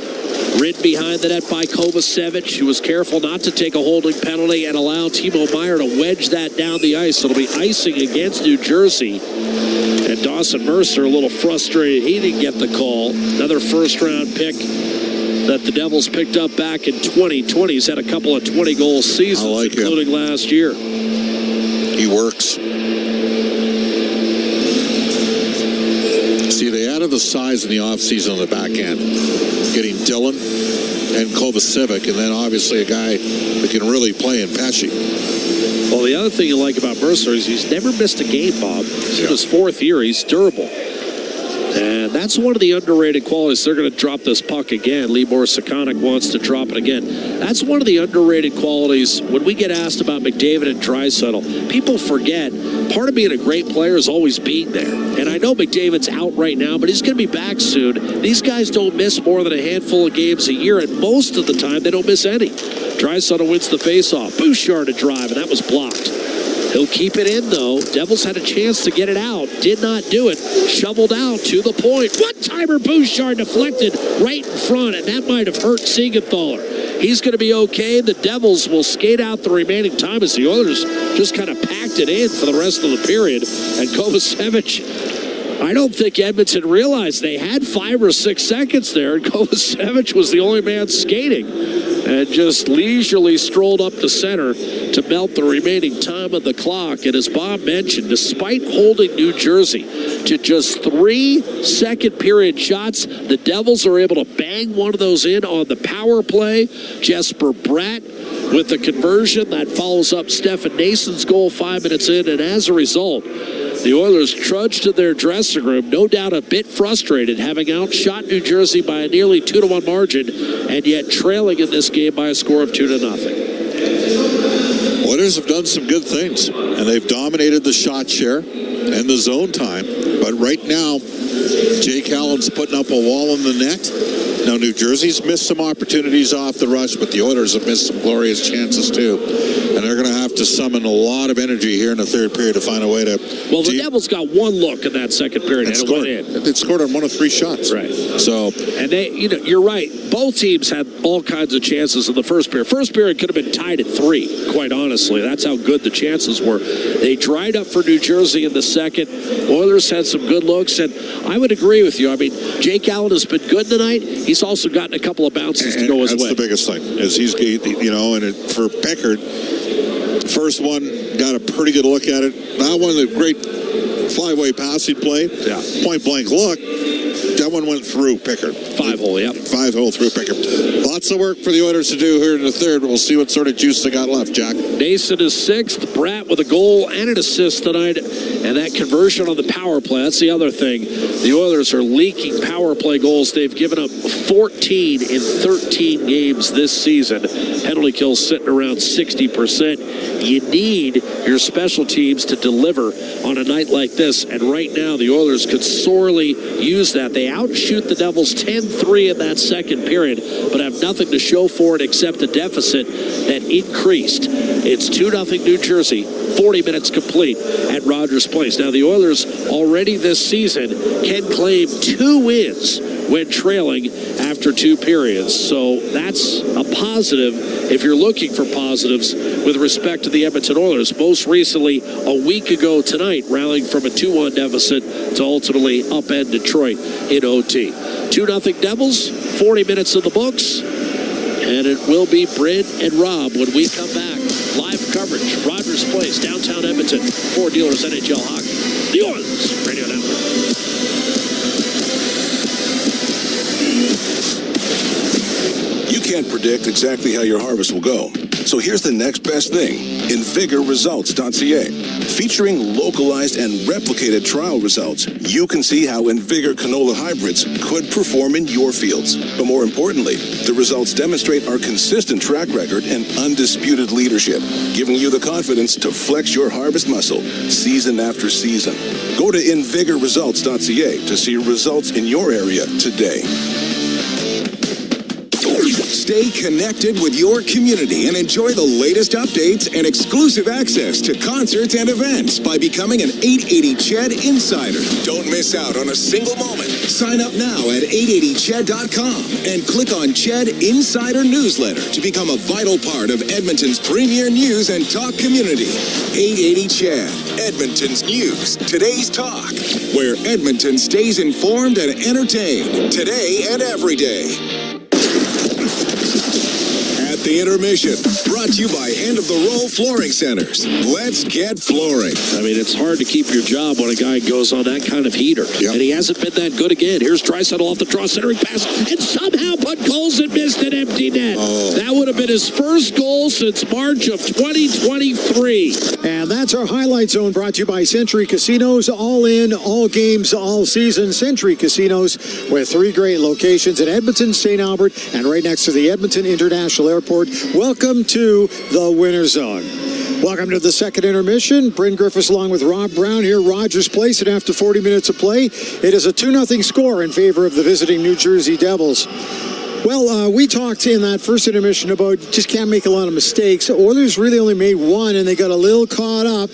ridden behind the net by Kovacevic, who was careful not to take a holding penalty and allow Timo Meier to wedge that down the ice. It'll be icing against New Jersey. And Dawson Mercer a little frustrated. He didn't get the call. Another first-round pick that the Devils picked up back in 2020. He's had a couple of 20-goal seasons, including last year. He works. See, they added the size in the offseason on the back end, getting Dillon and Kovacevic, and then obviously a guy that can really play in Pesci. Well, the other thing you like about Mercer is he's never missed a game, Bob. In his 4th year, he's durable. And that's one of the underrated qualities. They're going to drop this puck again. Libor Sikonik wants to drop it again. That's one of the underrated qualities. When we get asked about McDavid and Draisaitl, people forget part of being a great player is always being there. And I know McDavid's out right now, but he's going to be back soon. These guys don't miss more than a handful of games a year, and most of the time they don't miss any. Draisaitl wins the faceoff. Bouchard to drive, and that was blocked. He'll keep it in, though. Devils had a chance to get it out. Did not do it. Shoveled out to the point. One-timer Bouchard deflected right in front, and that might have hurt Siegenthaler. He's going to be okay. The Devils will skate out the remaining time as the Oilers just kind of packed it in for the rest of the period. And Kovacevic, I don't think Edmonton realized they had 5 or 6 seconds there, and Kovacevic was the only man skating and just leisurely strolled up the center to melt the remaining time of the clock. And as Bob mentioned, despite holding New Jersey to just 3 second period shots, the Devils are able to bang one of those in on the power play. Jesper Bratt with the conversion that follows up Stefan Nason's goal 5 minutes in, and as a result, the Oilers trudged to their dressing room, no doubt a bit frustrated, having outshot New Jersey by a nearly 2-1 margin, and yet trailing in this game by a score of 2-0. Oilers have done some good things, and they've dominated the shot share and the zone time. But right now, Jake Allen's putting up a wall in the net. Now, New Jersey's missed some opportunities off the rush, but the Oilers have missed some glorious chances too. And they're going to have to summon a lot of energy here in the third period to find a way to... Well, the Devils got one look in that second period and it went in. It scored on 1 of 3 shots. Right. So... And they, you're right. Both teams had all kinds of chances in the first period. First period could have been tied at 3, quite honestly. That's how good the chances were. They dried up for New Jersey in the second. Oilers had some good looks, and I would agree with you. I mean, Jake Allen has been good tonight. He's also gotten a couple of bounces to go his way. That's the biggest thing, is he's, and for Pickard, first one, got a pretty good look at it. That one, a great fly-away passing play. Yeah. Point-blank look. That one went through Pickard. 5-hole, yep. 5-hole through Pickard. Lots of work for the Oilers to do here in the third. We'll see what sort of juice they got left, Jack. Nason is 6th. Bratt with a goal and an assist tonight. And that conversion on the power play, that's the other thing. The Oilers are leaking power play goals. They've given up 14 in 13 games this season. Penalty kills sitting around 60%. You need your special teams to deliver on a night like this. And right now, the Oilers could sorely use that. They outshoot the Devils 10-3 in that second period, but have nothing to show for it except a deficit that increased. It's 2-0 New Jersey, 40 minutes complete at Rogers Place. Now, the Oilers already this season can claim 2 wins when trailing after 2 periods. So that's a positive if you're looking for positives with respect to the Edmonton Oilers. Most recently, a week ago tonight, rallying from a 2-1 deficit to ultimately upend Detroit in OT. 2-0 Devils, 40 minutes in the books, and it will be Bryn and Rob when we come back. Live coverage, Rogers Place, downtown Edmonton, for Dealers NHL Hockey. The Oilers Radio Network. You can't predict exactly how your harvest will go. So here's the next best thing. InvigorResults.ca. Featuring localized and replicated trial results, you can see how InVigor canola hybrids could perform in your fields. But more importantly, the results demonstrate our consistent track record and undisputed leadership, giving you the confidence to flex your harvest muscle season after season. Go to InVigorResults.ca to see results in your area today. Stay connected with your community and enjoy the latest updates and exclusive access to concerts and events by becoming an 880 CHED Insider. Don't miss out on a single moment. Sign up now at 880ched.com and click on CHED Insider Newsletter to become a vital part of Edmonton's premier news and talk community. 880 CHED, Edmonton's news, today's talk, where Edmonton stays informed and entertained today and every day. The intermission, brought to you by End of the Roll Flooring Centers. Let's get flooring. I mean, it's hard to keep your job when a guy goes on that kind of heater. Yep. And he hasn't been that good again. Here's Draisaitl off the draw, centering pass, and somehow put goals and missed an empty net. That would have been his first goal since March of 2023. And that's our Highlight Zone, brought to you by Century Casinos. All in, all games, all season. Century Casinos, with 3 great locations in Edmonton, St. Albert, and right next to the Edmonton International Airport. Welcome to the Winter Zone. Welcome to the second intermission. Bryn Griffiths along with Rob Brown here, Rogers Place, and after 40 minutes of play, it is a 2-0 score in favor of the visiting New Jersey Devils. Well, we talked in that first intermission about just can't make a lot of mistakes. Oilers really only made one, and they got a little caught up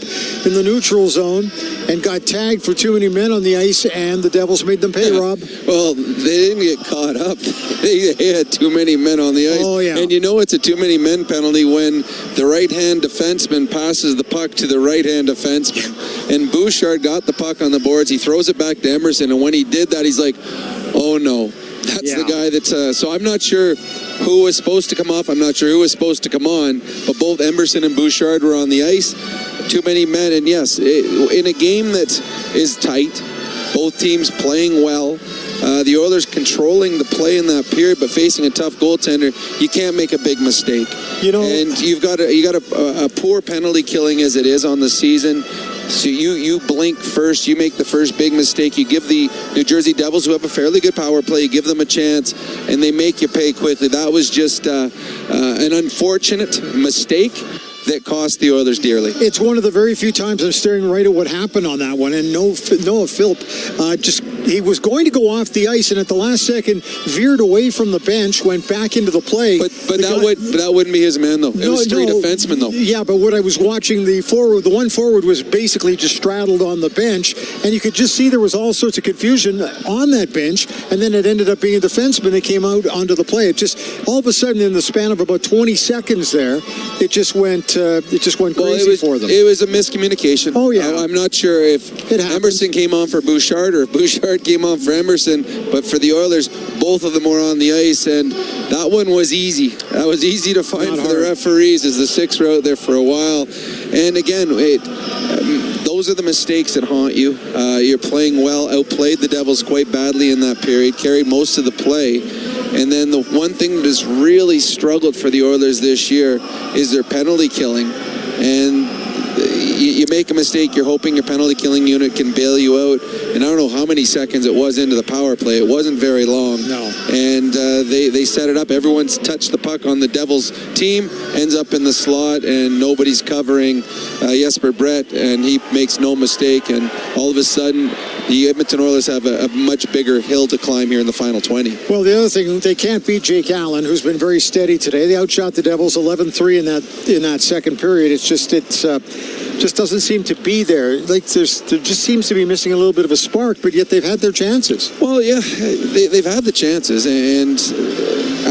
in the neutral zone and got tagged for too many men on the ice, and the Devils made them pay, Rob. Well, they didn't get caught up. They had too many men on the ice. Oh, yeah. And you know it's a too many men penalty when the right-hand defenseman passes the puck to the right-hand defenseman. And Bouchard got the puck on the boards. He throws it back to Emerson, and when he did that, he's like, oh, no. That's the guy that's... so I'm not sure who was supposed to come off. I'm not sure who was supposed to come on. But both Emerson and Bouchard were on the ice. Too many men. And yes, in a game that is tight, both teams playing well, the Oilers controlling the play in that period, but facing a tough goaltender, you can't make a big mistake. You know, and you got a poor penalty killing as it is on the season. So you blink first, you make the first big mistake, you give the New Jersey Devils, who have a fairly good power play, you give them a chance, and they make you pay quickly. That was just an unfortunate mistake that cost the Oilers dearly. It's one of the very few times I'm staring right at what happened on that one, and Noah Philp he was going to go off the ice, and at the last second veered away from the bench, went back into the play. But that wouldn't be his man though. It was 3 defensemen though. Yeah, but what I was watching, the one forward was basically just straddled on the bench, and you could just see there was all sorts of confusion on that bench, and then it ended up being a defenseman that came out onto the play. It just all of a sudden, in the span of about 20 seconds there, it just went crazy for them. It was a miscommunication. Oh yeah, I'm not sure if Emerson came on for Bouchard or if Bouchard came on for Emerson, but for the Oilers, both of them were on the ice, and that one was easy. That was easy to find for the referees as the 6 were out there for a while. And again, those are the mistakes that haunt you. You're playing well, outplayed the Devils quite badly in that period, carried most of the play. And then the one thing that has really struggled for the Oilers this year is their penalty killing. And you make a mistake, you're hoping your penalty killing unit can bail you out. And I don't know how many seconds it was into the power play. It wasn't very long. No. And they set it up. Everyone's touched the puck on the Devils team, ends up in the slot, and nobody's covering Jesper Brett, and he makes no mistake. And all of a sudden, the Edmonton Oilers have a much bigger hill to climb here in the final 20. Well, the other thing, they can't beat Jake Allen, who's been very steady today. They outshot the Devils 11-3 in that second period. It's just doesn't seem to be there. Like there just seems to be missing a little bit of a spark, but yet they've had their chances. Well, yeah, they've had the chances, and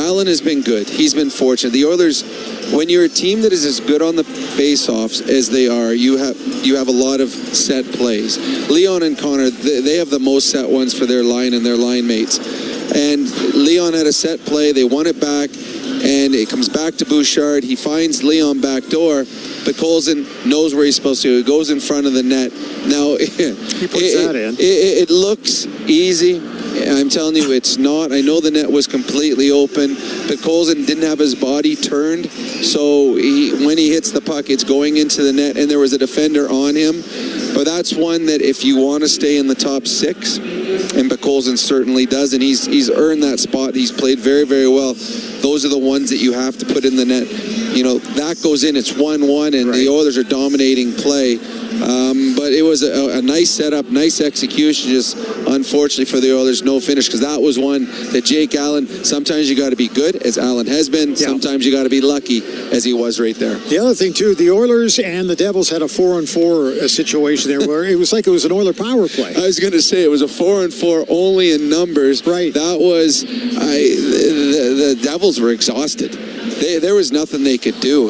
Allen has been good. He's been fortunate. The Oilers, when you're a team that is as good on the face-offs as they are, you have a lot of set plays. Leon and Connor, they have the most set ones for their line and their line mates. And Leon had a set play. They won it back, and it comes back to Bouchard. He finds Leon back door, but Colson knows where he's supposed to. He goes in front of the net. Now, he puts that in. It looks easy. I'm telling you, it's not. I know the net was completely open, but Colson didn't have his body turned, so when he hits the puck, it's going into the net, and there was a defender on him. But that's one that if you want to stay in the top six, and Colson certainly does, and he's earned that spot. He's played very, very well. Those are the ones that you have to put in the net. You know, that goes in, it's 1-1, and the Oilers are dominating play. But it was a nice setup, nice execution, just unfortunately for the Oilers, no finish, because that was one that Jake Allen, sometimes you got to be good, as Allen has been, sometimes you got to be lucky, as he was right there. The other thing, too, the Oilers and the Devils had a 4-on-4 situation there, where it was like it was an Oiler power play. I was going to say, it was a 4-on-4 only in numbers. Right. That was, the Devils were exhausted. There was nothing they could do.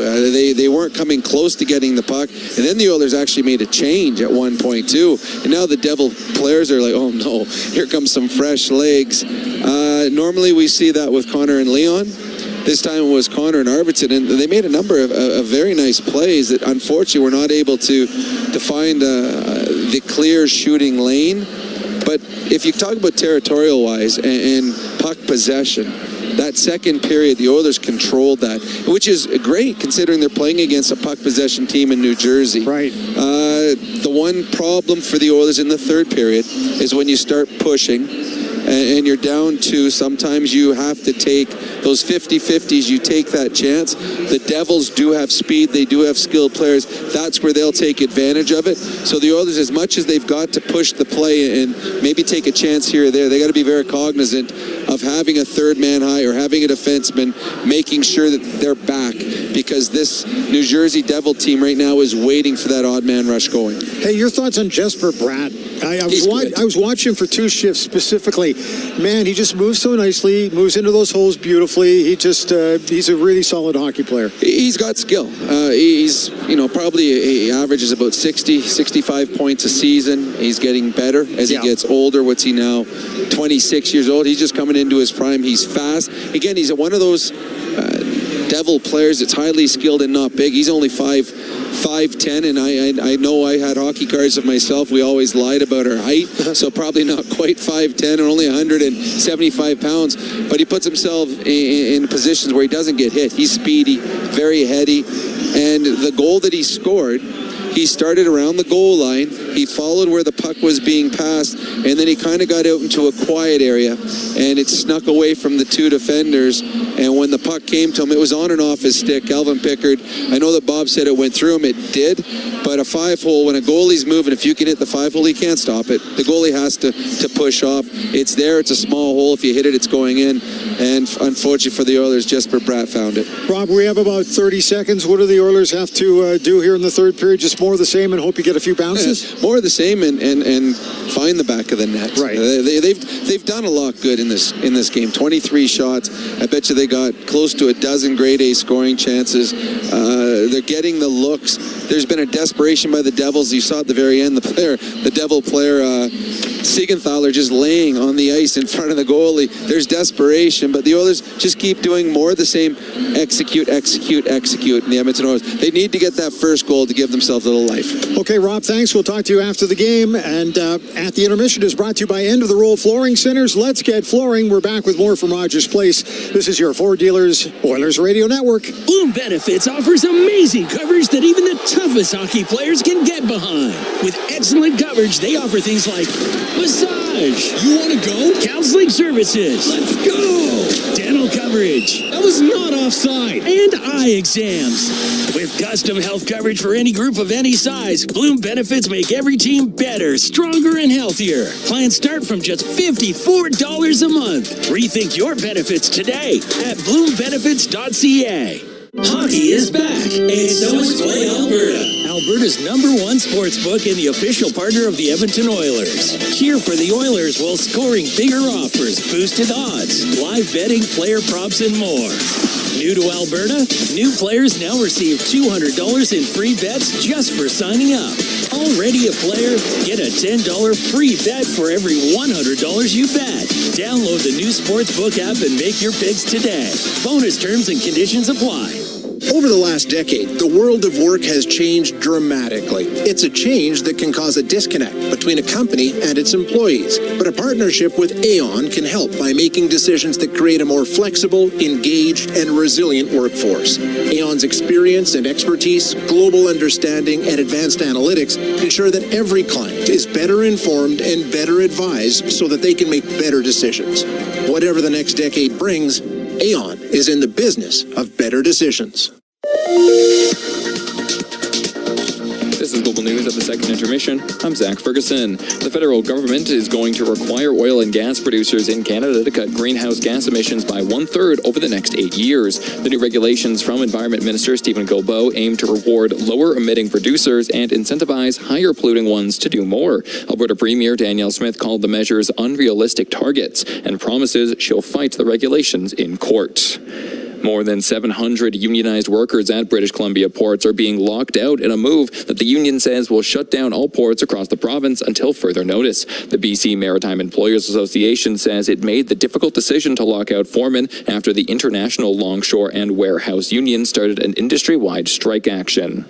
They weren't coming close to getting the puck. And then the Oilers actually made a change at one point, too. And now the Devil players are like, oh, no, here comes some fresh legs. Normally we see that with Connor and Leon. This time it was Connor and Arvidsson, and they made a number of very nice plays that unfortunately were not able to find the clear shooting lane. But if you talk about territorial-wise and puck possession, that second period, the Oilers controlled that, which is great considering they're playing against a puck possession team in New Jersey. Right. The one problem for the Oilers in the third period is when you start pushing and you're down to, sometimes you have to take those 50-50s, you take that chance. The Devils do have speed, they do have skilled players. That's where they'll take advantage of it. So the Oilers, as much as they've got to push the play and maybe take a chance here or there, they got to be very cognizant of having a third man high or having a defenseman, making sure that they're back, because this New Jersey Devil team right now is waiting for that odd man rush going. Hey, your thoughts on Jesper Bratt? I was watching for two shifts specifically. Man, he just moves so nicely, moves into those holes beautifully. He's a really solid hockey player. He's got skill. He's, probably he averages about 60, 65 points a season. He's getting better as he gets older. What's he now? 26 years old. He's just coming into his prime. He's fast. Again, he's one of those Devil players that's highly skilled and not big. He's only 5'10", and I know I had hockey cards of myself. We always lied about our height, so probably not quite 5'10", and only 175 pounds. But he puts himself in positions where he doesn't get hit. He's speedy, very heady, and the goal that he scored, he started around the goal line, he followed where the puck was being passed, and then he kind of got out into a quiet area, and it snuck away from the two defenders. And when the puck came to him, it was on and off his stick. Calvin Pickard, I know that Bob said it went through him. It did. But a 5-hole, when a goalie's moving, if you can hit the 5-hole, he can't stop it. The goalie has to push off. It's there. It's a small hole. If you hit it, it's going in. And unfortunately for the Oilers, Jesper Bratt found it. Rob, we have about 30 seconds. What do the Oilers have to do here in the third period? Just more of the same and hope you get a few bounces? More of the same and find the back of the net. Right. They've done a lot good in this game. 23 shots. I bet you they got close to a dozen grade A scoring chances. They're getting the looks. There's been a desperation by the Devils. You saw at the very end, the Devil player, Siegenthaler, just laying on the ice in front of the goalie. There's desperation, but the Oilers just keep doing more of the same. Execute in the Edmonton Oilers. They need to get that first goal to give themselves a little life. Okay, Rob, thanks. We'll talk to you after the game. And At the Intermission is brought to you by End of the Roll Flooring Centers. Let's get flooring. We're back with more from Rogers Place. This is your Ford Dealers Oilers Radio Network. Bloom Benefits offers amazing coverage that even the toughest hockey players can get behind. With excellent coverage, they offer things like massage. You want to go? Counseling services. Let's go. Dental coverage. coverage. That was not offside. And eye exams. With custom health coverage for any group of any size, Bloom benefits make every team better, stronger, and healthier. Plans start from just $54 a month. Rethink your benefits today at bloombenefits.ca. Hockey is back, and so is Play Alberta, Alberta's #1 sports book and the official partner of the Edmonton Oilers. Cheer for the Oilers while scoring bigger offers, boosted odds, live betting, player props, and more. New to Alberta? New players now receive $200 in free bets just for signing up. Already a player? Get a $10 free bet for every $100 you bet. Download the new Sportsbook app and make your picks today. Bonus terms and conditions apply. Over the last decade, the world of work has changed dramatically. It's a change that can cause a disconnect between a company and its employees. But a partnership with Aon can help by making decisions that create a more flexible, engaged, and resilient workforce. Aon's experience and expertise, global understanding, and advanced analytics ensure that every client is better informed and better advised so that they can make better decisions. Whatever the next decade brings, Aon is in the business of better decisions. This is Global News at the second intermission. I'm Zach Ferguson. The federal government is going to require oil and gas producers in Canada to cut greenhouse gas emissions by 1/3 over the next 8 years. The new regulations from Environment Minister Stephen Guilbeault aim to reward lower emitting producers and incentivize higher polluting ones to do more. Alberta Premier Danielle Smith called the measures unrealistic targets and promises she'll fight the regulations in court. More than 700 unionized workers at British Columbia ports are being locked out in a move that the union says will shut down all ports across the province until further notice. The BC Maritime Employers Association says it made the difficult decision to lock out foremen after the International Longshore and Warehouse Union started an industry-wide strike action.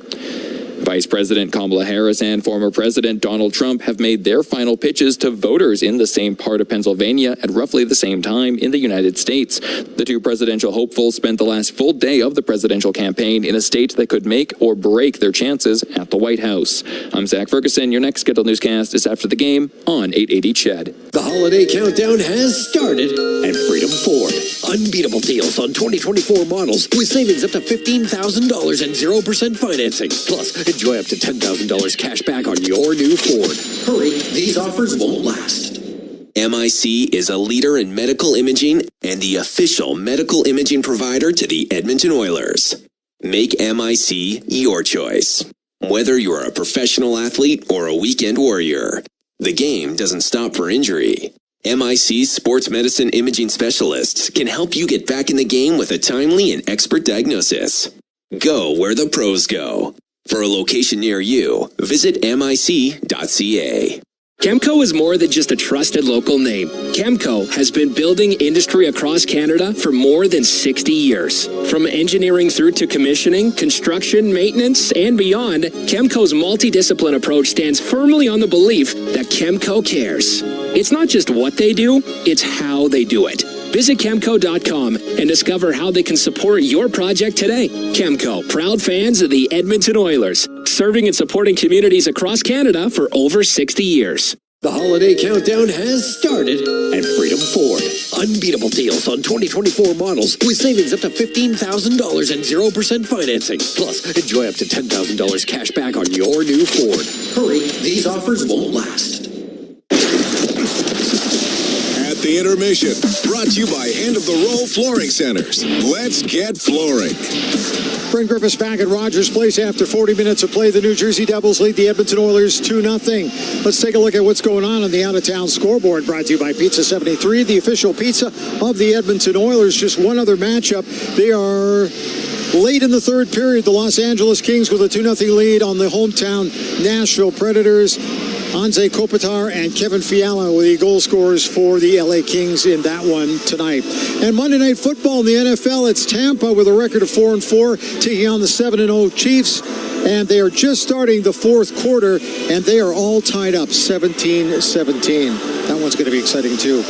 Vice President Kamala Harris and former President Donald Trump have made their final pitches to voters in the same part of Pennsylvania at roughly the same time in the United States. The two presidential hopefuls spent the last full day of the presidential campaign in a state that could make or break their chances at the White House. I'm Zach Ferguson. Your next scheduled newscast is after the game on 880 CHED. The holiday countdown has started at Freedom Ford. Unbeatable deals on 2024 models with savings up to $15,000 and 0% financing. Plus, enjoy up to $10,000 cash back on your new Ford. Hurry, these offers won't last. MIC is a leader in medical imaging and the official medical imaging provider to the Edmonton Oilers. Make MIC your choice. Whether you're a professional athlete or a weekend warrior, the game doesn't stop for injury. MIC's sports medicine imaging specialists can help you get back in the game with a timely and expert diagnosis. Go where the pros go. For a location near you, visit mic.ca. Chemco is more than just a trusted local name. Chemco has been building industry across Canada for more than 60 years. From engineering through to commissioning, construction, maintenance, and beyond, Chemco's multidiscipline approach stands firmly on the belief that Chemco cares. It's not just what they do, it's how they do it. Visit Chemco.com and discover how they can support your project today. Chemco, proud fans of the Edmonton Oilers, serving and supporting communities across Canada for over 60 years. The holiday countdown has started at Freedom Ford. Unbeatable deals on 2024 models with savings up to $15,000 and 0% financing. Plus, enjoy up to $10,000 cash back on your new Ford. Hurry, these offers won't last. The intermission, brought to you by End of the Roll Flooring Centers. Let's get flooring. Brent Griffiths back at Rogers Place after 40 minutes of play. The New Jersey Devils lead the Edmonton Oilers 2-0. Let's take a look at what's going on the out-of-town scoreboard, brought to you by Pizza 73, the official pizza of the Edmonton Oilers. Just one other matchup. They are late in the third period. The Los Angeles Kings with a 2-0 lead on the hometown Nashville Predators. Anze Kopitar and Kevin Fiala were the goal scorers for the LA Kings in that one tonight. And Monday Night Football in the NFL, it's Tampa with a record of 4-4, taking on the 7-0 Chiefs. And they are just starting the fourth quarter, and they are all tied up 17-17. That one's going to be exciting, too.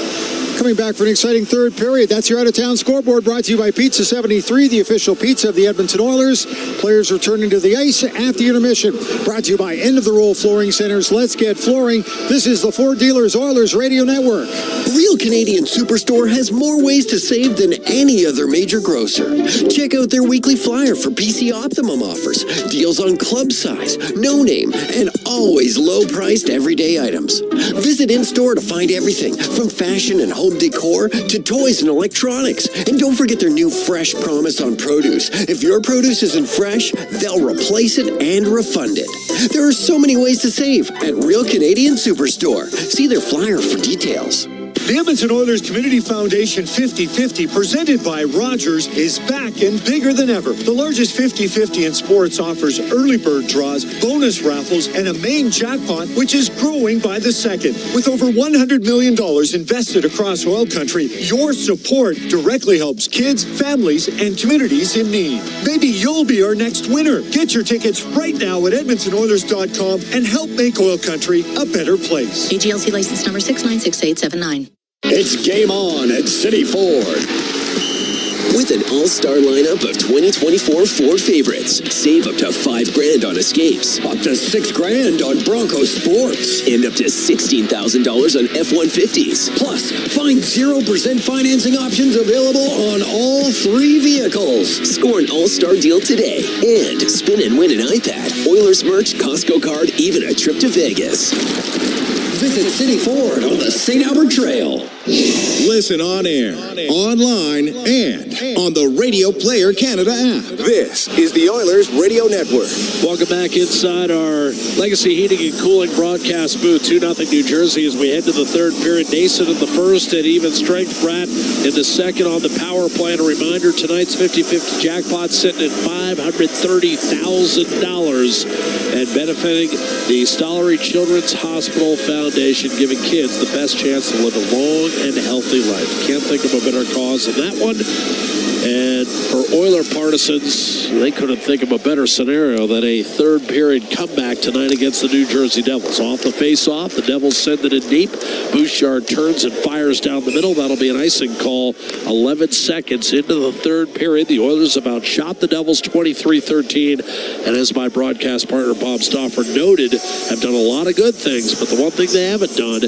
Coming back for an exciting third period. That's your out-of-town scoreboard, brought to you by Pizza 73, the official pizza of the Edmonton Oilers. Players returning to the ice after intermission. Brought to you by End of the Roll Flooring Centers. Let's get flooring. This is the Ford Dealers Oilers Radio Network. Real Canadian Superstore has more ways to save than any other major grocer. Check out their weekly flyer for PC Optimum offers, deals on club size, no name, and always low-priced everyday items. Visit in-store to find everything from fashion and home decor to toys and electronics. And don't forget their new fresh promise on produce. If your produce isn't fresh, they'll replace it and refund it. There are so many ways to save at Real Canadian Superstore. See their flyer for details. The Edmonton Oilers Community Foundation 50-50, presented by Rogers, is back and bigger than ever. The largest 50-50 in sports offers early bird draws, bonus raffles, and a main jackpot, which is growing by the second. With over $100 million invested across oil country, your support directly helps kids, families, and communities in need. Maybe you'll be our next winner. Get your tickets right now at EdmontonOilers.com and help make oil country a better place. AGLC license number 696879. It's game on at City Ford. With an all-star lineup of 2024 Ford favorites, save up to $5,000 on Escapes, up to $6,000 on Bronco Sports, and up to $16,000 on F-150s. Plus, find 0% financing options available on all 3 vehicles. Score an all-star deal today and spin and win an iPad, Oilers merch, Costco card, even a trip to Vegas. Visit City Ford on the St. Albert Trail. Listen on air, online, and on the Radio Player Canada app. This is the Oilers Radio Network. Welcome back inside our Legacy Heating and Cooling broadcast booth. 2-0 New Jersey as we head to the third period. Nason in the first at even strength. Pratt in the second on the power play. And a reminder, tonight's 50-50 jackpot sitting at $530,000 and benefiting the Stollery Children's Hospital Foundation, giving kids the best chance to live a long and healthy life. Can't think of a better cause than that one. And for Oiler partisans, they couldn't think of a better scenario than a third period comeback tonight against the New Jersey Devils. Off the face-off, the Devils send it in deep. Bouchard turns and fires down the middle. That'll be an icing call 11 seconds into the third period. The Oilers have outshot the Devils 23-13. And as my broadcast partner Bob Stauffer noted, have done a lot of good things. But the one thing they haven't done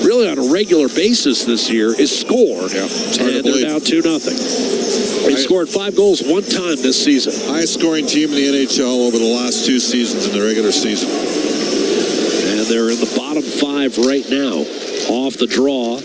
really on a regular basis this year is score. Yeah, and they're now 2-0. They've scored 5 goals one time this season. Highest scoring team in the NHL over the last 2 seasons in the regular season. And they're in the bottom 5 right now. Off the draw.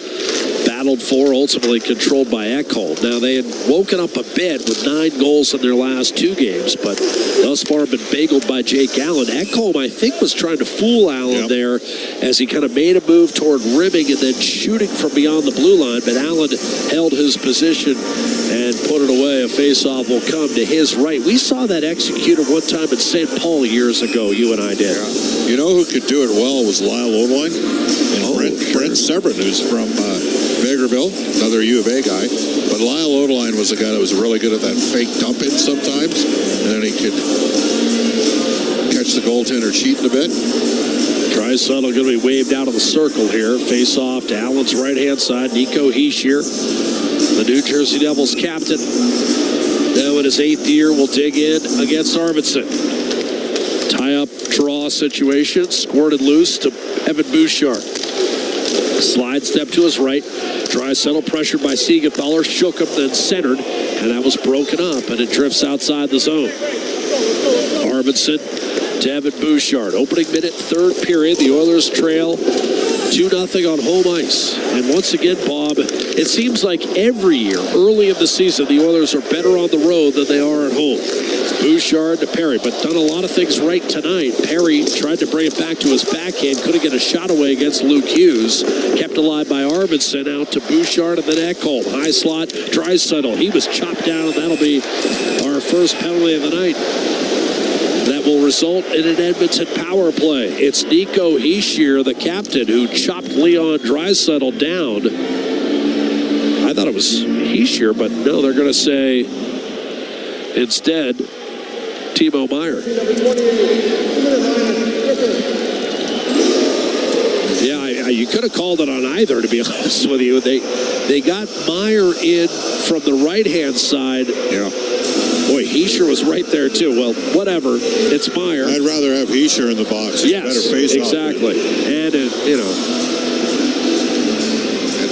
Battled for, ultimately controlled by Ekholm. Now, they had woken up a bit with 9 goals in their last 2 games, but thus far been bageled by Jake Allen. Ekholm, I think, was trying to fool Allen there as he kind of made a move toward rimming and then shooting from beyond the blue line, but Allen held his position and put it away. A faceoff will come to his right. We saw that executed one time in St. Paul years ago. You and I did. Yeah. You know who could do it well was Lyle Odeline and Brent Severin, who's from Vegreville, another U of A guy. But Lyle Odeline was a guy that was really good at that fake dump-in sometimes, and then he could catch the goaltender cheating a bit. Draisaitl going to be waved out of the circle here. Face off to Allen's right-hand side. Nico Hischier, the New Jersey Devils captain, now in his 8th year, will dig in against Arvidsson. Tie-up draw situation, squirted loose to Evan Bouchard. Slide step to his right. Draisaitl pressured by Siegenthaler, shook him, then centered, and that was broken up, and it drifts outside the zone. Arvidsson to Evan Bouchard. Opening minute, third period. The Oilers trail 2-0 on home ice. And once again, Bob, it seems like every year, early in the season, the Oilers are better on the road than they are at home. Bouchard to Perry, but done a lot of things right tonight. Perry tried to bring it back to his backhand, couldn't get a shot away against Luke Hughes. Kept alive by Arvidsson, out to Bouchard and then Ekholm. High slot, Draisaitl. He was chopped down, and that'll be our first penalty of the night. That will result in an Edmonton power play. It's Nico Hischier, the captain, who chopped Leon Draisaitl down. I thought it was Hischier, but no, they're going to say instead Timo Meier. Yeah, you could have called it on either, to be honest with you. They got Meyer in from the right-hand side. Yeah. Boy, Heischer was right there, too. Well, whatever. It's Meyer. I'd rather have Heischer in the box. Yes, better face exactly. And,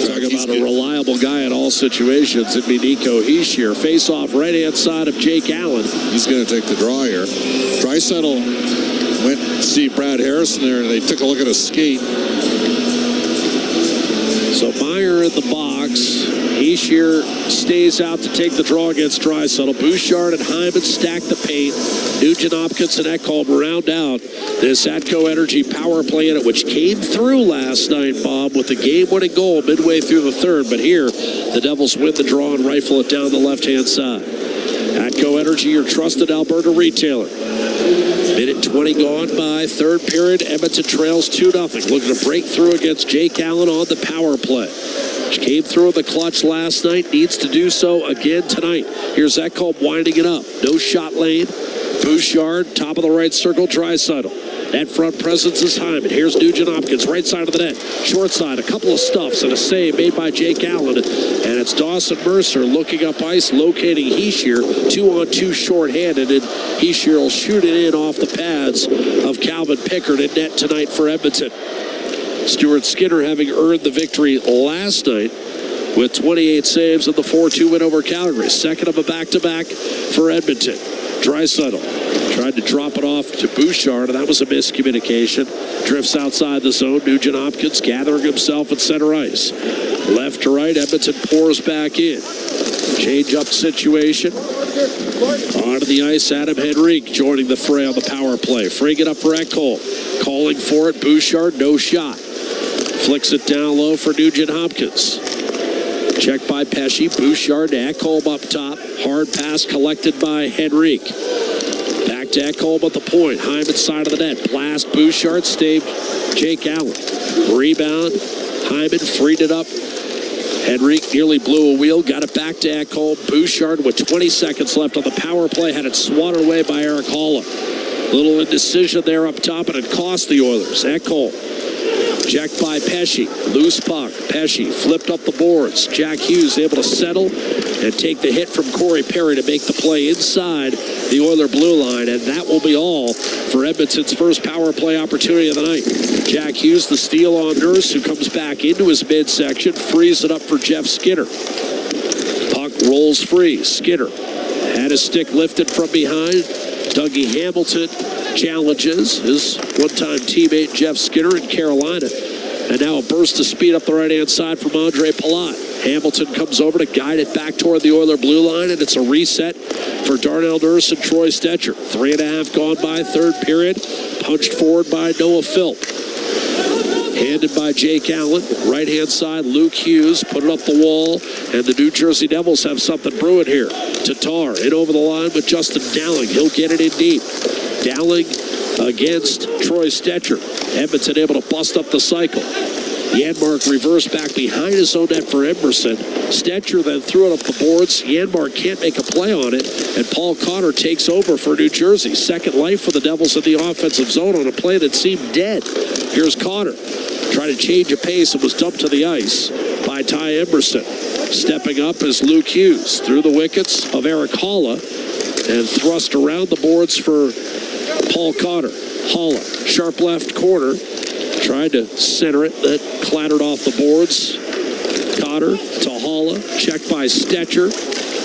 talk about a reliable guy in all situations. It'd be Nico Heischer. Face-off right-hand side of Jake Allen. He's going to take the draw here. Draisaitl went to see Brad Harrison there, and they took a look at his skate. So Meyer in the box. Heischer stays out to take the draw against Draisaitl. Bouchard and Hyman stack the paint. Nugent Hopkins and Ekholm round out this Atco Energy power play unit, which came through last night, Bob, with the game-winning goal midway through the third. But here, the Devils win the draw and rifle it down the left-hand side. Atco Energy, your trusted Alberta retailer. Minute 20 gone by. Third period, Edmonton trails 2-0. Looking to break through against Jake Allen on the power play. Came through in the clutch last night, needs to do so again tonight. Here's Ekholm winding it up. No shot lane. Bouchard, top of the right circle, Draisaitl. Net front presence is Hyman. Here's Nugent Hopkins, right side of the net. Short side, a couple of stuffs and a save made by Jake Allen. And it's Dawson Mercer looking up ice, locating Heischer. 2-on-2 short-handed, and Heischer will shoot it in off the pads of Calvin Pickard in net tonight for Edmonton. Stuart Skinner having earned the victory last night with 28 saves in the 4-2 win over Calgary. Second of a back-to-back for Edmonton. Draisaitl tried to drop it off to Bouchard, and that was a miscommunication. Drifts outside the zone. Nugent Hopkins gathering himself at center ice. Left to right, Edmonton pours back in. Change-up situation. Onto the ice, Adam Henrique joining the fray on the power play. Freeing it up for Ekholm. Calling for it, Bouchard, no shot. Flicks it down low for Nugent Hopkins. Checked by Pesce. Bouchard to Ekholm up top. Hard pass collected by Henrique. Back to Ekholm at the point. Hyman side of the net. Blast. Bouchard staved Jake Allen. Rebound. Hyman freed it up. Henrique nearly blew a wheel. Got it back to Ekholm. Bouchard with 20 seconds left on the power play. Had it swatted away by Eric Haula. Little indecision there up top, and it cost the Oilers. Ekholm. Checked by Pesce. Loose puck. Pesce flipped up the boards. Jack Hughes able to settle and take the hit from Corey Perry to make the play inside the Oiler blue line. And that will be all for Edmonton's first power play opportunity of the night. Jack Hughes, the steal on Nurse, who comes back into his midsection, frees it up for Jeff Skinner. Puck rolls free. Skinner had his stick lifted from behind. Dougie Hamilton challenges his one-time teammate Jeff Skinner in Carolina. And now a burst of speed up the right-hand side from Andre Palat. Hamilton comes over to guide it back toward the Oiler blue line, and it's a reset for Darnell Nurse and Troy Stetcher. 3.5 gone by, third period. Punched forward by Noah Philp. Handed by Jake Allen. Right-hand side, Luke Hughes put it up the wall, and the New Jersey Devils have something brewing here. Tatar in over the line with Justin Dowling. He'll get it in deep. Dowling against Troy Stetcher. Edmonton able to bust up the cycle. Janmark reversed back behind his own net for Emerson. Stetcher then threw it up the boards. Janmark can't make a play on it, and Paul Cotter takes over for New Jersey. Second life for the Devils in the offensive zone on a play that seemed dead. Here's Cotter. Trying to change a pace and was dumped to the ice by Ty Emerson. Stepping up is Luke Hughes through the wickets of Eric Haula and thrust around the boards for Paul Cotter. Haula, sharp left corner. Tried to center it. That clattered off the boards. Cotter to Haula. Checked by Stetcher.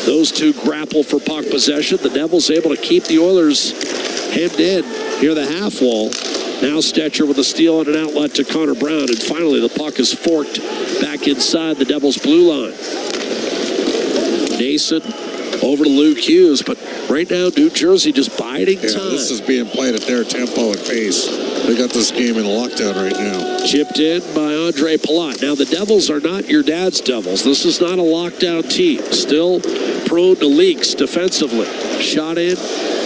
Those two grapple for puck possession. The Devils able to keep the Oilers hemmed in near the half wall. Now Stetcher with a steal and an outlet to Connor Brown. And finally the puck is forked back inside the Devils' blue line. Nason over to Luke Hughes. But right now New Jersey just biding time. This is being played at their tempo and pace. They got this game in lockdown right now. Chipped in by Andre Palat. Now the Devils are not your dad's Devils. This is not a lockdown team. Still prone to leaks defensively. Shot in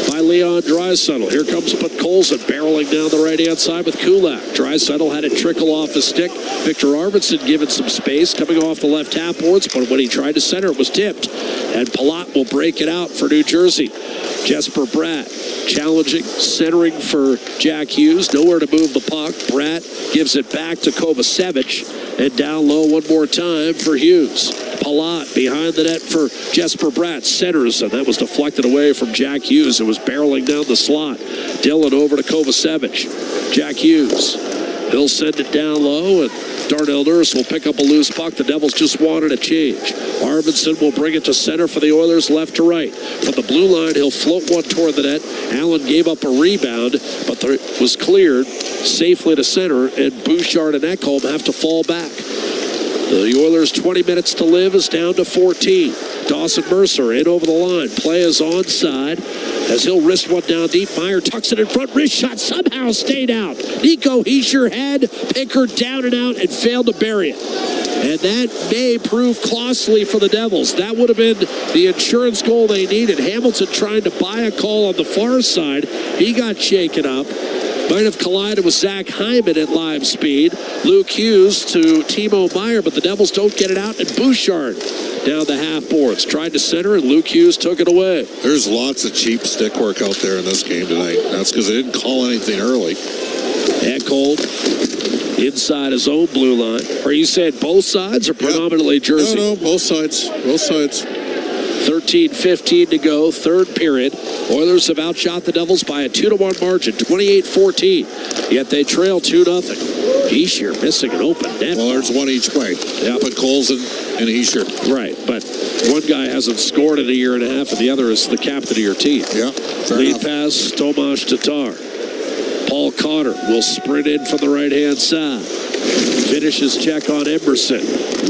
by Leon Draisaitl. Here comes Colson barreling down the right-hand side with Kulak. Draisaitl had it trickle off his stick. Victor Arvidsson given some space coming off the left half boards, but when he tried to center, it was tipped. And Palat will break it out for New Jersey. Jesper Bratt challenging, centering for Jack Hughes. Nowhere to move the puck. Bratt gives it back to Kovacevic. And down low one more time for Hughes. Palat behind the net for Jesper Bratt. Centers, and that was deflected away from Jack Hughes, who was barreling down the slot. Dillon over to Kovacevic. Jack Hughes. He'll send it down low, and Darnell Nurse will pick up a loose puck. The Devils just wanted a change. Arvidsson will bring it to center for the Oilers, left to right. From the blue line, he'll float one toward the net. Allen gave up a rebound, but was cleared safely to center, and Bouchard and Ekholm have to fall back. The Oilers' 20 minutes to live is down to 14. Dawson Mercer in over the line. Play is onside as he'll wrist one down deep. Meyer tucks it in front. Wrist shot somehow stayed out. Nico Hischier had Pickard down and out and failed to bury it. And that may prove costly for the Devils. That would have been the insurance goal they needed. Hamilton trying to buy a call on the far side. He got shaken up. Might have collided with Zach Hyman at live speed. Luke Hughes to Timo Meyer, but the Devils don't get it out. And Bouchard down the half boards. Tried to center, and Luke Hughes took it away. There's lots of cheap stick work out there in this game tonight. That's because they didn't call anything early. Ekholm inside his own blue line. Are you saying both sides or predominantly Jersey? No, both sides. Both sides. 13:15 to go, third period. Oilers have outshot the Devils by a 2-1 margin, 28-14. Yet they trail 2-0. Hischier missing an open net. Well, there's one each way. Yeah, but Colson and Hischier. Right, but one guy hasn't scored in a year and a half, and the other is the captain of your team. Yeah, lead pass, Tomas Tatar. Paul Cotter will sprint in from the right-hand side. Finishes check on Emerson.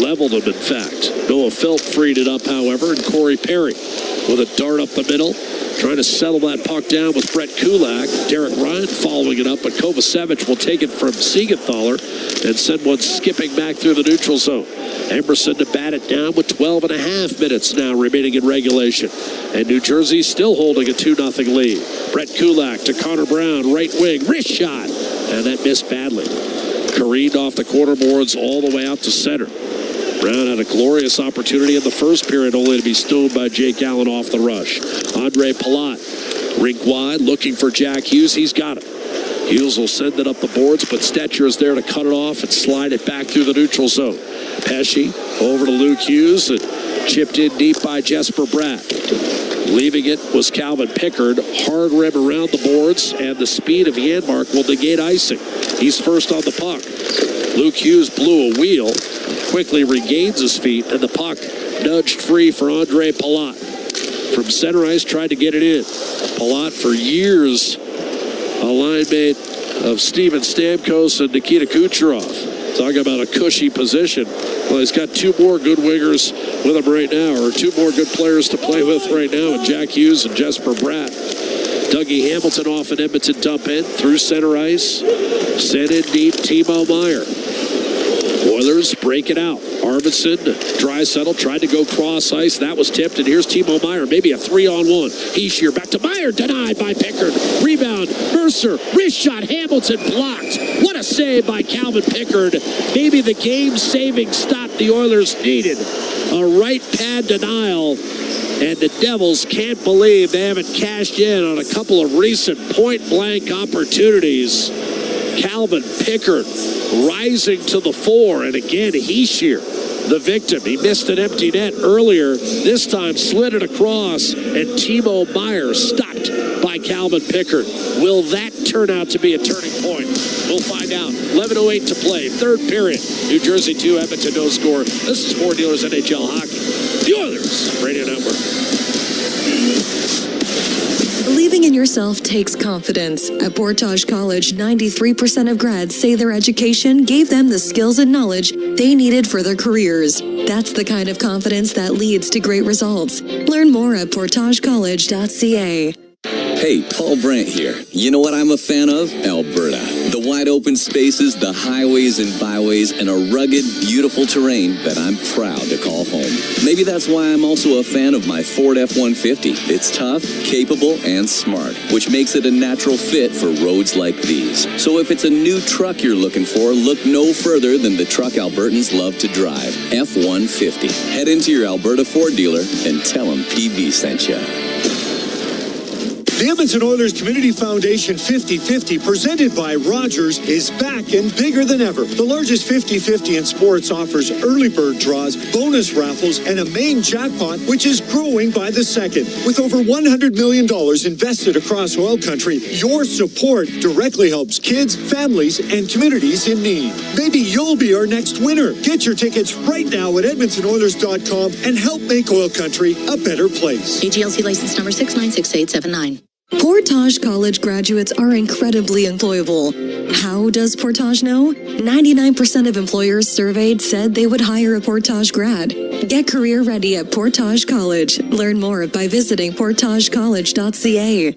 Leveled him, in fact. Noah Philp freed it up, however, and Corey Perry with a dart up the middle. Trying to settle that puck down with Brett Kulak. Derek Ryan following it up, but Kovacevic will take it from Siegenthaler and send one skipping back through the neutral zone. Emerson to bat it down with 12.5 minutes now remaining in regulation. And New Jersey still holding a 2-0 lead. Brett Kulak to Connor Brown, right wing, wrist shot. And that missed badly. Careened off the corner boards all the way out to center. Brown had a glorious opportunity in the first period, only to be stoned by Jake Allen off the rush. Andre Palat, rink wide, looking for Jack Hughes. He's got it. Hughes will send it up the boards, but Stetcher is there to cut it off and slide it back through the neutral zone. Pesce over to Luke Hughes and chipped in deep by Jesper Bratt. Leaving it was Calvin Pickard. Hard rim around the boards, and the speed of Janmark will negate icing. He's first on the puck. Luke Hughes blew a wheel, quickly regains his feet, and the puck nudged free for Andre Palat. From center ice, tried to get it in. Palat, for years, a line mate of Steven Stamkos and Nikita Kucherov. Talking about a cushy position. Well, he's got two more good wingers with him right now, or two more good players to play with right now, and Jack Hughes and Jesper Bratt. Dougie Hamilton off an Edmonton dump in through center ice. Sent in deep, Timo Meyer. Oilers break it out. Arvidsson, Draisaitl tried to go cross ice. That was tipped, and here's Timo Meyer. Maybe a 3-on-1. Hischier back to Meyer, denied by Pickard. Rebound, Mercer, wrist shot, Hamilton blocked. What a save by Calvin Pickard. Maybe the game-saving stop the Oilers needed. A right pad denial, and the Devils can't believe they haven't cashed in on a couple of recent point-blank opportunities. Calvin Pickard rising to the fore, and again Hischier, the victim. He missed an empty net earlier. This time slid it across, and Timo Meyer stopped by Calvin Pickard. Will that turn out to be a turning point? We'll find out. 11:08 to play, third period. New Jersey 2, Edmonton no score. This is Ford Dealers NHL Hockey. The Oilers Radio Network. Believing in yourself takes confidence. At Portage College, 93% of grads say their education gave them the skills and knowledge they needed for their careers. That's the kind of confidence that leads to great results. Learn more at portagecollege.ca. Hey, Paul Brandt here. You know what I'm a fan of? Alberta. The The wide open spaces, the highways and byways, and a rugged, beautiful terrain that I'm proud to call home. Maybe that's why I'm also a fan of my Ford F-150. It's tough, capable, and smart, which makes it a natural fit for roads like these. So if it's a new truck you're looking for, look no further than the truck Albertans love to drive, F-150. Head into your Alberta Ford dealer and tell them PB sent you. The Edmonton Oilers Community Foundation 50-50, presented by Rogers, is back and bigger than ever. The largest 50-50 in sports offers early bird draws, bonus raffles, and a main jackpot, which is growing by the second. With over $100 million invested across oil country, your support directly helps kids, families, and communities in need. Maybe you'll be our next winner. Get your tickets right now at EdmontonOilers.com and help make oil country a better place. AGLC license number 696879. Portage College graduates are incredibly employable. How does Portage know? 99% of employers surveyed said they would hire a Portage grad. Get career ready at Portage College. Learn more by visiting portagecollege.ca.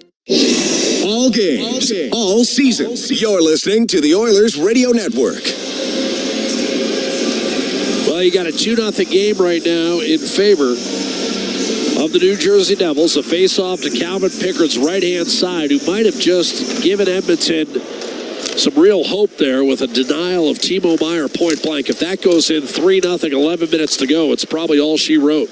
All games, all season. You're listening to the Oilers Radio Network. Well, you got a 2-0 game right now in favor of the New Jersey Devils. A face-off to Calvin Pickard's right-hand side, who might have just given Edmonton some real hope there with a denial of Timo Meier point blank. If that goes in 3-0, 11 minutes to go, it's probably all she wrote.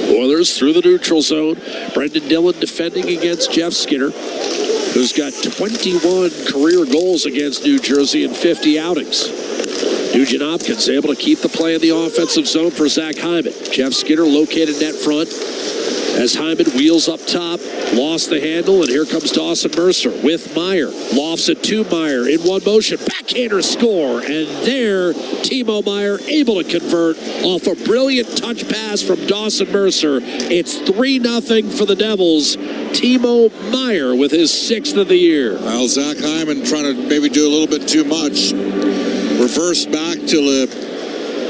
Oilers through the neutral zone. Brendan Dillon defending against Jeff Skinner, who's got 21 career goals against New Jersey in 50 outings. Nugent Hopkins able to keep the play in the offensive zone for Zach Hyman. Jeff Skinner located net front as Hyman wheels up top, lost the handle, and here comes Dawson Mercer with Meier. Lofts it to Meier in one motion. Backhander score, and there Timo Meier able to convert off a brilliant touch pass from Dawson Mercer. It's 3-0 for the Devils. Timo Meier with his 6th of the year. Well, Zach Hyman trying to maybe do a little bit too much. Reverse back to the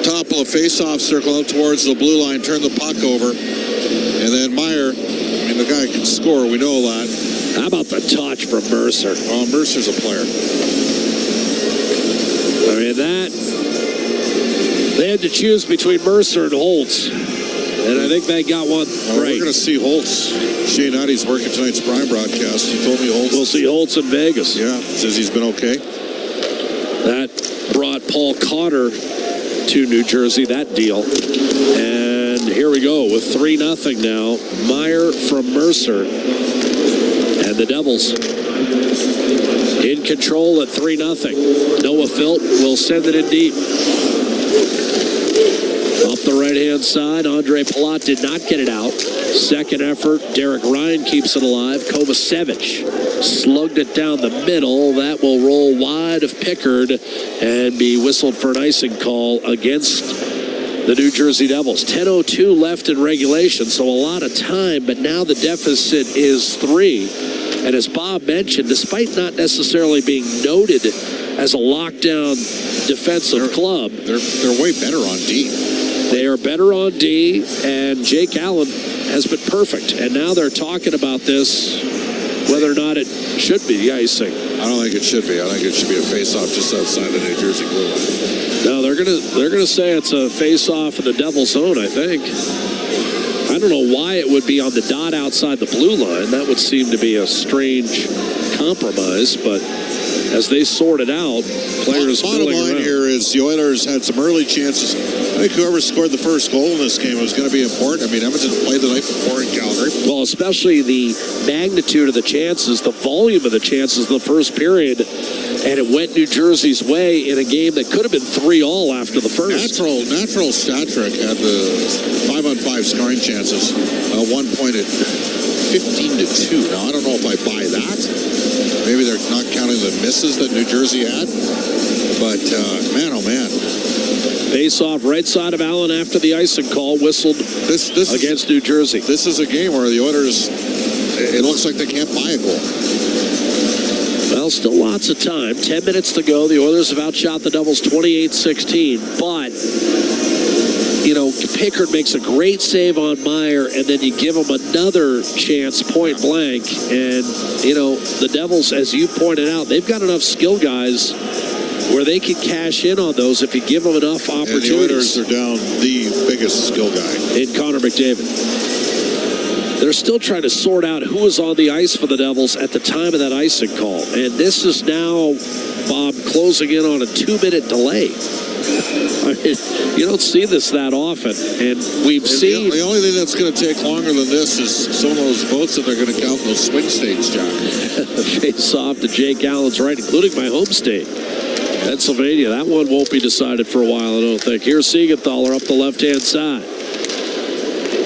top of the face-off circle out towards the blue line, turn the puck over, and then Meier, I mean, the guy can score, we know that. How about the touch from Mercer? Oh, Mercer's a player. I mean, they had to choose between Mercer and Holtz, and I think they got one right. We're going to see Holtz. Shane Huddy's working tonight's Prime broadcast. He told me Holtz. We'll see Holtz in Vegas. Yeah, says he's been okay. That brought Paul Cotter to New Jersey, that deal. And here we go with 3-0 now. Meier from Mercer. And the Devils in control at 3-0. Noah Filt will send it in deep. Up the right-hand side, Andre Palat did not get it out. Second effort, Derek Ryan keeps it alive. Kovacevic slugged it down the middle. That will roll wide of Pickard and be whistled for an icing call against the New Jersey Devils. 10:02 left in regulation, so a lot of time, but now the deficit is 3. And as Bob mentioned, despite not necessarily being noted as a lockdown defensive club, they're way better on D. They are better on D, and Jake Allen has been perfect. And now they're talking about this, whether or not it should be the icing. I don't think it should be. I think it should be a face-off just outside the New Jersey blue line. No, they're gonna say it's a face-off in the Devil's zone, I think. I don't know why it would be on the dot outside the blue line. That would seem to be a strange compromise, but as they sort it out, players bottom line around. here is the Oilers had some early chances. I think whoever scored the first goal in this game was going to be important. I mean, Edmonton played the night before in Calgary. Well, especially the magnitude of the chances, the volume of the chances in the first period, and it went New Jersey's way in a game that could have been 3-3 after the first. Natural stat trick had the 5-on-5 scoring chances. 1 point at 15-2. Now, I don't know if I buy that. Maybe they're not counting the misses that New Jersey had. But, man, oh, man. Face off right side of Allen after the icing call whistled against New Jersey. This is a game where the Oilers, it looks like they can't buy a goal. Well, still lots of time. 10 minutes to go. The Oilers have outshot the Devils 28-16. But Pickard makes a great save on Meyer, and then you give him another chance point blank. And, the Devils, as you pointed out, they've got enough skill guys where they can cash in on those if you give them enough opportunities. And the Oilers are down the biggest skill guy in Connor McDavid. They're still trying to sort out who was on the ice for the Devils at the time of that icing call. And this is now, Bob, closing in on a 2-minute delay. I mean, you don't see this that often. And we've seen... The only thing that's going to take longer than this is some of those votes that they're going to count in those swing states, John. Face off to Jake Allen's right, including my home state, Pennsylvania. That one won't be decided for a while, I don't think. Here's Siegenthaler up the left-hand side.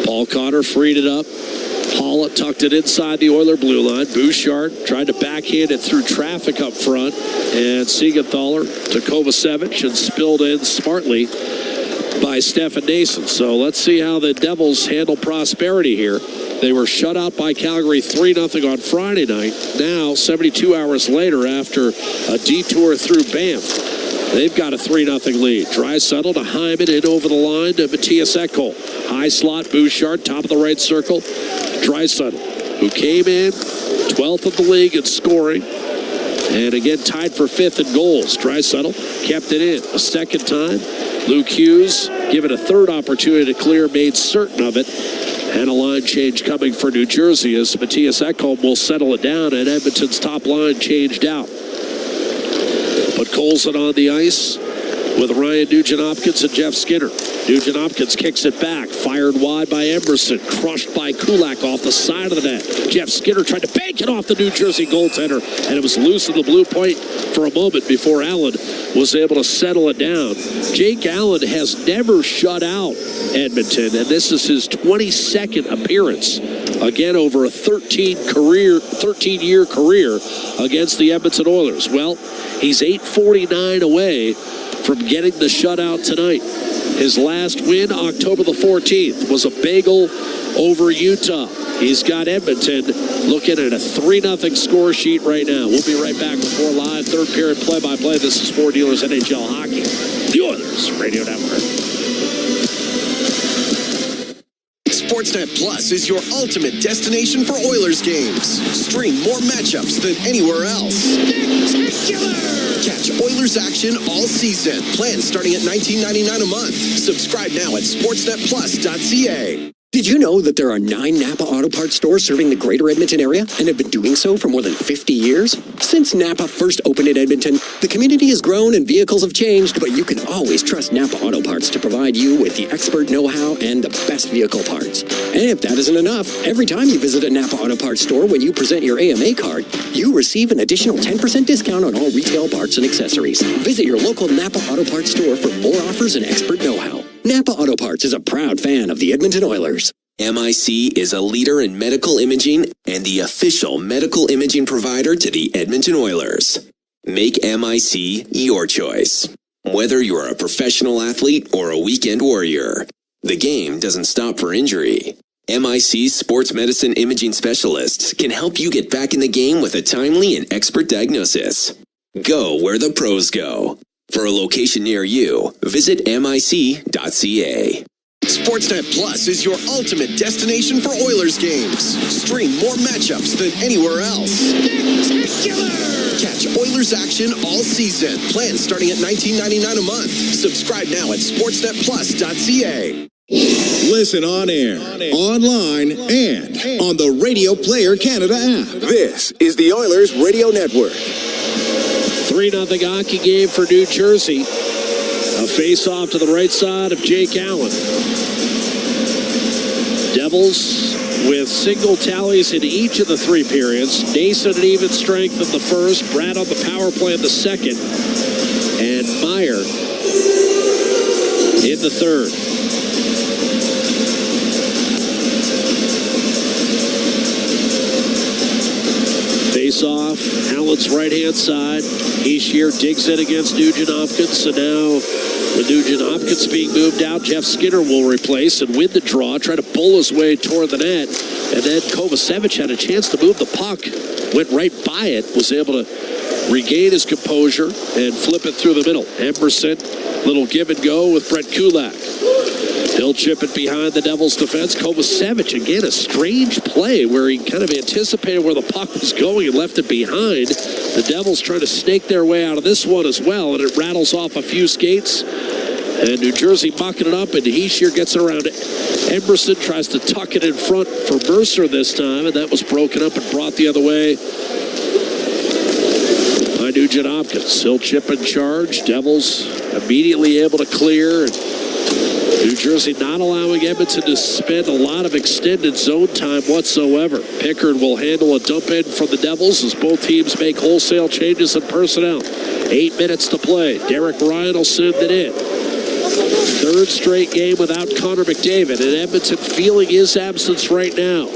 Paul Cotter freed it up. Halla tucked it inside the Oiler blue line. Bouchard tried to backhand it through traffic up front. And Siegenthaler to Kovacevic and spilled in smartly by Stefan Nason. So let's see how the Devils handle prosperity here. They were shut out by Calgary 3-0 on Friday night. Now, 72 hours later, after a detour through Banff, they've got a 3-0 lead. Draisaitl to Hyman in over the line to Matthias Ekholm. High slot, Bouchard, top of the right circle. Draisaitl, who came in 12th of the league in scoring, and again tied for 5th in goals. Draisaitl kept it in a second time. Luke Hughes, given a third opportunity to clear, made certain of it. And a line change coming for New Jersey as Matthias Ekholm will settle it down, and Edmonton's top line changed out. Put Colson on the ice with Ryan Nugent-Hopkins and Jeff Skinner. Nugent-Hopkins kicks it back, fired wide by Emerson, crushed by Kulak off the side of the net. Jeff Skinner tried to bank it off the New Jersey goaltender, and it was loose in the blue point for a moment before Allen was able to settle it down. Jake Allen has never shut out Edmonton, and this is his 22nd appearance, again over a 13-year career against the Edmonton Oilers. Well, he's 849 away from getting the shutout tonight. His last win, October the 14th, was a bagel over Utah. He's got Edmonton looking at a 3-0 score sheet right now. We'll be right back with more live third period play-by-play. This is 4 Dealers NHL Hockey, the Oilers Radio Network. Sportsnet Plus is your ultimate destination for Oilers games. Stream more matchups than anywhere else. Spectacular! Catch Oilers action all season. Plans starting at $19.99 a month. Subscribe now at sportsnetplus.ca. Did you know that there are 9 Napa Auto Parts stores serving the greater Edmonton area and have been doing so for more than 50 years? Since Napa first opened in Edmonton, the community has grown and vehicles have changed, but you can always trust Napa Auto Parts to provide you with the expert know-how and the best vehicle parts. And if that isn't enough, every time you visit a Napa Auto Parts store when you present your AMA card, you receive an additional 10% discount on all retail parts and accessories. Visit your local Napa Auto Parts store for more offers and expert know-how. Napa Auto Parts is a proud fan of the Edmonton Oilers. MIC is a leader in medical imaging and the official medical imaging provider to the Edmonton Oilers. Make MIC your choice. Whether you're a professional athlete or a weekend warrior, the game doesn't stop for injury. MIC's sports medicine imaging specialists can help you get back in the game with a timely and expert diagnosis. Go where the pros go. For a location near you, visit mic.ca. Sportsnet Plus is your ultimate destination for Oilers games. Stream more matchups than anywhere else. Spectacular! Catch Oilers action all season. Plans starting at $19.99 a month. Subscribe now at sportsnetplus.ca. Listen on air, online, and on the Radio Player Canada app. This is the Oilers Radio Network. 3-0 hockey game for New Jersey. A face-off to the right side of Jake Allen. Devils with single tallies in each of the 3 periods. Nason at even strength in the first. Brad on the power play in the second. And Meyer in the third. Face-off, Allen's right-hand side. Hischier digs in against Nugent-Hopkins. So now, with Nugent-Hopkins being moved out, Jeff Skinner will replace and win the draw, try to pull his way toward the net. And then Kovacevic had a chance to move the puck, went right by it, was able to regain his composure and flip it through the middle. Emerson, little give and go with Brett Kulak. He'll chip it behind the Devils' defense. Kovacevic, again, a strange play where he kind of anticipated where the puck was going and left it behind. The Devils trying to snake their way out of this one as well, and it rattles off a few skates. And New Jersey bucking it up, and Heischer gets around it. Emerson tries to tuck it in front for Mercer this time, and that was broken up and brought the other way by Nugent Hopkins. He'll chip and charge. Devils immediately able to clear. New Jersey not allowing Edmonton to spend a lot of extended zone time whatsoever. Pickard will handle a dump in from the Devils as both teams make wholesale changes in personnel. 8 minutes to play. Derek Ryan will send it in. Third straight game without Connor McDavid, and Edmonton feeling his absence right now.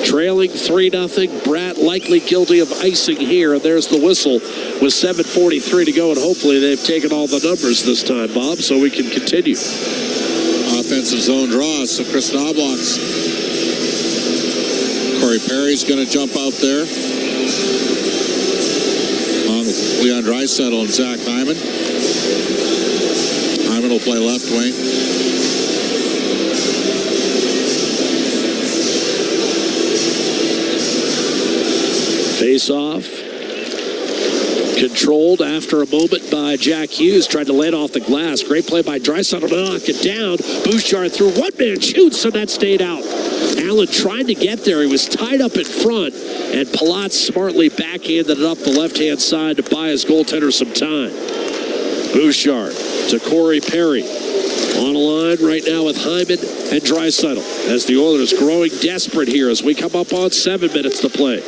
Trailing 3-0. Bratt likely guilty of icing here, and there's the whistle with 7:43 to go, and hopefully they've taken all the numbers this time, Bob, so we can continue. Offensive zone draw, so Chris Knobloch's. Corey Perry's going to jump out there. On Leon Draisaitl and Zach Hyman. Hyman will play left wing. Face off. Controlled after a moment by Jack Hughes. Tried to lay it off the glass. Great play by Draisaitl to knock it down. Bouchard through one man shoots, and that stayed out. Allen tried to get there. He was tied up in front, and Palat smartly backhanded it up the left-hand side to buy his goaltender some time. Bouchard to Corey Perry. On a line right now with Hyman and Draisaitl as the Oilers growing desperate here as we come up on 7 minutes to play.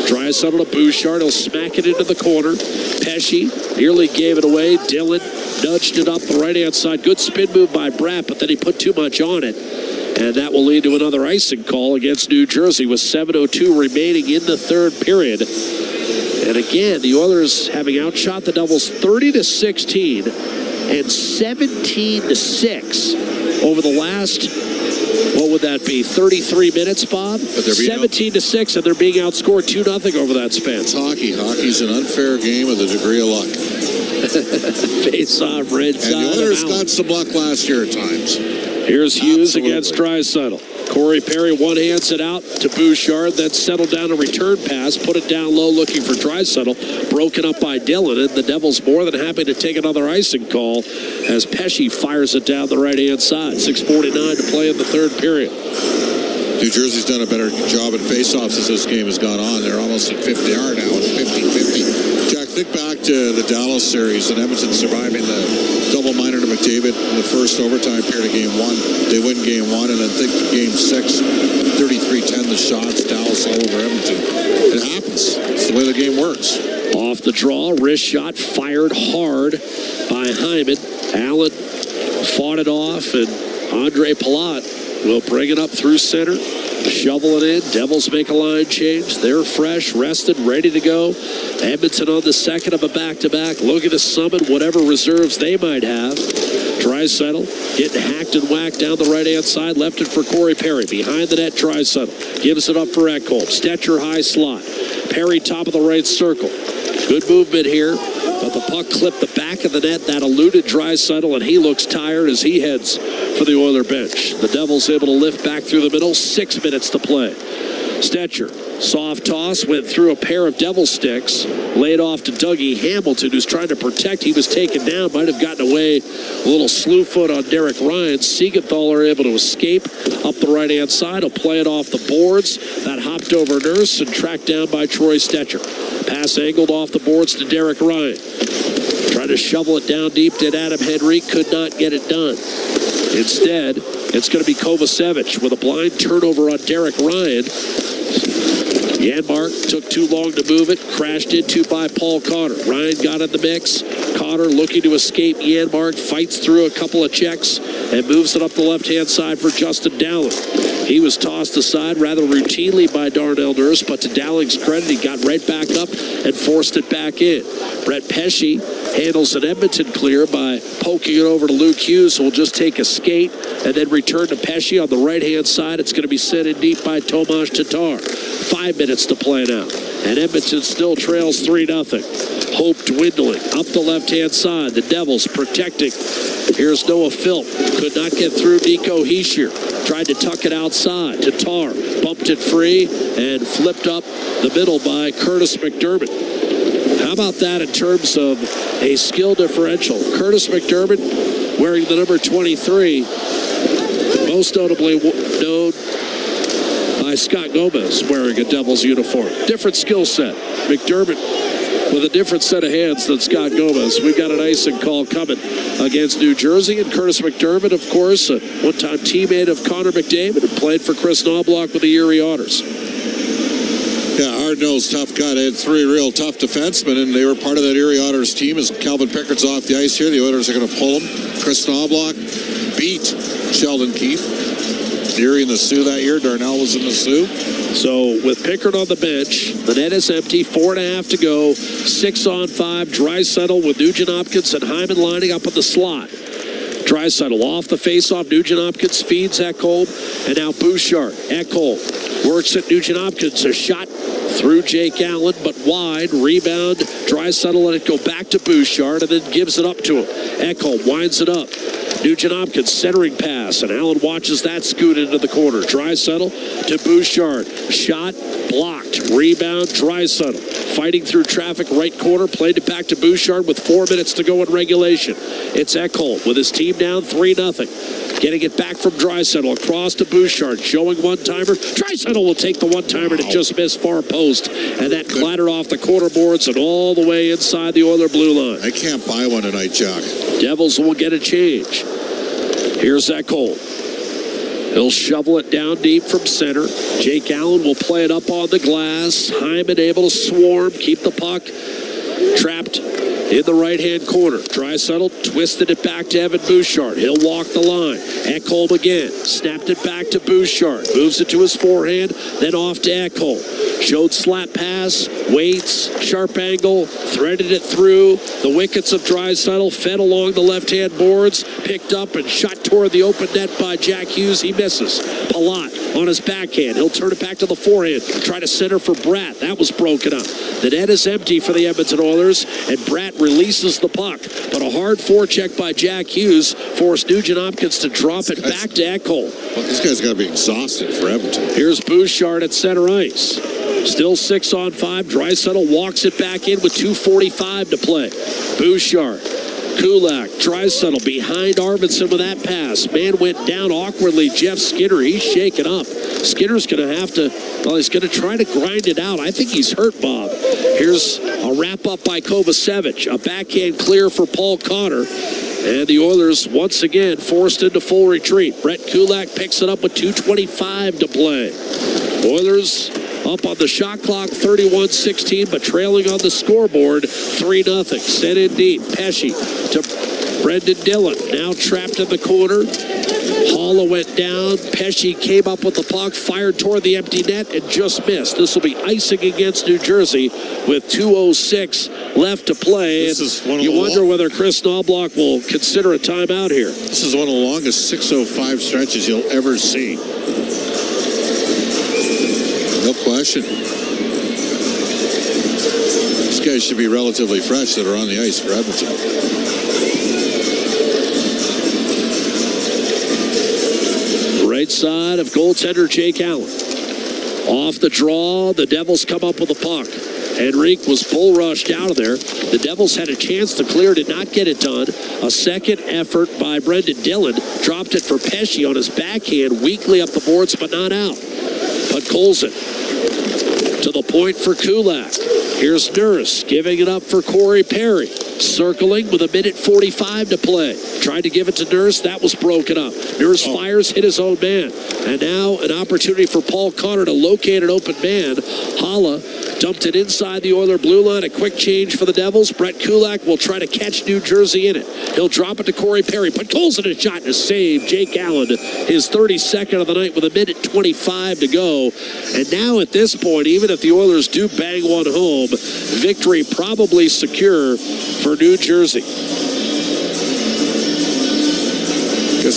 Draisaitl to Bouchard. He'll smack it into the corner. Pesce nearly gave it away. Dillon nudged it up the right-hand side. Good spin move by Bratt, but then he put too much on it. And that will lead to another icing call against New Jersey with 7:02 remaining in the third period. And again, the Oilers having outshot the Devils 30-16 and 17-6 over the last, what would that be, 33 minutes, Bob? 17-6, and they're being outscored 2-0 over that span. It's hockey. Hockey's an unfair game with a degree of luck. Face off, red side. And the Oilers got some luck last year at times. Here's Hughes against Draisaitl. Corey Perry one-hands it out to Bouchard, then settled down a return pass, put it down low looking for Draisaitl, broken up by Dillon, and the Devils more than happy to take another icing call as Pesce fires it down the right-hand side. 6:49 to play in the third period. New Jersey's done a better job at faceoffs as this game has gone on. They're almost at 50 yard now. It's 50-50. Jack, think back to the Dallas series and Edmonton surviving the double minor to McDavid in the first overtime period of game one. They win game one, and then think game 6, 33-10 the shots, Dallas all over Edmonton. It happens. It's the way the game works. Off the draw, wrist shot fired hard by Hyman. Allen fought it off, and Andre Palat will bring it up through center, shovel it in. Devils make a line change. They're fresh, rested, ready to go. Edmonton on the second of a back-to-back, looking to summon whatever reserves they might have. Draisaitl getting hacked and whacked down the right-hand side, left it for Corey Perry. Behind the net, Draisaitl gives it up for Ekholm. Stetcher high slot. Perry top of the right circle. Good movement here, but the puck clipped the back of the net. That eluded Draisaitl, and he looks tired as he heads for the Oiler bench. The Devils able to lift back through the middle. 6 minutes to play. Stetcher, soft toss, went through a pair of Devil sticks, laid off to Dougie Hamilton, who's trying to protect. He was taken down, might have gotten away. A little slew foot on Derek Ryan. Siegenthaler able to escape up the right-hand side. He'll play it off the boards. That hopped over Nurse and tracked down by Troy Stetcher. Pass angled off the boards to Derek Ryan. Tried to shovel it down deep, did Adam Henry, could not get it done. Instead, it's going to be Kovacevic with a blind turnover on Derek Ryan. Janmark took too long to move it, crashed into by Paul Cotter. Ryan got in the mix. Cotter looking to escape Janmark, fights through a couple of checks and moves it up the left-hand side for Justin Dowling. He was tossed aside rather routinely by Darnell Nurse, but to Dowling's credit, he got right back up and forced it back in. Brett Pesce handles an Edmonton clear by poking it over to Luke Hughes, who will just take a skate and then return to Pesce on the right-hand side. It's going to be sent in deep by Tomas Tatar. 5 minutes to play now. And Edmonton still trails 3-0. Hope dwindling. Up the left-hand side. The Devils protecting. Here's Noah Philp. Could not get through Nico Hischier. Tried to tuck it outside to Tar. Bumped it free and flipped up the middle by Curtis McDermott. How about that in terms of a skill differential? Curtis McDermott wearing the number 23, most notably known by Scott Gomez wearing a Devils uniform. Different skill set. McDermott with a different set of hands than Scott Gomez. We've got an icing call coming against New Jersey. And Curtis McDermott, of course, a one-time teammate of Connor McDavid, and played for Chris Knobloch with the Erie Otters. Yeah, hard-nosed, tough guy. They had three real tough defensemen, and they were part of that Erie Otters team. As Calvin Pickard's off the ice here, the Oilers are going to pull him. Chris Knobloch beat Sheldon Keefe. Erie in the Sioux that year. Darnell was in the Sioux. So with Pickard on the bench, the net is empty. 4.5 to go. 6-on-5. Draisaitl with Nugent Hopkins and Hyman lining up in the slot. Draisaitl off the face-off. Nugent Hopkins feeds Ekholm, and now Bouchard. Ekholm works at Nugent Hopkins. A shot through Jake Allen, but wide. Rebound. Draisaitl let it go back to Bouchard, and then gives it up to him. Ekholm winds it up. Nugent Hopkins centering pass, and Allen watches that scoot into the corner. Draisaitl to Bouchard. Shot blocked. Rebound. Draisaitl fighting through traffic, right corner. Played it back to Bouchard with 4 minutes to go in regulation. It's Ekholm with his team down 3-0. Getting it back from Draisaitl across to Bouchard, showing one-timer. Draisaitl will take the one-timer to just miss far post, and that clattered off the corner boards and all the way inside the Oiler blue line. I can't buy one tonight, Jock. Devils will get a change. Here's Ekholm. He'll shovel it down deep from center. Jake Allen will play it up on the glass. Hyman able to swarm, keep the puck trapped in the right-hand corner. Draisaitl twisted it back to Evan Bouchard. He'll walk the line. Ekholm again. Snapped it back to Bouchard. Moves it to his forehand, then off to Ekholm. Showed slap pass, waits, sharp angle, threaded it through the wickets of Draisaitl, fed along the left-hand boards, picked up and shot toward the open net by Jack Hughes. He misses. Palat on his backhand. He'll turn it back to the forehand. Try to center for Bratt. That was broken up. The net is empty for the Edmonton Oilers, and Bratt releases the puck. But a hard forecheck by Jack Hughes forced Nugent Hopkins to drop it back to Ekholm. Well, this guy's got to be exhausted for Edmonton. Here's Bouchard at center ice. Still 6-on-5. Draisaitl walks it back in with 2:45 to play. Bouchard. Kulak, Draisaitl behind Arvidsson with that pass. Man went down awkwardly. Jeff Skinner, he's shaken up. Skinner's going to have to, well, he's going to try to grind it out. I think he's hurt, Bob. Here's a wrap-up by Kovacevic. A backhand clear for Paul Connor. And the Oilers, once again, forced into full retreat. Brett Kulak picks it up with 2:25 to play. Oilers up on the shot clock, 31-16, but trailing on the scoreboard, 3-0. Sent in deep. Pesce to Brendan Dillon, now trapped in the corner. Haula went down. Pesce came up with the puck, fired toward the empty net, and just missed. This will be icing against New Jersey with 2:06 left to play. You wonder whether Chris Knobloch will consider a timeout here. This is one of the longest 6:05 stretches you'll ever see. No question. These guys should be relatively fresh that are on the ice for Edmonton. Right side of goaltender Jake Allen. Off the draw, the Devils come up with a puck. Henrique was bull rushed out of there. The Devils had a chance to clear, did not get it done. A second effort by Brendan Dillon. Dropped it for Pesce on his backhand, weakly up the boards, but not out. But Colson to the point for Kulak. Here's Nurse giving it up for Corey Perry. Circling with 1:45 to play. Tried to give it to Nurse. That was broken up. Nurse fires, hit his own man. And now an opportunity for Paul Connor to locate an open man. Haula dumped it inside the Oiler blue line. A quick change for the Devils. Brett Kulak will try to catch New Jersey in it. He'll drop it to Corey Perry. Put goals in a shot and a save. Jake Allen, his 32nd of the night with 1:25 to go. And now at this point, even if the Oilers do bang one home, victory probably secure for New Jersey.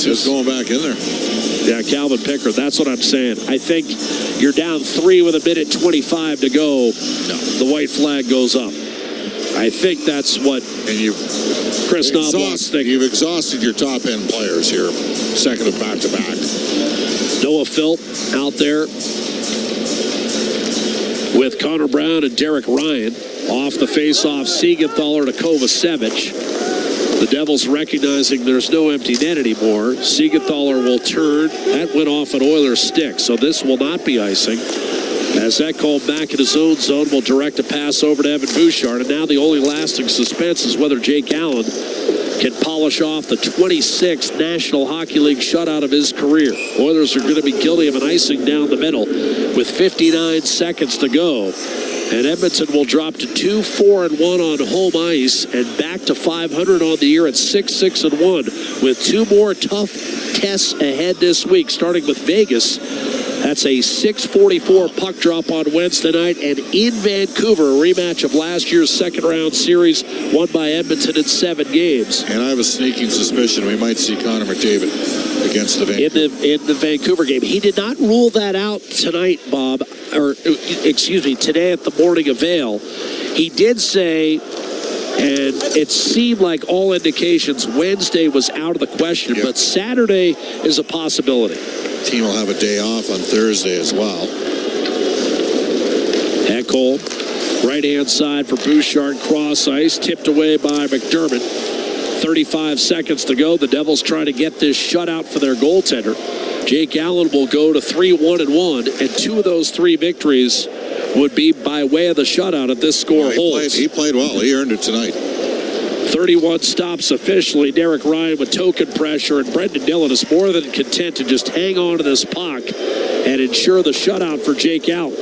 Just going back in there. Yeah, Calvin Pickard. That's what I'm saying. I think you're down 3 with 1:25 to go. No. The white flag goes up. I think that's what Chris Knobloch's thinking. You've exhausted your top-end players here. Second of back-to-back. Noah Philp out there with Connor Brown and Derek Ryan. Off the face-off, Siegenthaler to Kovacevic. The Devils recognizing there's no empty net anymore. Siegenthaler will turn. That went off an Oilers stick, so this will not be icing. As that called back in his own zone, will direct a pass over to Evan Bouchard. And now the only lasting suspense is whether Jake Allen can polish off the 26th National Hockey League shutout of his career. Oilers are going to be guilty of an icing down the middle with 59 seconds to go. And Edmonton will drop to 2-4-1 on home ice and back to 500 on the year at 6-6-1 with 2 more tough tests ahead this week, starting with Vegas. That's a 6:44 puck drop on Wednesday night, and in Vancouver, a rematch of last year's second-round series won by Edmonton in 7 games. And I have a sneaking suspicion we might see Connor McDavid against the Vancouver. In the Vancouver game. He did not rule that out tonight, Bob, or excuse me, today at the morning avail. He did say, and it seemed like all indications Wednesday was out of the question, but Saturday is a possibility. Team will have a day off on Thursday as well. Ekholm, right-hand side for Bouchard, cross ice, tipped away by McDermott. 35 seconds to go. The Devils try to get this shutout for their goaltender. Jake Allen will go to 3-1-1, and 2 of those 3 victories would be by way of the shutout if this score holds. He played well. He earned it tonight. 31 stops officially. Derek Ryan with token pressure, and Brendan Dillon is more than content to just hang on to this puck and ensure the shutout for Jake Allen.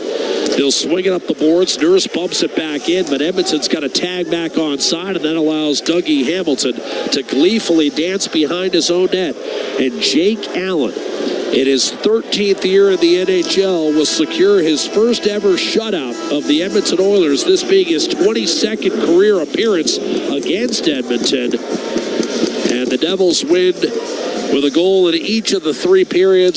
He'll swing it up the boards. Nurse bumps it back in, but Edmonton's got a tag back on side, and that allows Dougie Hamilton to gleefully dance behind his own net. And Jake Allen, in his 13th year in the NHL, will secure his first ever shutout of the Edmonton Oilers, this being his 22nd career appearance against Edmonton. And the Devils win with a goal in each of the 3 periods